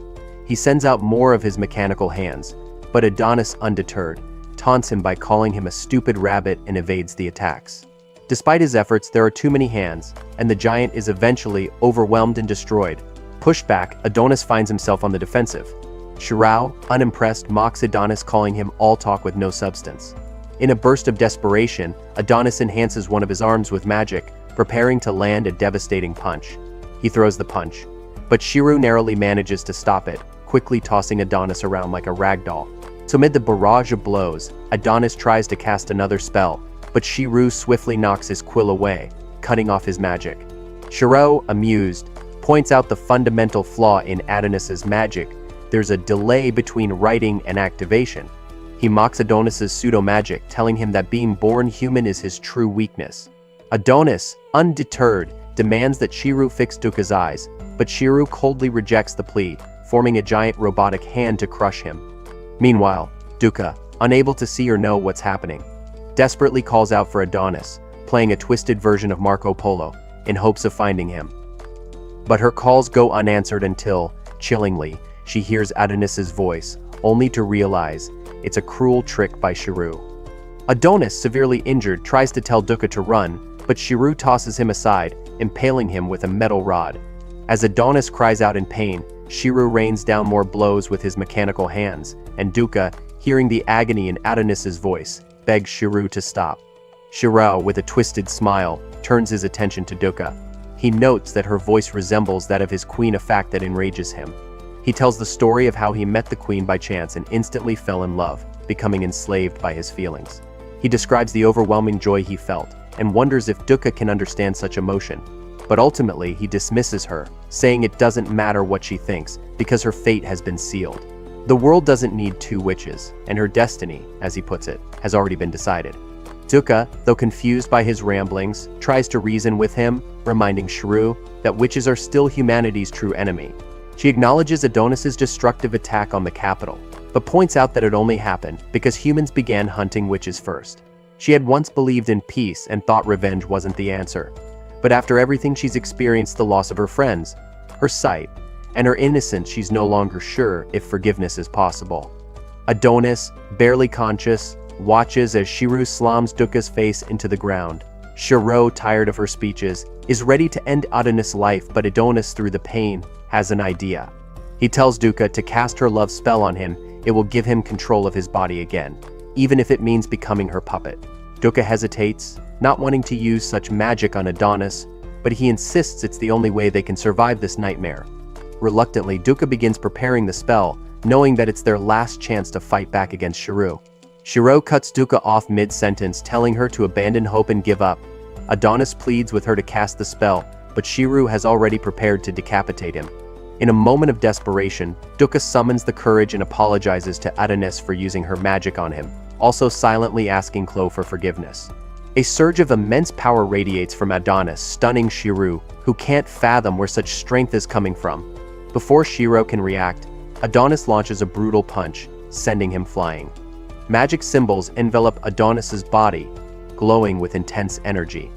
[SPEAKER 1] He sends out more of his mechanical hands, but Adonis, undeterred, taunts him by calling him a stupid rabbit and evades the attacks. Despite his efforts, there are too many hands, and the giant is eventually overwhelmed and destroyed. Pushed back, Adonis finds himself on the defensive. Shirao, unimpressed, mocks Adonis, calling him all talk with no substance. In a burst of desperation, Adonis enhances one of his arms with magic, preparing to land a devastating punch. He throws the punch, but Shirao narrowly manages to stop it, quickly tossing Adonis around like a rag doll. So amid the barrage of blows, Adonis tries to cast another spell, but Shirao swiftly knocks his quill away, cutting off his magic. Shirao, amused, points out the fundamental flaw in Adonis's magic. There's a delay between writing and activation. He mocks Adonis's pseudo-magic, telling him that being born human is his true weakness. Adonis, undeterred, demands that Shirao fix Dukkha's eyes, but Shirao coldly rejects the plea, forming a giant robotic hand to crush him. Meanwhile, Dukkha, unable to see or know what's happening, desperately calls out for Adonis, playing a twisted version of Marco Polo, in hopes of finding him. But her calls go unanswered until, chillingly, she hears Adonis's voice, only to realize it's a cruel trick by Shirao. Adonis, severely injured, tries to tell Dukkha to run, but Shirao tosses him aside, impaling him with a metal rod. As Adonis cries out in pain, Shirao rains down more blows with his mechanical hands, and Dukkha, hearing the agony in Adonis's voice, begs Shirao to stop. Shirao, with a twisted smile, turns his attention to Dukkha. He notes that her voice resembles that of his queen, a fact that enrages him. He tells the story of how he met the queen by chance and instantly fell in love, becoming enslaved by his feelings. He describes the overwhelming joy he felt, and wonders if Dukkha can understand such emotion. But ultimately, he dismisses her, saying it doesn't matter what she thinks, because her fate has been sealed. The world doesn't need two witches, and her destiny, as he puts it, has already been decided. Dukkha, though confused by his ramblings, tries to reason with him, reminding Shirao that witches are still humanity's true enemy. She acknowledges Adonis's destructive attack on the capital, but points out that it only happened because humans began hunting witches first. She had once believed in peace and thought revenge wasn't the answer. But after everything she's experienced, the loss of her friends, her sight, and her innocence, she's no longer sure if forgiveness is possible. Adonis, barely conscious, watches as Shirao slams Dukkha's face into the ground. Shirao, tired of her speeches, is ready to end Adonis' life, but Adonis, through the pain, has an idea. He tells Dukkha to cast her love spell on him. It will give him control of his body again, even if it means becoming her puppet. Dukkha hesitates, not wanting to use such magic on Adonis, but he insists it's the only way they can survive this nightmare. Reluctantly, Dukkha begins preparing the spell, knowing that it's their last chance to fight back against Shirao. Shirao cuts Dukkha off mid-sentence, telling her to abandon hope and give up. Adonis pleads with her to cast the spell, but Shirao has already prepared to decapitate him. In a moment of desperation, Dukkha summons the courage and apologizes to Adonis for using her magic on him, also silently asking Klo for forgiveness. A surge of immense power radiates from Adonis, stunning Shirao, who can't fathom where such strength is coming from. Before Shirao can react, Adonis launches a brutal punch, sending him flying. Magic symbols envelop Adonis's body, glowing with intense energy.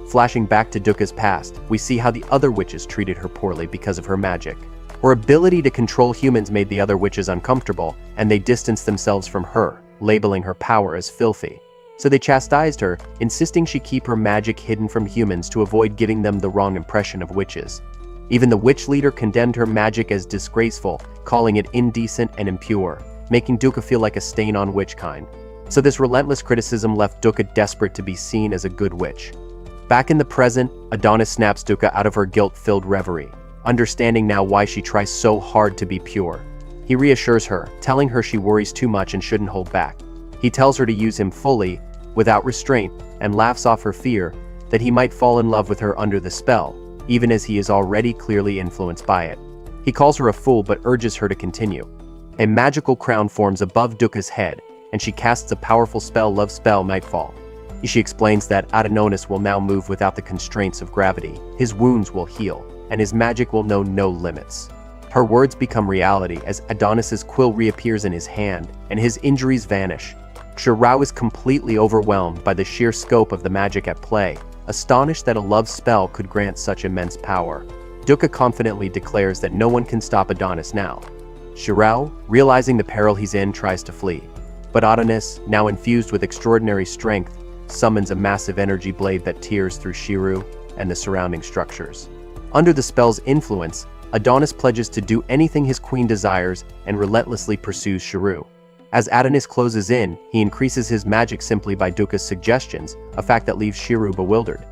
[SPEAKER 1] Flashing back to Dukkha's past, we see how the other witches treated her poorly because of her magic. Her ability to control humans made the other witches uncomfortable, and they distanced themselves from her, labeling her power as filthy. So they chastised her, insisting she keep her magic hidden from humans to avoid giving them the wrong impression of witches. Even the witch leader condemned her magic as disgraceful, calling it indecent and impure, making Dukkha feel like a stain on witchkind. So this relentless criticism left Dukkha desperate to be seen as a good witch. Back in the present, Adonis snaps Dukkha out of her guilt-filled reverie, understanding now why she tries so hard to be pure. He reassures her, telling her she worries too much and shouldn't hold back. He tells her to use him fully, without restraint, and laughs off her fear that he might fall in love with her under the spell, even as he is already clearly influenced by it. He calls her a fool but urges her to continue. A magical crown forms above Duka's head, and she casts a powerful love spell, Nightfall. She explains that Adonis will now move without the constraints of gravity, his wounds will heal, and his magic will know no limits. Her words become reality as Adonis's quill reappears in his hand, and his injuries vanish. Shirao is completely overwhelmed by the sheer scope of the magic at play, astonished that a love spell could grant such immense power. Duka confidently declares that no one can stop Adonis now. Shirao, realizing the peril he's in, tries to flee. But Adonis, now infused with extraordinary strength, summons a massive energy blade that tears through Shirao and the surrounding structures. Under the spell's influence, Adonis pledges to do anything his queen desires and relentlessly pursues Shirao. As Adonis closes in, he increases his magic simply by Duka's suggestions, a fact that leaves Shirao bewildered.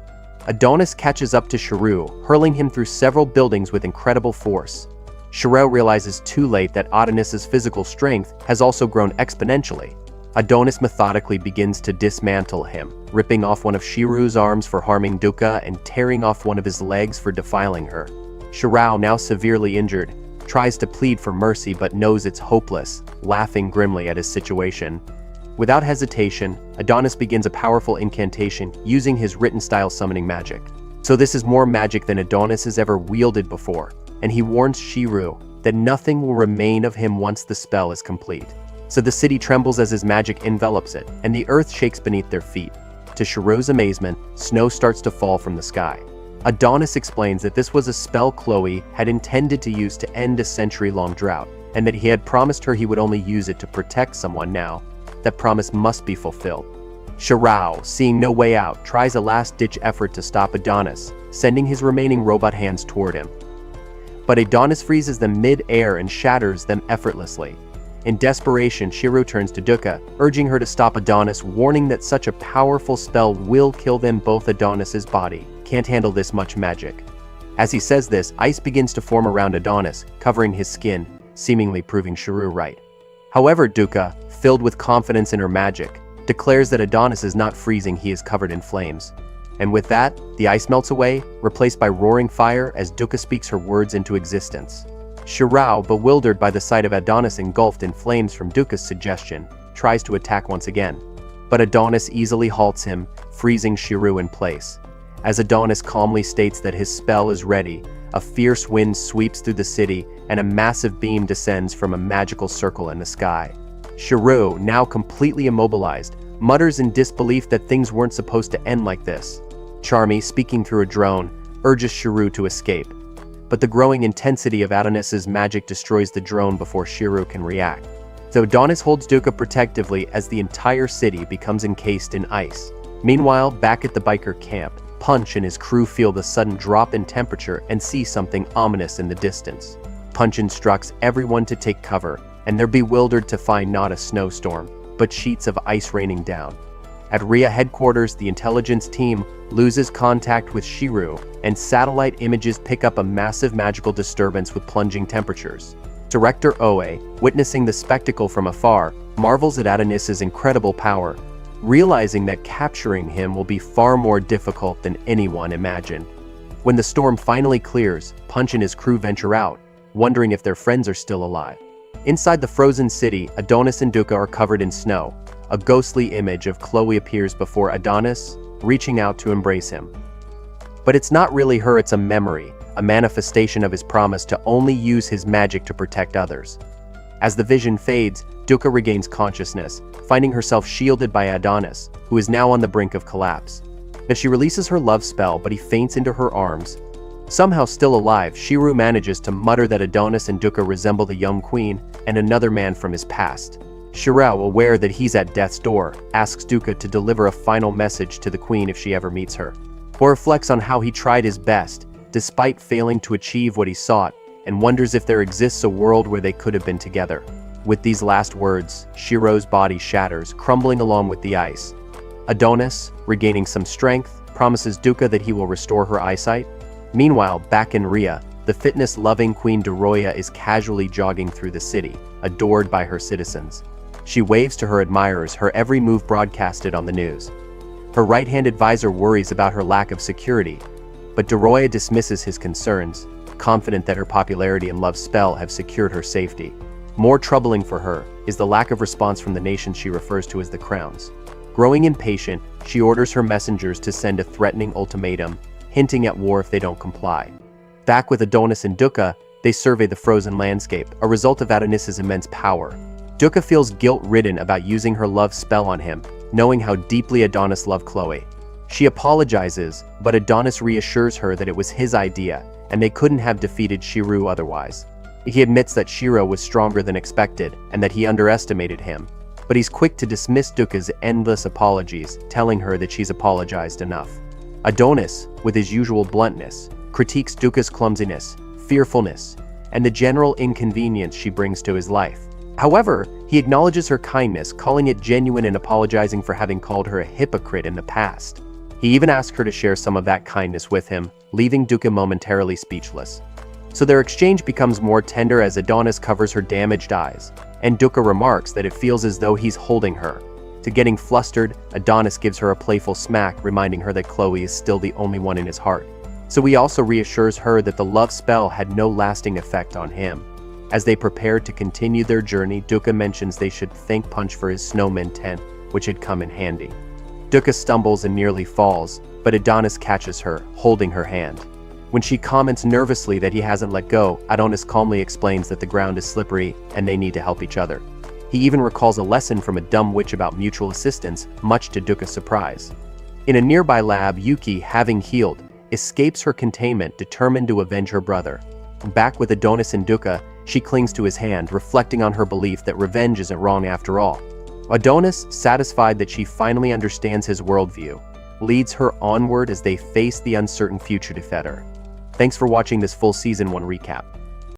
[SPEAKER 1] Adonis catches up to Shirao, hurling him through several buildings with incredible force. Shirao realizes too late that Adonis's physical strength has also grown exponentially. Adonis methodically begins to dismantle him, ripping off one of Shirao's arms for harming Duka and tearing off one of his legs for defiling her. Shirao, now severely injured, tries to plead for mercy but knows it's hopeless, laughing grimly at his situation. Without hesitation, Adonis begins a powerful incantation using his written-style summoning magic. So this is more magic than Adonis has ever wielded before, and he warns Shirao that nothing will remain of him once the spell is complete. So the city trembles as his magic envelops it, and the earth shakes beneath their feet. To Shirao's amazement, snow starts to fall from the sky. Adonis explains that this was a spell Chloe had intended to use to end a century-long drought, and that he had promised her he would only use it to protect someone now. That promise must be fulfilled. Shirao, seeing no way out, tries a last-ditch effort to stop Adonis, sending his remaining robot hands toward him. But Adonis freezes them mid-air and shatters them effortlessly. In desperation, Shirao turns to Duka, urging her to stop Adonis, warning that such a powerful spell will kill them both. Adonis's body can't handle this much magic. As he says this, ice begins to form around Adonis, covering his skin, seemingly proving Shirao right. However, Duka, filled with confidence in her magic, declares that Adonis is not freezing, he is covered in flames. And with that, the ice melts away, replaced by roaring fire as Duka speaks her words into existence. Shirao, bewildered by the sight of Adonis engulfed in flames from Duka's suggestion, tries to attack once again. But Adonis easily halts him, freezing Shirao in place. As Adonis calmly states that his spell is ready, a fierce wind sweeps through the city and a massive beam descends from a magical circle in the sky. Shirao, now completely immobilized, mutters in disbelief that things weren't supposed to end like this. Charmy, speaking through a drone, urges Shirao to escape. But the growing intensity of Adonis's magic destroys the drone before Shirao can react. So Adonis holds Duka protectively as the entire city becomes encased in ice. Meanwhile, back at the biker camp, Punch and his crew feel the sudden drop in temperature and see something ominous in the distance. Punch instructs everyone to take cover, and they're bewildered to find not a snowstorm, but sheets of ice raining down. At RIA headquarters, the intelligence team loses contact with Shirao, and satellite images pick up a massive magical disturbance with plunging temperatures. Director Oe, witnessing the spectacle from afar, marvels at Adonis's incredible power, realizing that capturing him will be far more difficult than anyone imagined. When the storm finally clears, Punch and his crew venture out, wondering if their friends are still alive. Inside the frozen city, Adonis and Duka are covered in snow. A ghostly image of Chloe appears before Adonis, reaching out to embrace him. But it's not really her, it's a memory, a manifestation of his promise to only use his magic to protect others. As the vision fades, Duka regains consciousness, finding herself shielded by Adonis, who is now on the brink of collapse. As she releases her love spell, but he faints into her arms. Somehow still alive, Shirao manages to mutter that Adonis and Duka resemble the young queen and another man from his past. Shirao, aware that he's at death's door, asks Duka to deliver a final message to the queen if she ever meets her, or reflects on how he tried his best, despite failing to achieve what he sought, and wonders if there exists a world where they could have been together. With these last words, Shirao's body shatters, crumbling along with the ice. Adonis, regaining some strength, promises Duka that he will restore her eyesight. Meanwhile, back in Rhea, the fitness-loving Queen Doroya is casually jogging through the city, adored by her citizens. She waves to her admirers, her every move broadcasted on the news. Her right-hand advisor worries about her lack of security, but Doroya dismisses his concerns, confident that her popularity and love spell have secured her safety. More troubling for her is the lack of response from the nations she refers to as the Crowns. Growing impatient, she orders her messengers to send a threatening ultimatum, hinting at war if they don't comply. Back with Adonis and Dukkha, they survey the frozen landscape, a result of Adonis's immense power. Dukkha feels guilt-ridden about using her love spell on him, knowing how deeply Adonis loved Chloe. She apologizes, but Adonis reassures her that it was his idea, and they couldn't have defeated Shiro otherwise. He admits that Shiro was stronger than expected, and that he underestimated him. But he's quick to dismiss Dukkha's endless apologies, telling her that she's apologized enough. Adonis, with his usual bluntness, critiques Dukkha's clumsiness, fearfulness, and the general inconvenience she brings to his life. However, he acknowledges her kindness, calling it genuine and apologizing for having called her a hypocrite in the past. He even asks her to share some of that kindness with him, leaving Dukkha momentarily speechless. So their exchange becomes more tender as Adonis covers her damaged eyes, and Dukkha remarks that it feels as though he's holding her. To getting flustered, Adonis gives her a playful smack, reminding her that Chloe is still the only one in his heart. So he also reassures her that the love spell had no lasting effect on him. As they prepare to continue their journey, Dukkha mentions they should thank Punch for his snowman tent, which had come in handy. Dukkha stumbles and nearly falls, but Adonis catches her, holding her hand. When she comments nervously that he hasn't let go, Adonis calmly explains that the ground is slippery and they need to help each other. He even recalls a lesson from a dumb witch about mutual assistance, much to Dukkha's surprise. In a nearby lab, Yuki, having healed, escapes her containment, determined to avenge her brother. Back with Adonis and Dukkha, she clings to his hand, reflecting on her belief that revenge isn't wrong after all. Adonis, satisfied that she finally understands his worldview, leads her onward as they face the uncertain future to fetter. Thanks for watching this full Season 1 recap.